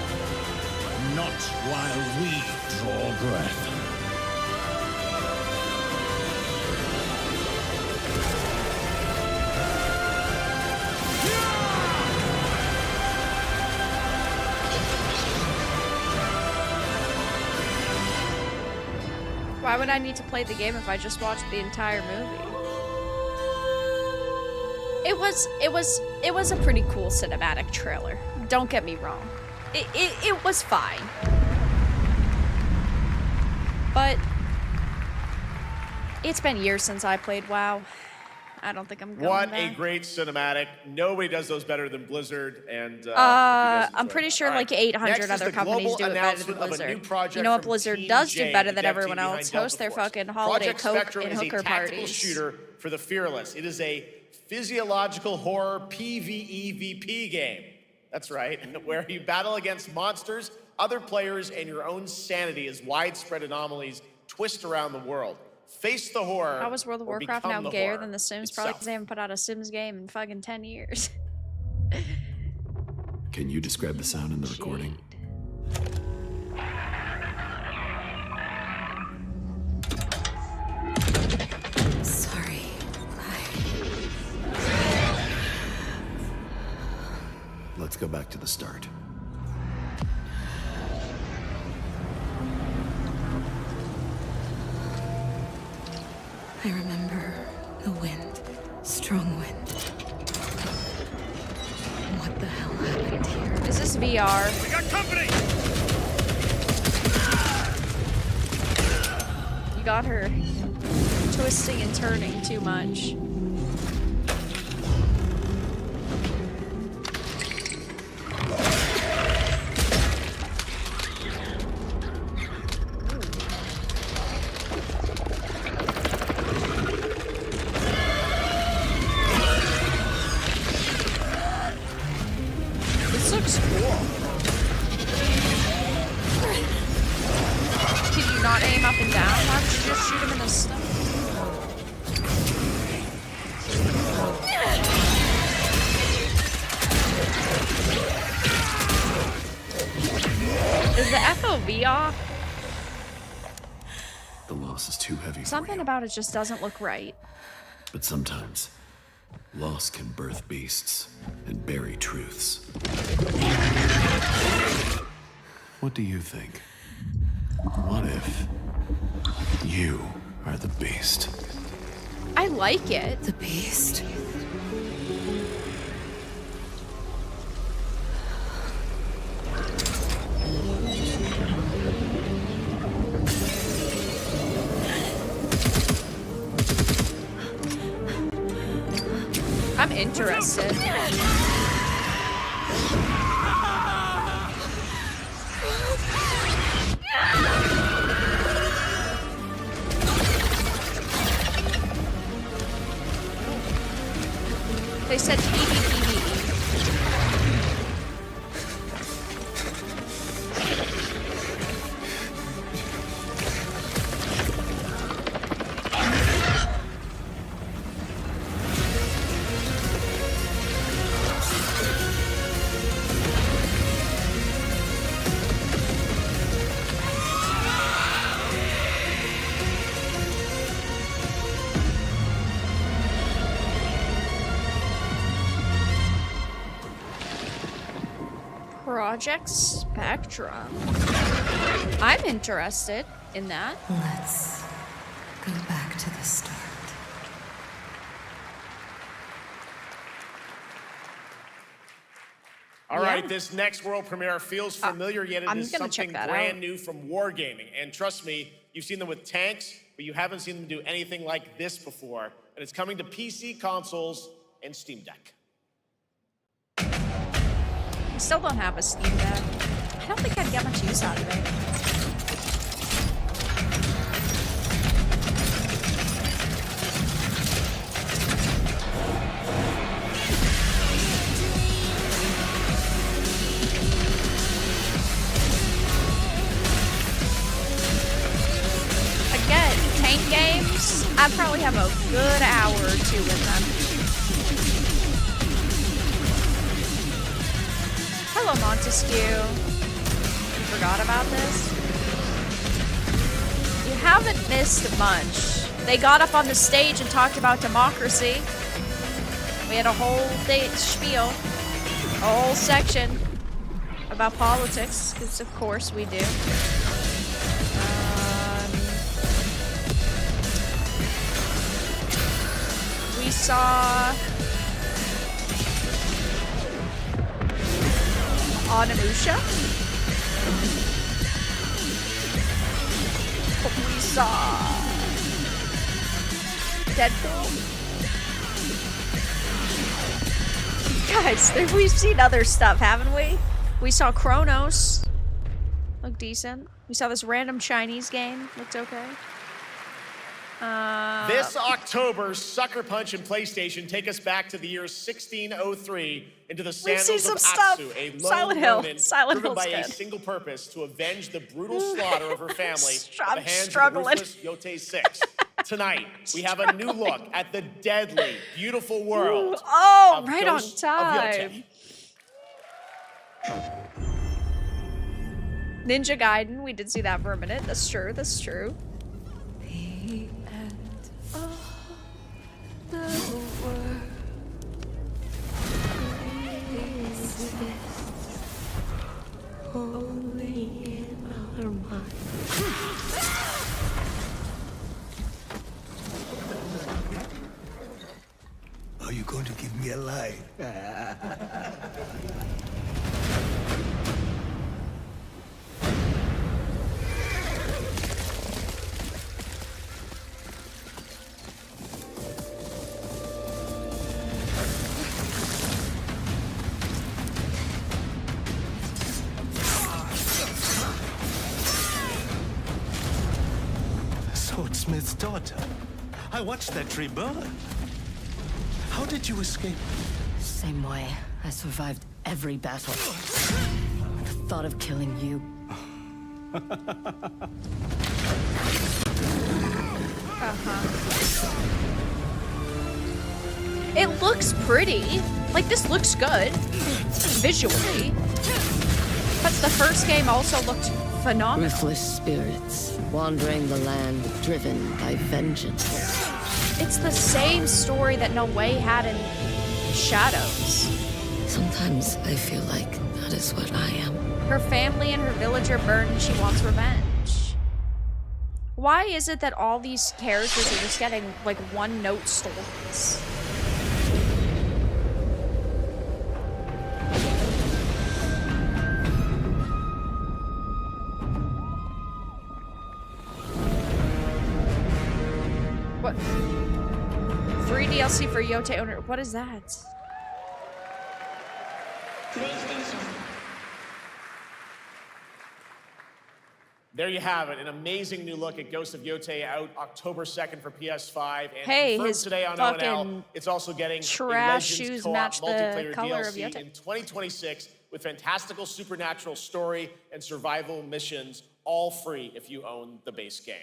Speaker 22: Not while we draw breath.
Speaker 1: Why would I need to play the game if I just watched the entire movie? It was a pretty cool cinematic trailer. Don't get me wrong. It was fine. But it's been years since I played WoW. I don't think I'm going
Speaker 5: What
Speaker 1: back.
Speaker 5: a great cinematic. Nobody does those better than Blizzard. And
Speaker 1: I'm pretty sure like 800
Speaker 5: Next is
Speaker 1: other
Speaker 5: the
Speaker 1: companies
Speaker 5: global
Speaker 1: do it better than
Speaker 5: announcement of a new
Speaker 1: Blizzard.
Speaker 5: project
Speaker 1: You know what
Speaker 5: from
Speaker 1: Blizzard
Speaker 5: Team
Speaker 1: does do
Speaker 5: J,
Speaker 1: better
Speaker 5: the
Speaker 1: than
Speaker 5: dev
Speaker 1: everyone
Speaker 5: team behind
Speaker 1: else?
Speaker 5: Delta
Speaker 1: Host their
Speaker 5: Force.
Speaker 1: fucking holiday
Speaker 5: Project
Speaker 1: Coke
Speaker 5: Spectrum
Speaker 1: and
Speaker 5: is a
Speaker 1: hooker
Speaker 5: tactical
Speaker 1: parties.
Speaker 5: shooter for the fearless. It is a physiological horror PvEVP game. That's right, where you battle against monsters, other players, and your own sanity as widespread anomalies twist around the world. Face the horror.
Speaker 1: How is World of
Speaker 5: or
Speaker 1: Warcraft
Speaker 5: become
Speaker 1: now
Speaker 5: the
Speaker 1: gayer
Speaker 5: horror
Speaker 1: than The Sims?
Speaker 5: itself.
Speaker 1: Probably because they haven't put out a Sims game in fucking 10 years.
Speaker 13: Can you describe the sound in the recording?
Speaker 19: Sorry.
Speaker 13: Let's go back to the start.
Speaker 19: I remember the wind, strong wind. What the hell happened here?
Speaker 1: Is this VR?
Speaker 12: We got company!
Speaker 1: You got her twisting and turning too much. This looks cool. Can you not aim up and down? Why don't you just shoot him in the stomach? Is the FOV off?
Speaker 13: The loss is too heavy for
Speaker 1: Something
Speaker 13: you.
Speaker 1: about it just doesn't look right.
Speaker 13: But sometimes, loss can birth beasts and bury truths. What do you think? What if you are the beast?
Speaker 1: I like it.
Speaker 19: The beast?
Speaker 1: I'm interested. They said PvPvE. Project Spectrum. I'm interested in that.
Speaker 21: Let's go back to the start.
Speaker 5: All right, this next world premiere feels familiar, yet it
Speaker 1: I'm
Speaker 5: is
Speaker 1: gonna check
Speaker 5: something
Speaker 1: that
Speaker 5: brand
Speaker 1: out.
Speaker 5: new from Wargaming. And trust me, you've seen them with tanks, but you haven't seen them do anything like this before. And it's coming to PC, consoles, and Steam Deck.
Speaker 1: I still don't have a Steam Deck. I don't think I'd get much use out of it. Again, tank games, I probably have a good hour or two in them. Hello, Montesquieu. You forgot about this? You haven't missed much. They got up on the stage and talked about democracy. We had a whole day spiel, a whole section about politics, because of course we do. We saw Onimusha. We saw Deadpool. Guys, we've seen other stuff, haven't we? We saw Chronos. Looked decent. We saw this random Chinese game. Looked okay.
Speaker 5: This October, Sucker Punch and PlayStation take us back to the year 1603 into the sandals of Atsu, a lone woman driven by a single purpose to avenge the brutal slaughter of her family at the hands of the ruthless Yotei 6. Tonight, we have a new look at the deadly, beautiful world of
Speaker 1: right on
Speaker 5: Ghost of
Speaker 1: time.
Speaker 5: Yote.
Speaker 1: Ninja Gaiden, we did see that for a minute. That's true, that's true.
Speaker 2: Only in our mind.
Speaker 17: Are you going to give me a line? Swordsmith's daughter. I watched that tree burn. How did you escape?
Speaker 11: Same way. I survived every battle. The thought of killing you.
Speaker 1: It looks pretty. Like, this looks good. Visually. But the first game also looked phenomenal.
Speaker 11: Ruthless spirits, wandering the land, driven by vengeance.
Speaker 1: It's the same story that No Way had in Shadows.
Speaker 11: Sometimes I feel like that is what I am.
Speaker 1: Her family and her village are burned and she wants revenge. Why is it that all these characters are just getting, like, one-note stories? What? Free DLC for Yote owner. What is that?
Speaker 5: There you have it, an amazing new look at Ghost of Yotei, out October 2nd for PS5. And
Speaker 1: hey,
Speaker 5: confirmed
Speaker 1: his
Speaker 5: today on
Speaker 1: fucking
Speaker 5: ONL, it's also getting
Speaker 1: trash
Speaker 5: a Legends
Speaker 1: shoes
Speaker 5: co-op
Speaker 1: match the
Speaker 5: multiplayer
Speaker 1: color of
Speaker 5: DLC
Speaker 1: Yote.
Speaker 5: in 2026 with fantastical supernatural story and survival missions, all free if you own the base game.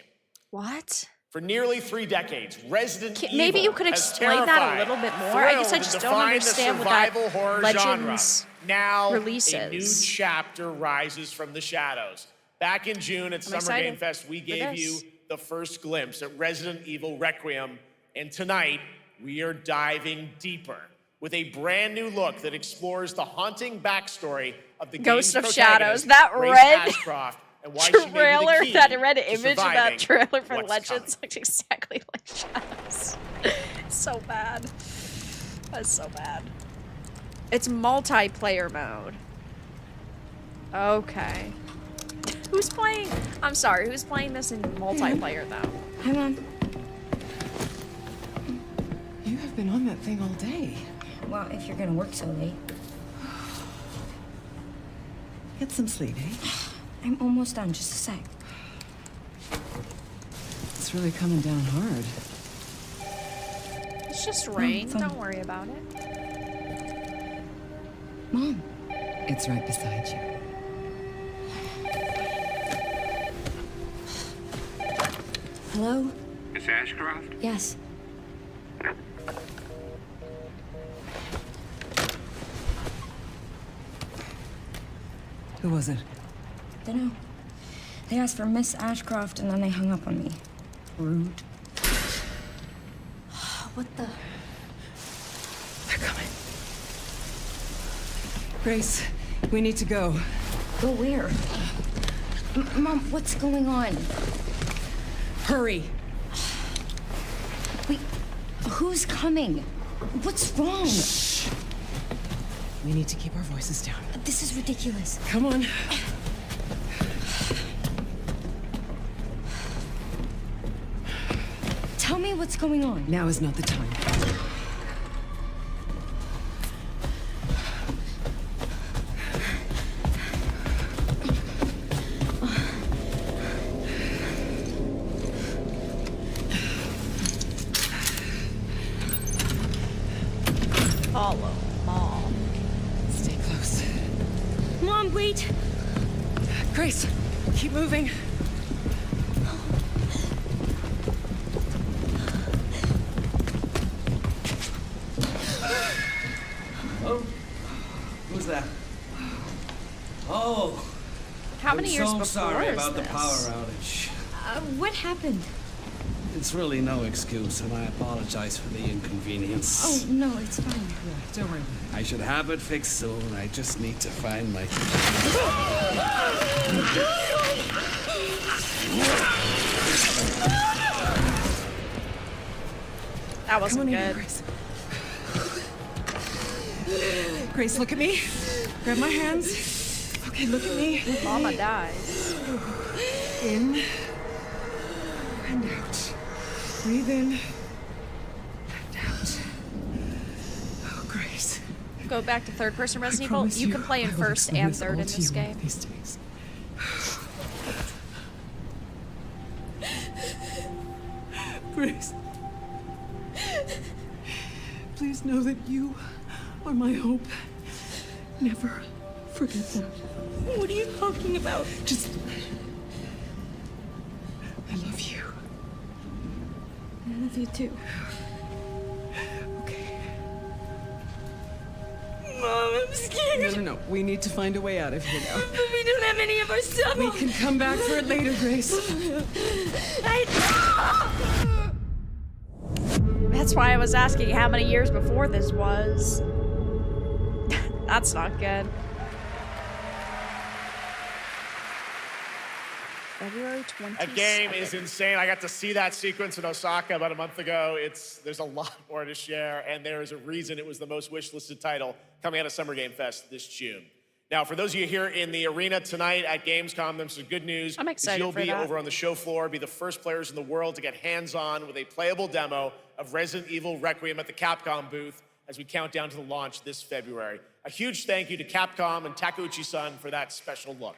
Speaker 1: What?
Speaker 5: For nearly 3 decades, Resident Evil
Speaker 1: Maybe you could
Speaker 5: has
Speaker 1: explain that a little bit more. I guess I
Speaker 5: thrilled
Speaker 1: just
Speaker 5: and
Speaker 1: don't
Speaker 5: defined
Speaker 1: understand
Speaker 5: the
Speaker 1: what that
Speaker 5: survival horror
Speaker 1: Legends
Speaker 5: genre. Now,
Speaker 1: releases.
Speaker 5: a new chapter rises from the shadows. Back in June at Summer Game Fest, we gave you the first glimpse at Resident Evil Requiem, and tonight we are diving deeper with a brand new look that explores the haunting backstory of the
Speaker 1: Ghost
Speaker 5: game's
Speaker 1: of Shadows.
Speaker 5: protagonist,
Speaker 1: That
Speaker 5: Grace
Speaker 1: red
Speaker 5: Ashcroft, and why she may be the
Speaker 1: trailer,
Speaker 5: key
Speaker 1: that red
Speaker 5: to
Speaker 1: image of that
Speaker 5: surviving
Speaker 1: trailer for
Speaker 5: what's
Speaker 1: Legends looks exactly like Shadows. So bad. That's so bad. It's multiplayer mode. Okay. Who's playing? I'm sorry, who's playing this in multiplayer though?
Speaker 6: Hang on. You have been on that thing all day.
Speaker 11: Well, if you're gonna work so late.
Speaker 6: Get some sleep, eh?
Speaker 11: I'm almost done, just a sec.
Speaker 6: It's really coming down hard.
Speaker 1: It's just rain, don't worry about it.
Speaker 6: Mom. It's right beside you.
Speaker 11: Hello?
Speaker 14: Miss Ashcroft?
Speaker 11: Yes.
Speaker 6: Who was it?
Speaker 11: Dunno. They asked for Miss Ashcroft and then they hung up on me. Rude. What the?
Speaker 6: They're coming. Grace, we need to go.
Speaker 11: Go where? Mom, what's going on?
Speaker 6: Hurry.
Speaker 11: Wait, who's coming? What's wrong?
Speaker 6: Shh. We need to keep our voices down.
Speaker 11: This is ridiculous.
Speaker 6: Come on.
Speaker 11: Tell me what's going on.
Speaker 6: Now is not the time.
Speaker 1: Follow Mom.
Speaker 6: Stay close.
Speaker 11: Mom, wait!
Speaker 6: Grace, keep moving.
Speaker 12: Oh, who's that? Oh.
Speaker 1: How many years
Speaker 12: I'm so
Speaker 1: before
Speaker 12: sorry
Speaker 1: is
Speaker 12: about
Speaker 1: this?
Speaker 12: the power outage.
Speaker 11: What happened?
Speaker 12: It's really no excuse, and I apologize for the inconvenience.
Speaker 11: Oh, no, it's fine.
Speaker 6: Don't worry.
Speaker 12: I should have it fixed soon. I just need to find my...
Speaker 1: That wasn't
Speaker 6: Come on in,
Speaker 1: good.
Speaker 6: Grace. Grace, look at me. Grab my hands. Okay, look at me.
Speaker 1: Mama dies.
Speaker 6: In and out. Breathe in and out. Oh, Grace.
Speaker 1: Go back to third person Resident Evil.
Speaker 6: promise
Speaker 1: You can play in
Speaker 6: I will
Speaker 1: first
Speaker 6: explain
Speaker 1: and
Speaker 6: this
Speaker 1: third
Speaker 6: all
Speaker 1: in
Speaker 6: to
Speaker 1: this
Speaker 6: you one
Speaker 1: game.
Speaker 6: of these days. Grace. Please know that you are my hope. Never forget that.
Speaker 11: What are you talking about?
Speaker 6: Just... I love you.
Speaker 11: I love you too.
Speaker 6: Okay.
Speaker 11: Mom, I'm scared.
Speaker 6: No. We need to find a way out of here now.
Speaker 11: But we don't have any of our stuff.
Speaker 6: We can come back for it later, Grace.
Speaker 1: That's why I was asking how many years before this was. That's not good. February 22nd.
Speaker 5: That game is insane. I got to see that sequence in Osaka about a month ago. There's a lot more to share, and there is a reason it was the most wishlisted title coming out of Summer Game Fest this June. Now, for those of you here in the arena tonight at Gamescom, there's some good news.
Speaker 1: I'm excited
Speaker 5: you'll
Speaker 1: for
Speaker 5: be
Speaker 1: that.
Speaker 5: over on the show floor, be the first players in the world to get hands-on with a playable demo of Resident Evil Requiem at the Capcom booth as we count down to the launch this February. A huge thank you to Capcom and Takeuchi-san for that special look.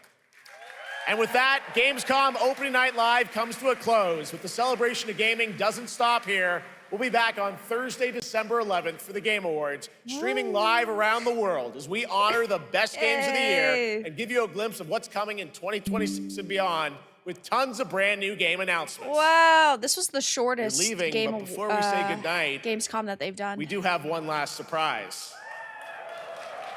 Speaker 5: And with that, Gamescom Opening Night Live comes to a close. But the celebration of gaming doesn't stop here. We'll be back on Thursday, December 11th for the Game Awards, streaming live around the world as we honor the best games of the year and give you a glimpse of what's coming in 2026 and beyond with tons of brand new game announcements.
Speaker 1: Wow, this was the shortest
Speaker 5: We're leaving, but before we say goodnight,
Speaker 1: Gamescom that they've done.
Speaker 5: We do have one last surprise.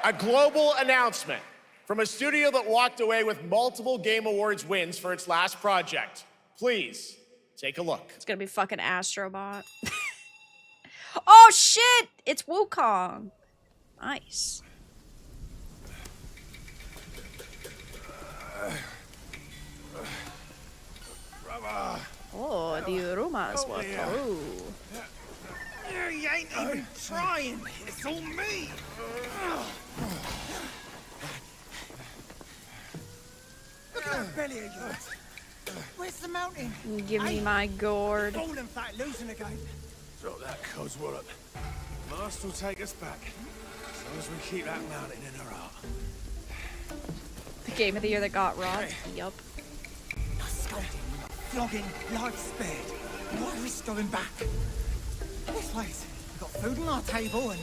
Speaker 5: A global announcement from a studio that walked away with multiple Game Awards wins for its last project. Please, take a look.
Speaker 1: It's gonna be fucking Astrobot. Oh shit! It's Wukong. Nice. Oh, the Urumas were cool.
Speaker 12: You ain't even trying. It's all me. Look at that belly of yours. Where's the mountain?
Speaker 1: Give me my gourd.
Speaker 12: Falling fat, losing again. Drop that coswallop. Master will take us back. As long as we keep that mountain in our heart.
Speaker 1: The game of the year that got robbed. Yup.
Speaker 12: No scolding, no flogging, life spared. Why risk going back? This place, we've got food on our table and...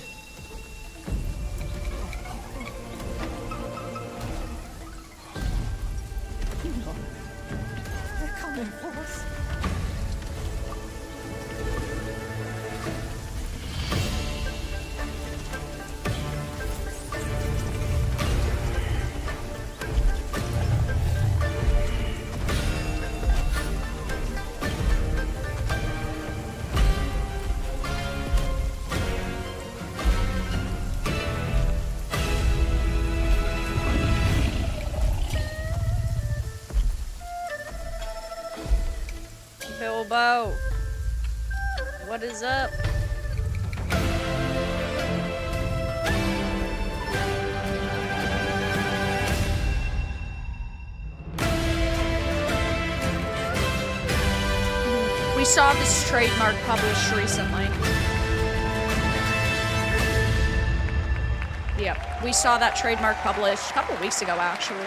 Speaker 12: They're coming for us.
Speaker 1: Bilbo, what is up? We saw this trademark published recently. Yep, we saw that trademark published a couple weeks ago, actually.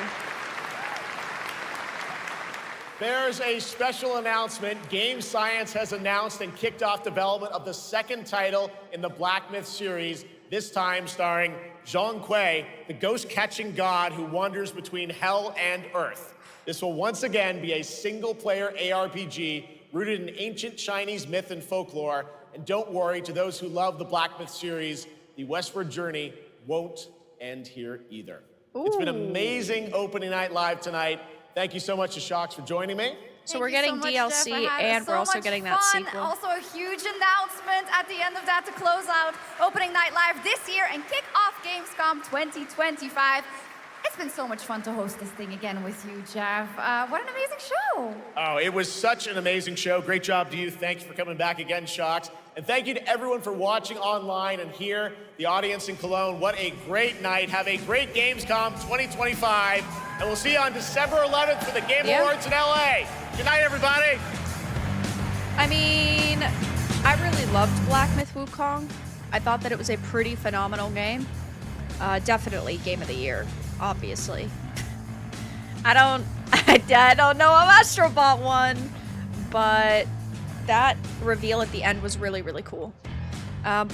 Speaker 5: There's a special announcement. Game Science has announced and kicked off development of the second title in the Black Myth series, this time starring Zhong Kui, the ghost-catching god who wanders between hell and earth. This will once again be a single-player ARPG rooted in ancient Chinese myth and folklore. And don't worry, to those who love the Black Myth series, the westward journey won't end here either. It's been amazing opening night live tonight. Thank you so much to Shocks for joining me.
Speaker 1: So we're getting DLC and we're also getting that sequel.
Speaker 16: Also a huge announcement at the end of that to close out Opening Night Live this year and kick off Gamescom 2025. It's been so much fun to host this thing again with you, Jeff. What an amazing show.
Speaker 5: Oh, it was such an amazing show. Great job to you. Thank you for coming back again, Shocks. And thank you to everyone for watching online and here, the audience in Cologne. What a great night. Have a great Gamescom 2025. And we'll see you on December 11th for the Game Awards in LA. Good night, everybody.
Speaker 1: I mean, I really loved Black Myth Wukong. I thought that it was a pretty phenomenal game. Definitely Game of the Year, obviously. I don't know if Astrobot won, but that reveal at the end was really, really cool.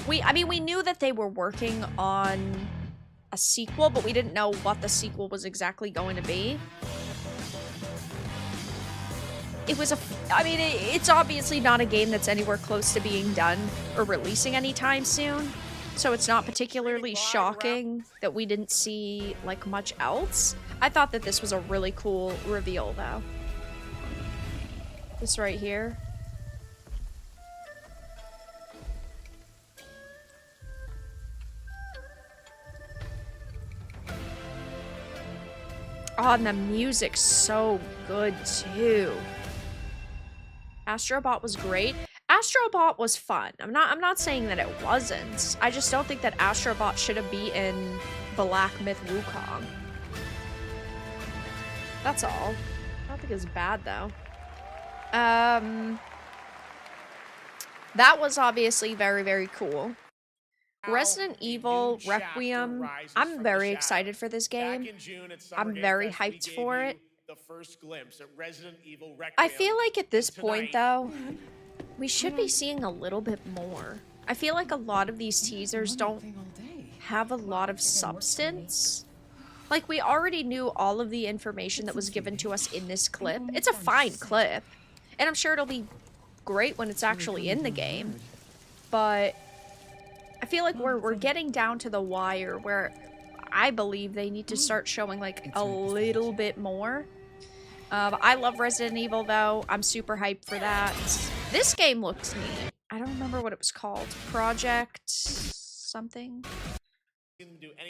Speaker 1: We knew that they were working on a sequel, but we didn't know what the sequel was exactly going to be. It was it's obviously not a game that's anywhere close to being done or releasing anytime soon, so it's not particularly shocking that we didn't see, like, much else. I thought that this was a really cool reveal, though. This right here. Oh, and the music's so good, too. Astrobot was great. Astrobot was fun. I'm not saying that it wasn't. I just don't think that Astrobot should have been in Black Myth Wukong. That's all. I don't think it's bad, though. That was obviously very, very cool. Resident Evil Requiem, I'm very excited for this game. I'm very hyped for it.
Speaker 5: the first glimpse at Resident Evil Requiem.
Speaker 1: I feel like at this point, though, we should be seeing a little bit more. I feel like a lot of these teasers don't have a lot of substance. Like, we already knew all of the information that was given to us in this clip. It's a fine clip, and I'm sure it'll be great when it's actually in the game. But I feel like we're getting down to the wire where I believe they need to start showing, like, a little bit more. I love Resident Evil, though. I'm super hyped for that. This game looks neat. I don't remember what it was called. Project something?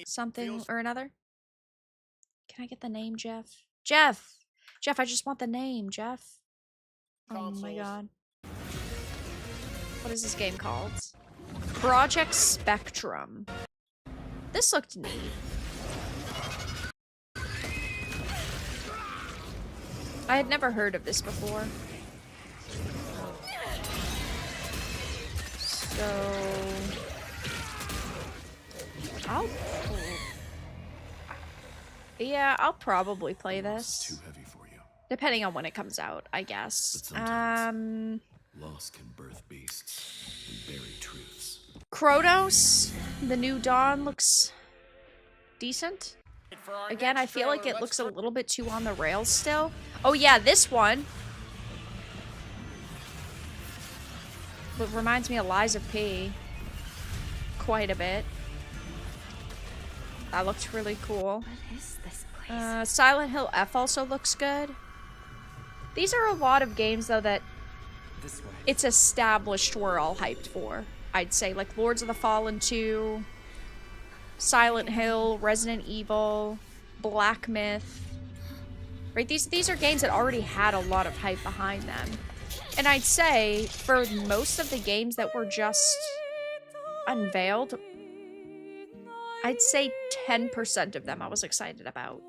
Speaker 1: Something or another? Can I get the name, Jeff? Jeff! Jeff, I just want the name, Jeff. Oh my god. What is this game called? Project Spectrum. This looked neat. I had never heard of this before. So... I'll probably play this.
Speaker 13: Too heavy for you.
Speaker 1: Depending on when it comes out, I guess.
Speaker 13: Loss can birth beasts and bury truths.
Speaker 1: Kronos, The New Dawn looks decent. Again, I feel like it looks a little bit too on the rails still. Oh yeah, this one. It reminds me of Lies of P. Quite a bit. That looks really cool.
Speaker 19: What is this place?
Speaker 1: Silent Hill F also looks good. These are a lot of games, though, that it's established we're all hyped for. I'd say, like Lords of the Fallen 2, Silent Hill, Resident Evil, Black Myth. Right? These are games that already had a lot of hype behind them. And I'd say, for most of the games that were just unveiled, I'd say 10% of them I was excited about.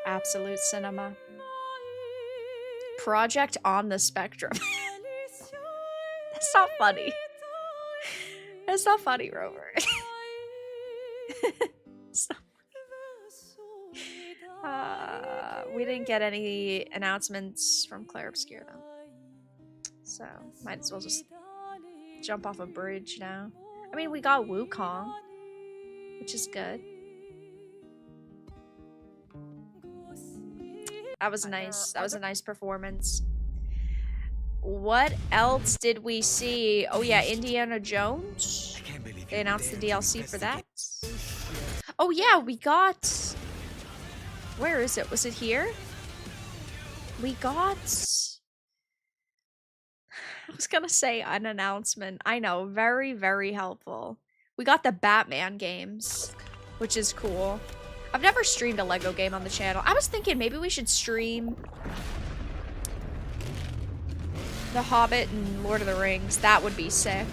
Speaker 1: Absolute Cinema. Project on the Spectrum. That's not funny. That's not funny, Rover. We didn't get any announcements from Claire Obscure, though. So, might as well just jump off a bridge now. I mean, we got Wukong, which is good. That was nice. That was a nice performance. What else did we see? Oh yeah, Indiana Jones. They announced the DLC for that. Oh yeah, we got... Where is it? Was it here? We got... I was gonna say an announcement. I know, very, very helpful. We got the Batman games, which is cool. I've never streamed a Lego game on the channel. I was thinking maybe we should stream The Hobbit and Lord of the Rings. That would be sick.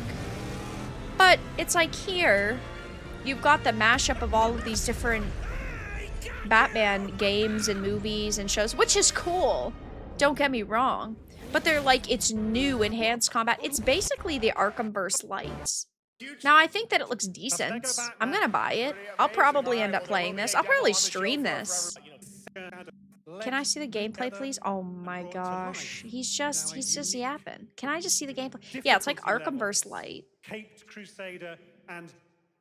Speaker 1: But it's like here, you've got the mashup of all of these different Batman games and movies and shows, which is cool. Don't get me wrong. But they're like, it's new enhanced combat. It's basically the Arkhamverse lights. Now, I think that it looks decent. I'm gonna buy it. I'll probably end up playing this. I'll probably stream this. Can I see the gameplay, please? Oh my gosh. He's just yapping. Can I just see the gameplay? Yeah, it's like Arkhamverse light.
Speaker 14: Caped Crusader and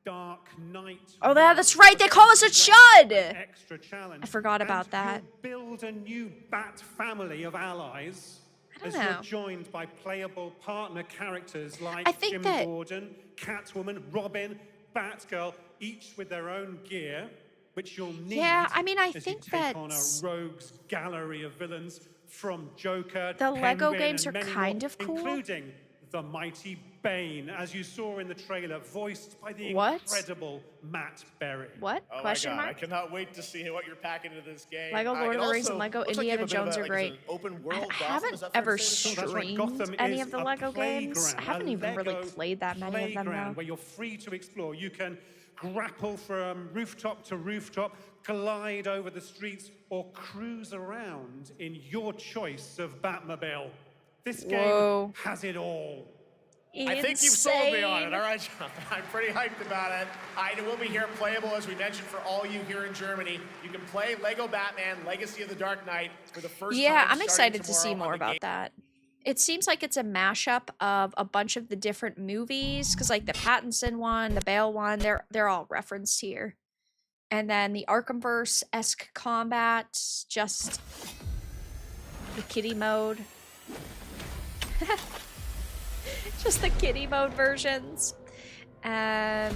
Speaker 14: Dark Knight.
Speaker 1: Oh, that's right. They call us a chud.
Speaker 14: Extra challenge.
Speaker 1: I forgot about that.
Speaker 14: Build a new Bat family of allies.
Speaker 1: I don't
Speaker 14: as
Speaker 1: know.
Speaker 14: you're joined by playable partner characters like Jim Gordon, Catwoman, Robin, Batgirl, each with their own gear, which you'll need.
Speaker 1: Yeah, I mean, I
Speaker 14: as
Speaker 1: think
Speaker 14: you take
Speaker 1: that
Speaker 14: on a rogues gallery of villains from Joker,
Speaker 1: the Lego
Speaker 14: Penguin,
Speaker 1: games are
Speaker 14: and many
Speaker 1: kind
Speaker 14: more,
Speaker 1: of cool,
Speaker 14: including the mighty Bane, as you saw in the trailer, voiced by the
Speaker 1: What?
Speaker 14: incredible Matt Berry.
Speaker 1: What?
Speaker 5: Oh
Speaker 1: Question
Speaker 5: my God,
Speaker 1: mark?
Speaker 5: I cannot wait to see what you're packing into this game.
Speaker 1: Lego Lord
Speaker 5: It
Speaker 1: of the Rings
Speaker 5: also
Speaker 1: and Lego
Speaker 5: looks like you have
Speaker 1: Indiana
Speaker 5: a bit of
Speaker 1: Jones
Speaker 5: a-
Speaker 1: are
Speaker 5: like,
Speaker 1: great.
Speaker 5: it's an open world
Speaker 1: I
Speaker 5: Gotham, is
Speaker 1: haven't
Speaker 5: that fair
Speaker 1: ever
Speaker 5: to say?
Speaker 14: So that's right,
Speaker 1: streamed
Speaker 14: Gotham
Speaker 1: any
Speaker 14: is
Speaker 1: of the
Speaker 14: a
Speaker 1: Lego games. I
Speaker 14: playground,
Speaker 1: haven't
Speaker 14: a
Speaker 1: even really
Speaker 14: Lego
Speaker 1: played that many of them,
Speaker 14: playground
Speaker 1: though.
Speaker 14: where you're free to explore. You can grapple from rooftop to rooftop, glide over the streets, or cruise around in your choice of Batmobile. This game
Speaker 1: Whoa.
Speaker 14: has it all.
Speaker 5: I think you've sold me on it. All right, John. I'm pretty hyped about it. It will be here playable, as we mentioned, for all you here in Germany. You can play Lego Batman Legacy of the Dark Knight for the first time.
Speaker 1: Yeah, I'm excited to see more about that. It seems like it's a mashup of a bunch of the different movies, because like the Pattinson one, the Bale one, they're all referenced here. And then the Arkhamverse-esque combat, just the kiddie mode. Just the kiddie mode versions. Lords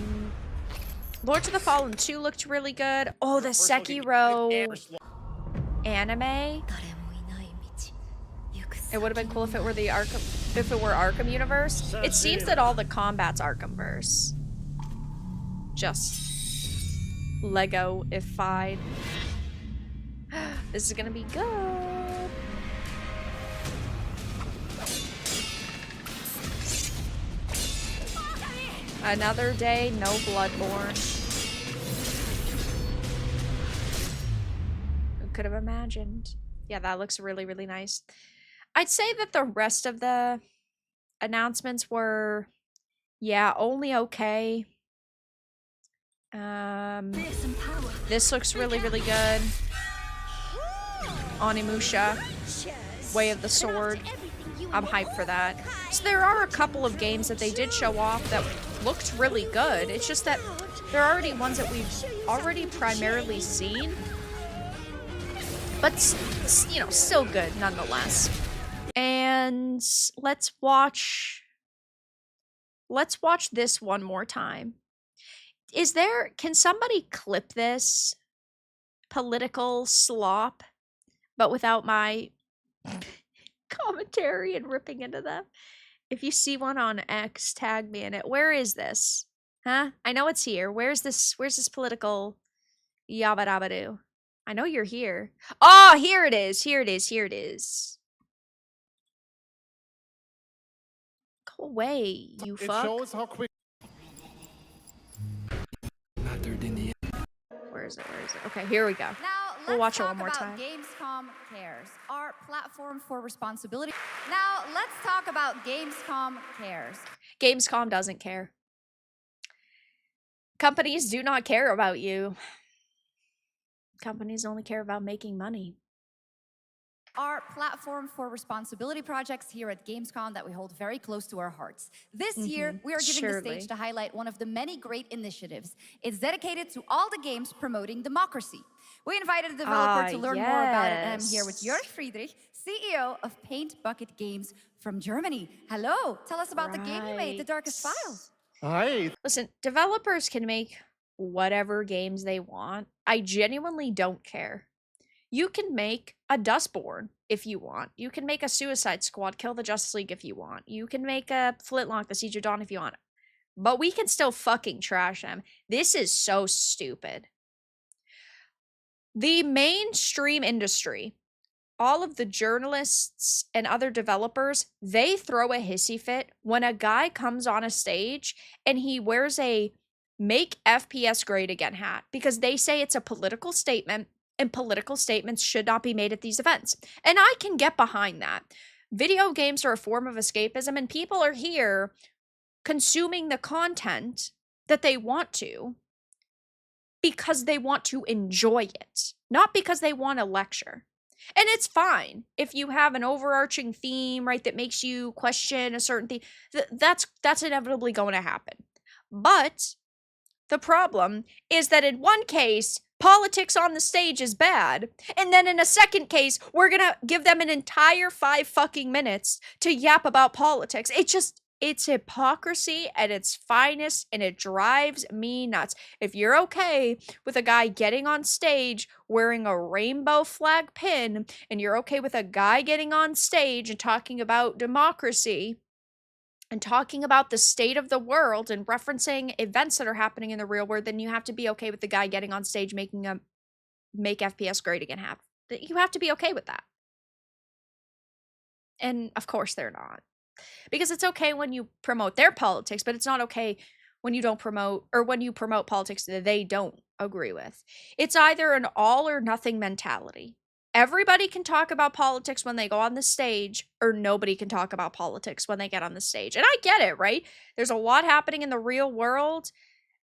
Speaker 1: of the Fallen 2 looked really good. Oh, the Sekiro anime. It would have been cool if it were the Arkham universe. It seems that all the combat's Arkhamverse. Just Lego-ified. This is gonna be good. Another day, no Bloodborne. Who could have imagined? Yeah, that looks really, really nice. I'd say that the rest of the announcements were, yeah, only okay. This looks really, really good. Onimusha, Way of the Sword. I'm hyped for that. So there are a couple of games that they did show off that looked really good. It's just that there are already ones that we've already primarily seen. But, you know, still good nonetheless. And let's watch this one more time. Can somebody clip this political slop, but without my commentary and ripping into them? If you see one on X, tag me in it. Where is this? Huh? I know it's here. Where's this political yabba-dabba-doo? I know you're here. Oh, here it is. Here it is. Here it is. Go away, you fuck.
Speaker 5: It shows how quick.
Speaker 1: Where is it? Where is it? Okay, here we go.
Speaker 16: Now,
Speaker 1: we'll watch it one more time.
Speaker 16: Gamescom Cares, our platform for responsibility. Now, let's talk about Gamescom Cares.
Speaker 1: Gamescom doesn't care. Companies do not care about you. Companies only care about making money.
Speaker 16: Our platform for responsibility projects here at Gamescom that we hold very close to our hearts. This year, we are giving the stage to highlight one of the many great initiatives. It's dedicated to all the games promoting democracy. We invited a developer to learn more about it, and I'm here with Jörg Friedrich, CEO of Paint Bucket Games from Germany. Hello, tell us about the game you made, The Darkest Files.
Speaker 5: Hi.
Speaker 1: Listen, developers can make whatever games they want. I genuinely don't care. You can make a Dustborn if you want. You can make a Suicide Squad, Kill the Justice League if you want. You can make a Flintlock, The Siege of Dawn if you want. But we can still fucking trash them. This is so stupid. The mainstream industry, all of the journalists and other developers, they throw a hissy fit when a guy comes on a stage and he wears a Make FPS Great Again hat because they say it's a political statement. And political statements should not be made at these events. And I can get behind that. Video games are a form of escapism, and people are here consuming the content that they want to because they want to enjoy it, not because they want to lecture. And it's fine if you have an overarching theme, right, that makes you question a certain thing. That's inevitably going to happen. But the problem is that in one case, politics on the stage is bad. And then in a second case, we're gonna give them an entire 5 fucking minutes to yap about politics. It's hypocrisy at its finest, and it drives me nuts. If you're okay with a guy getting on stage wearing a rainbow flag pin, and you're okay with a guy getting on stage and talking about democracy, and talking about the state of the world and referencing events that are happening in the real world, then you have to be okay with the guy getting on stage making a Make FPS Great Again hat. You have to be okay with that. And of course they're not. Because it's okay when you promote their politics, but it's not okay when you don't promote, or when you promote politics that they don't agree with. It's either an all or nothing mentality. everybody can talk about politics when they go on the stage, or nobody can talk about politics when they get on the stage. And I get it, right? There's a lot happening in the real world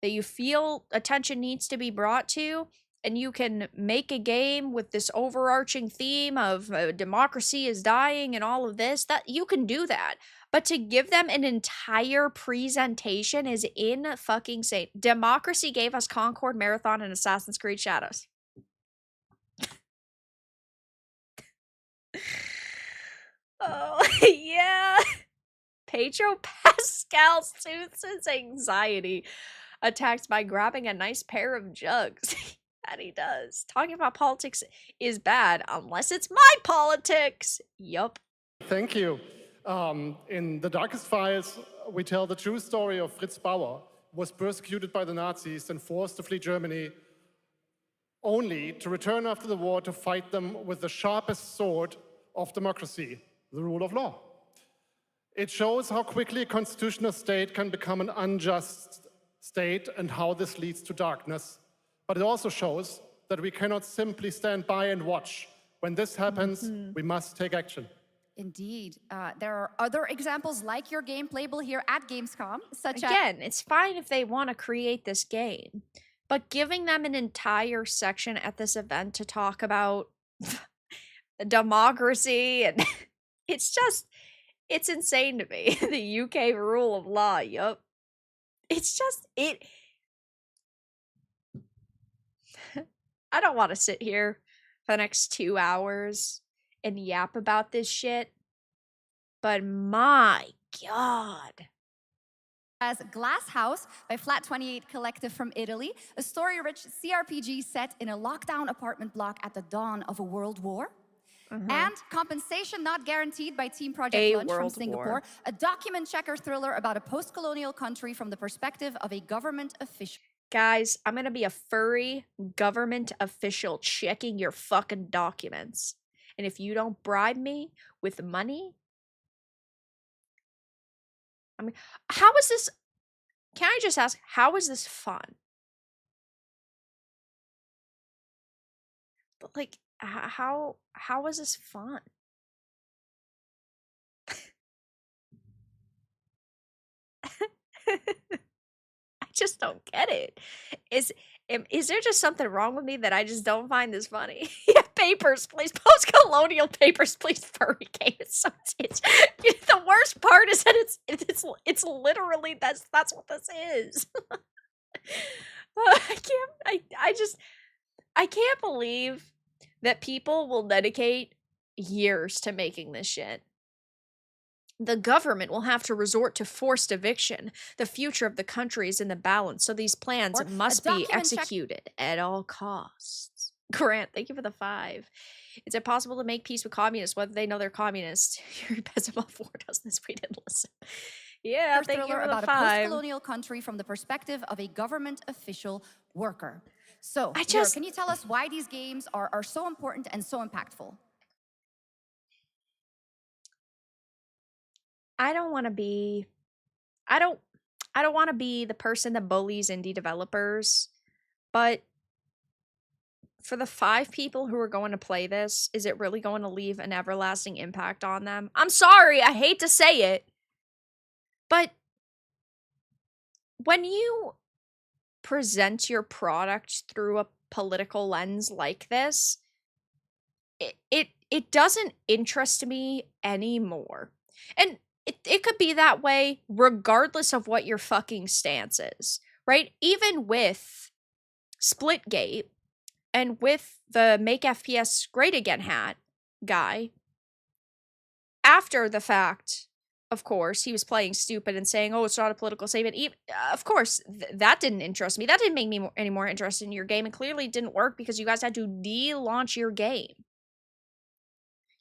Speaker 1: that you feel attention needs to be brought to, and you can make a game with this overarching theme of democracy is dying and all of this, that you can do that. But to give them an entire presentation is in-fucking-sane. Democracy gave us Concord Marathon and Assassin's Creed Shadows. Oh, yeah. Pedro Pascal soothes his anxiety attacks by grabbing a nice pair of jugs. That he does. Talking about politics is bad unless it's my politics. Yup.
Speaker 15: Thank you. In The Darkest Files, we tell the true story of Fritz Bauer, who was persecuted by the Nazis and forced to flee Germany, only to return after the war to fight them with the sharpest sword of democracy, the rule of law. It shows how quickly a constitutional state can become an unjust state and how this leads to darkness. But it also shows that we cannot simply stand by and watch. When this happens, we must take action.
Speaker 16: Indeed. There are other examples like your game playable here at Gamescom, such as...
Speaker 1: Again, it's fine if they want to create this game, but giving them an entire section at this event to talk about democracy, and it's insane to me. The UK rule of law, yup. It's just, I don't want to sit here for the next 2 hours and yap about this shit, but my god.
Speaker 16: As Glass House by Flat 28 Collective from Italy, a story-rich CRPG set in a lockdown apartment block at the dawn of a world war. And Compensation Not Guaranteed by Team Project Lunch from Singapore, a document checker thriller about a post-colonial country from the perspective of a government official.
Speaker 1: Guys, I'm gonna be a furry government official checking your fucking documents. And if you don't bribe me with money, I mean, how is this? Can I just ask, how is this fun? Like, how is this fun? I just don't get it. Is there just something wrong with me that I just don't find this funny? Yeah, Papers, Please. Post-colonial Papers, Please furry game. It's the worst part is that it's literally that's what this is. I can't believe that people will dedicate years to making this shit. The government will have to resort to forced eviction. The future of the country is in the balance, so these plans must be executed at all costs. Grant, thank you for the 5. Is it possible to make peace with communists whether they know they're communists? Your Bezimov 4 does this. We didn't listen. Yeah, thank you for the 5.
Speaker 16: About a post-colonial country from the perspective of a government official worker. So, can you tell us why these games are so important and so impactful?
Speaker 1: I don't want to be the person that bullies indie developers, but for the 5 people who are going to play this, is it really going to leave an everlasting impact on them? I'm sorry, I hate to say it, but when you present your product through a political lens like this, it doesn't interest me anymore. And it could be that way regardless of what your fucking stance is, right? Even with Splitgate and with the Make FPS Great Again hat guy, after the fact, of course, he was playing stupid and saying, oh, it's not a political statement. Of course, that didn't interest me. That didn't make me any more interested in your game, and clearly didn't work because you guys had to de-launch your game.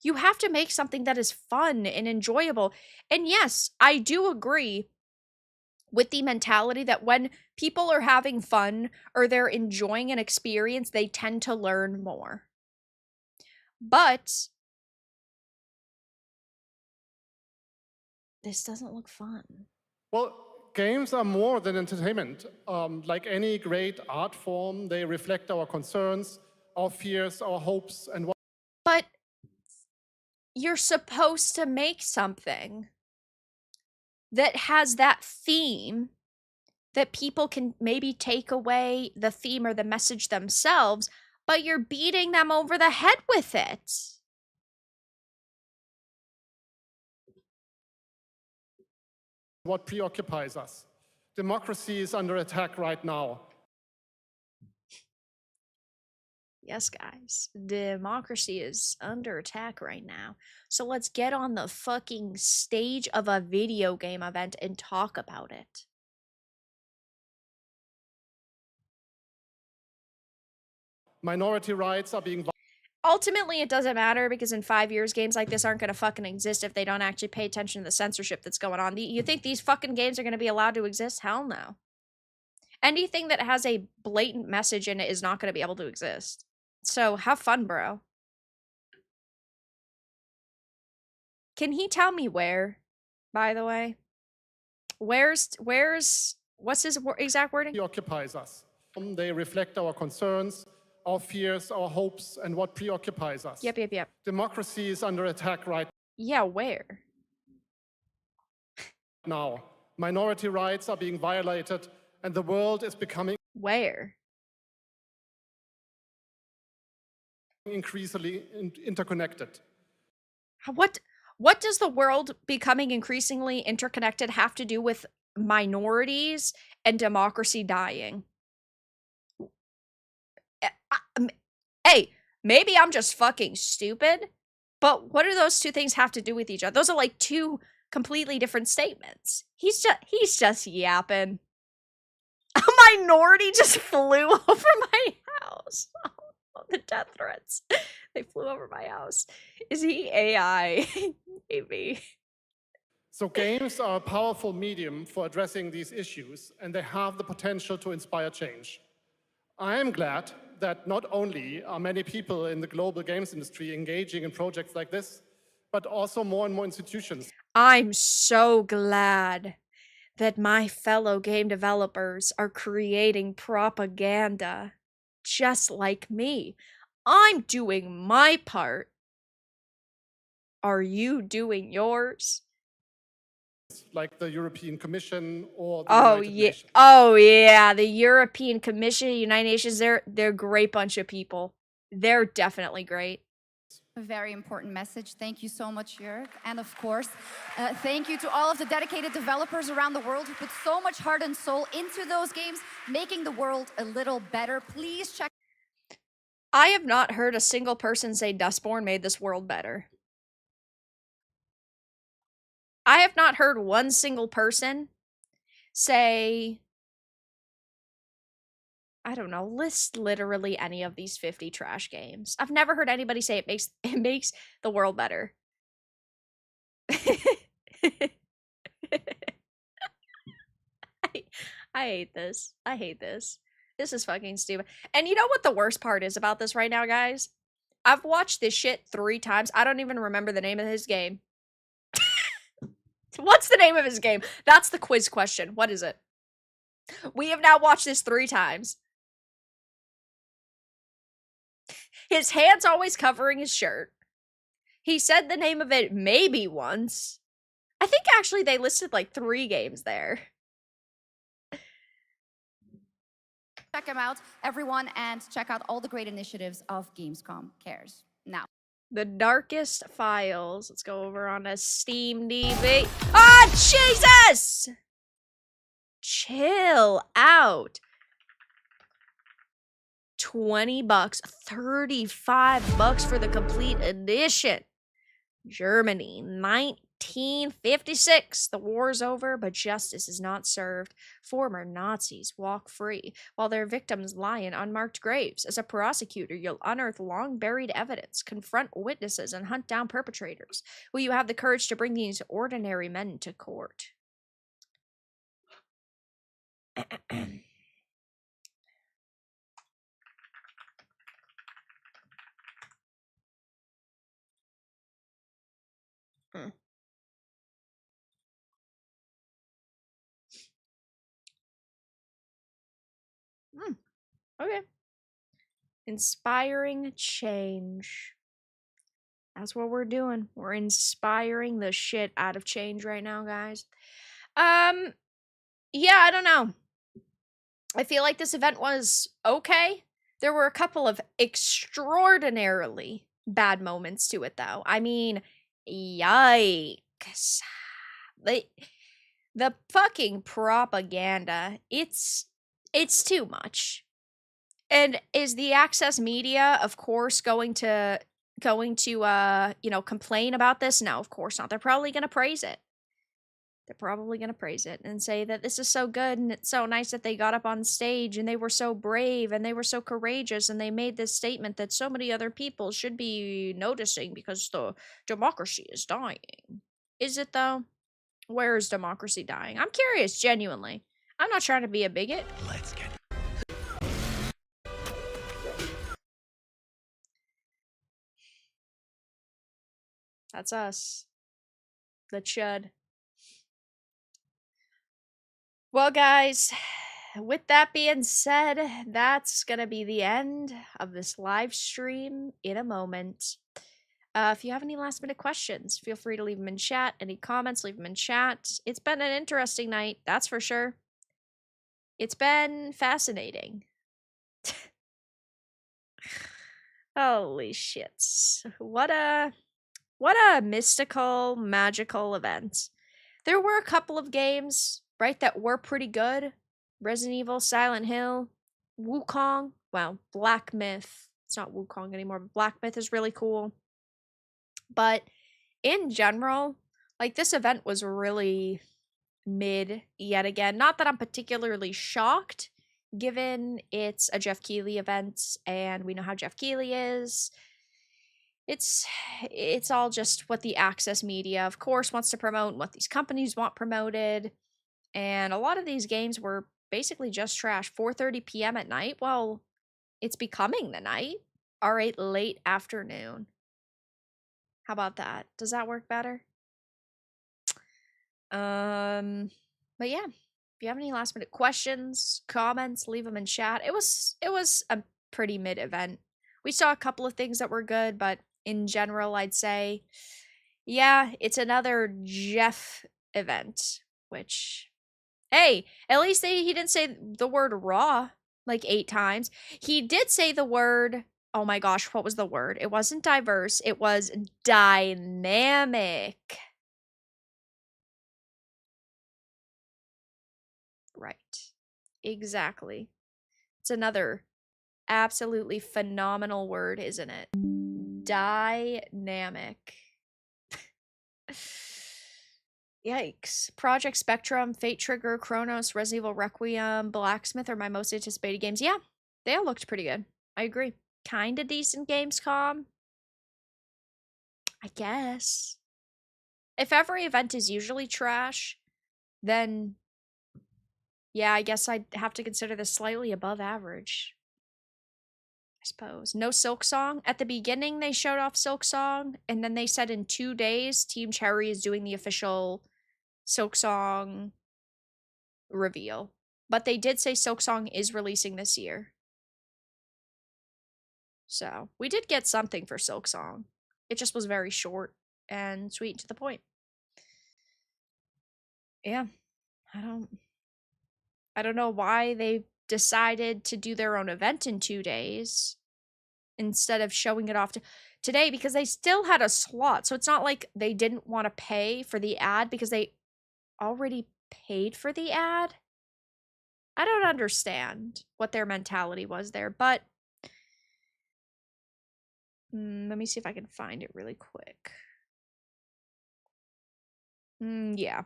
Speaker 1: You have to make something that is fun and enjoyable. And yes, I do agree with the mentality that when people are having fun or they're enjoying an experience, they tend to learn more. But this doesn't look fun.
Speaker 15: Well, games are more than entertainment. Like any great art form, they reflect our concerns, our fears, our hopes, and
Speaker 1: But you're supposed to make something that has that theme that people can maybe take away the theme or the message themselves, but you're beating them over the head with it.
Speaker 15: What preoccupies us? Democracy is under attack right now.
Speaker 1: Yes, guys. Democracy is under attack right now. So let's get on the fucking stage of a video game event and talk about it.
Speaker 15: Minority rights are being...
Speaker 1: Ultimately, it doesn't matter because in 5 years, games like this aren't going to fucking exist if they don't actually pay attention to the censorship that's going on. You think these fucking games are going to be allowed to exist? Hell no. Anything that has a blatant message in it is not going to be able to exist. So, have fun, bro. Can he tell me where, by the way? What's his exact wording?
Speaker 15: Preoccupies us. They reflect our concerns, our fears, our hopes, and what preoccupies us.
Speaker 1: Yep.
Speaker 15: Democracy is under attack right
Speaker 1: Yeah, where?
Speaker 15: now. Minority rights are being violated, and the world is becoming...
Speaker 1: Where?
Speaker 15: Increasingly interconnected.
Speaker 1: What does the world becoming increasingly interconnected have to do with minorities and democracy dying? Hey, maybe I'm just fucking stupid, but what do those two things have to do with each other? Those are like two completely different statements. He's just yapping. A minority just flew over my house. Oh, the death threats. They flew over my house. Is he AI? Maybe.
Speaker 15: So games are a powerful medium for addressing these issues, and they have the potential to inspire change. I am glad that not only are many people in the global games industry engaging in projects like this, but also more and more institutions.
Speaker 1: I'm so glad that my fellow game developers are creating propaganda just like me. I'm doing my part. Are you doing yours?
Speaker 15: Like the European Commission or the
Speaker 1: United Nations. Oh yeah, the European Commission, United Nations, they're a great bunch of people. They're definitely great.
Speaker 16: A very important message. Thank you so much, Jörg. And of course, thank you to all of the dedicated developers around the world who put so much heart and soul into those games, making the world a little better. Please check.
Speaker 1: I have not heard a single person say Dustborn made this world better. I have not heard one single person say, I don't know, list literally any of these 50 trash games. I've never heard anybody say it makes the world better. I hate this. I hate this. This is fucking stupid. And you know what the worst part is about this right now, guys? I've watched this shit 3 times. I don't even remember the name of his game. What's the name of his game? That's the quiz question. What is it? We have now watched this 3 times. His hand's always covering his shirt. He said the name of it maybe once. I think actually they listed like 3 games there.
Speaker 16: Check them out, everyone, and check out all the great initiatives of Gamescom Cares. Now.
Speaker 1: The Darkest Files. Let's go over on a Steam DB. Ah, Jesus! Chill out. $20, $35 for the complete edition. Germany, 1956. The war's over, but justice is not served. Former Nazis walk free, while their victims lie in unmarked graves. As a prosecutor, you'll unearth long-buried evidence, confront witnesses, and hunt down perpetrators. Will you have the courage to bring these ordinary men to court? Okay. Inspiring change. That's what we're doing. We're inspiring the shit out of change right now, guys. Yeah, I don't know. I feel like this event was okay. There were a couple of extraordinarily bad moments to it, though. I mean, yikes. The fucking propaganda, it's too much. And is the access media, of course, going to you know, complain about this? No, of course not. They're probably going to praise it. They're probably going to praise it and say that this is so good and it's so nice that they got up on stage and they were so brave and they were so courageous and they made this statement that so many other people should be noticing because the democracy is dying. Is it, though? Where is democracy dying? I'm curious, genuinely. I'm not trying to be a bigot.
Speaker 17: Let's get...
Speaker 1: That's us. The chud. Well, guys, with that being said, that's gonna be the end of this live stream in a moment. If you have any last minute questions, feel free to leave them in chat. Any comments, leave them in chat. It's been an interesting night, that's for sure. It's been fascinating. Holy shits. What a mystical, magical event. There were a couple of games, right, that were pretty good. Resident Evil, Silent Hill, Wukong. Well, Black Myth. It's not Wukong anymore, but Black Myth is really cool. But in general, like, this event was really mid yet again. Not that I'm particularly shocked, given it's a Jeff Keighley event, and we know how Jeff Keighley is. It's all just what the access media, of course, wants to promote and what these companies want promoted. And a lot of these games were basically just trash. 4:30 p.m. at night? Well, it's becoming the night. All right, late afternoon. How about that? Does that work better? But yeah, if you have any last minute questions, comments, leave them in chat. It was a pretty mid event. We saw a couple of things that were good, but in general, I'd say, yeah, it's another Jeff event, which, hey, at least he didn't say the word raw like 8 times. He did say the word, oh my gosh, what was the word? It wasn't diverse, it was dynamic. Right. Exactly. It's another absolutely phenomenal word, isn't it? Dynamic. Yikes. Project Spectrum, Fate Trigger, Chronos, Resident Evil Requiem, Blacksmith are my most anticipated games. Yeah, they all looked pretty good. I agree. Kinda decent Gamescom. I guess. If every event is usually trash, then yeah, I guess I'd have to consider this slightly above average. I suppose. No Silksong. At the beginning, they showed off Silksong, and then they said in 2 days, Team Cherry is doing the official Silksong reveal. But they did say Silksong is releasing this year. So, we did get something for Silksong. It just was very short and sweet and to the point. Yeah. I don't know why they decided to do their own event in 2 days instead of showing it off today, because they still had a slot. So it's not like they didn't want to pay for the ad because they already paid for the ad. I don't understand what their mentality was there, but let me see if I can find it really quick. Yeah.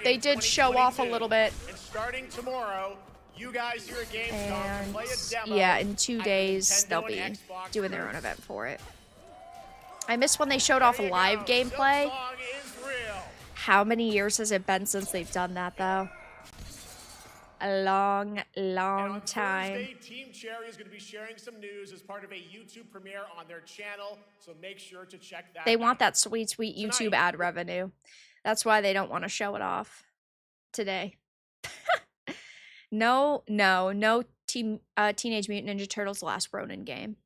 Speaker 1: They did show off a little bit.
Speaker 5: And starting tomorrow, you guys here at Gamescom can play a demo.
Speaker 1: Yeah, in 2 days they'll be doing their own event for it. I missed when they showed off live gameplay. How many years has it been since they've done that, though? A long, long time.
Speaker 5: Thursday, Team Cherry is going to be sharing some news as part of a YouTube premiere on their channel, so make sure to check that out.
Speaker 1: They want that sweet, sweet YouTube ad revenue. That's why they don't want to show it off today. No Teenage Mutant Ninja Turtles Last Ronin game.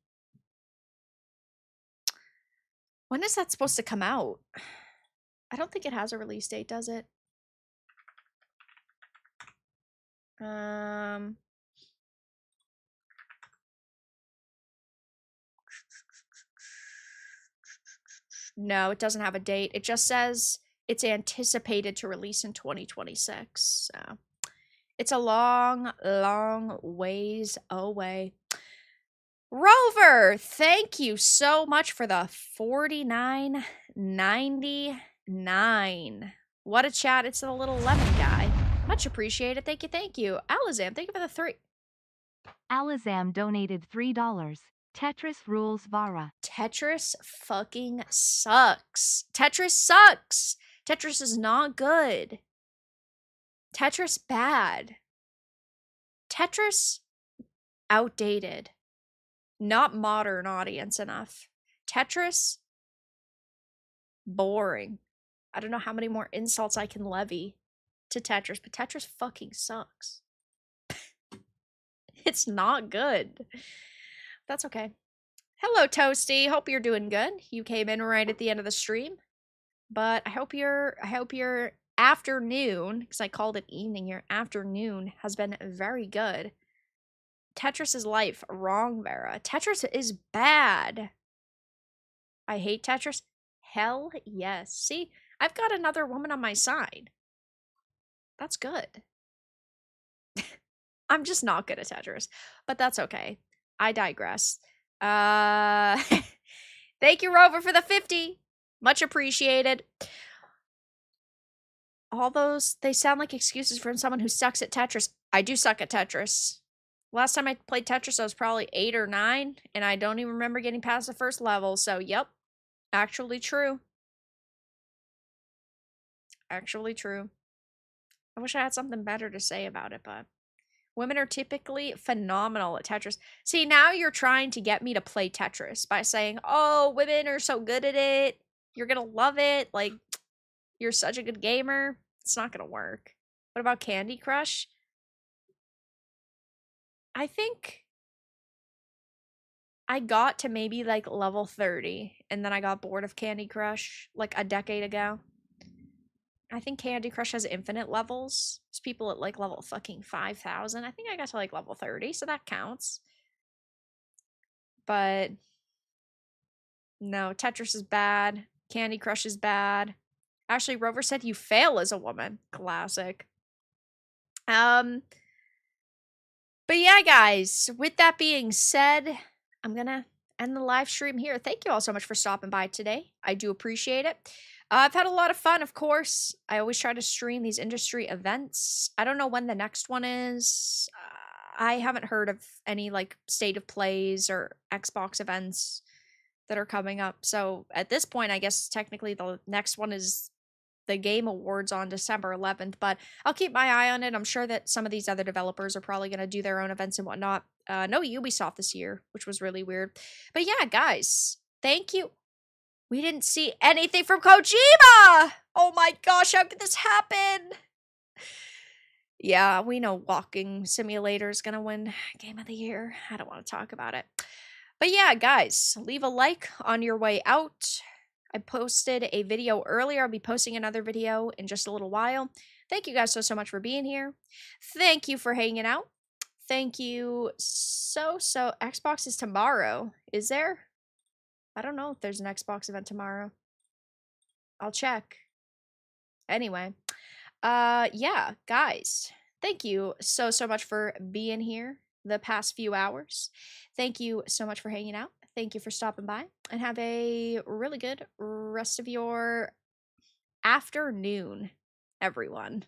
Speaker 1: When is that supposed to come out? I don't think it has a release date, does it? No, it doesn't have a date. It just says it's anticipated to release in 2026. So it's a long, long ways away. Rover, thank you so much for the $49.99. What a chat. It's the little lemon guy. Much appreciated. Thank you, thank you. Alazam, thank you for the 3.
Speaker 9: Alazam donated $3. Tetris rules Vara.
Speaker 1: Tetris fucking sucks. Tetris sucks. Tetris is not good. Tetris bad. Tetris outdated. Not modern audience enough. Tetris boring. I don't know how many more insults I can levy to Tetris, but Tetris fucking sucks. It's not good. That's okay. Hello, Toasty. Hope you're doing good. You came in right at the end of the stream, but I hope your afternoon, because I called it evening, your afternoon has been very good. Tetris is life. Wrong, Vara. Tetris is bad. I hate Tetris. Hell yes. See, I've got another woman on my side. That's good. I'm just not good at Tetris, but that's okay. I digress. Thank you, Rover, for the 50. Much appreciated. All those, they sound like excuses from someone who sucks at Tetris. I do suck at Tetris. Last time I played Tetris, I was probably 8 or 9, and I don't even remember getting past the first level, so yep. Actually true. Actually true. I wish I had something better to say about it, but women are typically phenomenal at Tetris. See, now you're trying to get me to play Tetris by saying, oh, women are so good at it. You're gonna love it. Like, you're such a good gamer. It's not gonna work. What about Candy Crush? I think I got to maybe like level 30 and then I got bored of Candy Crush like a decade ago. I think Candy Crush has infinite levels. There's people at like level fucking 5,000. I think I got to like level 30, so that counts. But no, Tetris is bad. Candy Crush is bad. Actually, Rover said you fail as a woman. Classic. But yeah, guys, with that being said, I'm gonna end the live stream here. Thank you all so much for stopping by today. I do appreciate it. I've had a lot of fun, of course. I always try to stream these industry events. I don't know when the next one is. I haven't heard of any like state of plays or Xbox events that are coming up. So at this point, I guess technically the next one is the Game Awards on December 11th, but I'll keep my eye on it. I'm sure that some of these other developers are probably going to do their own events and whatnot. No Ubisoft this year, which was really weird. But yeah, guys, thank you. We didn't see anything from Kojima! Oh my gosh, how could this happen? Yeah, we know Walking Simulator is going to win Game of the Year. I don't want to talk about it. But yeah, guys, leave a like on your way out. I posted a video earlier. I'll be posting another video in just a little while. Thank you guys so much for being here. Thank you for hanging out. Thank you so. Xbox is tomorrow. Is there? I don't know if there's an Xbox event tomorrow. I'll check. Anyway. Yeah, guys. Thank you so much for being here the past few hours. Thank you so much for hanging out. Thank you for stopping by, and have a really good rest of your afternoon, everyone.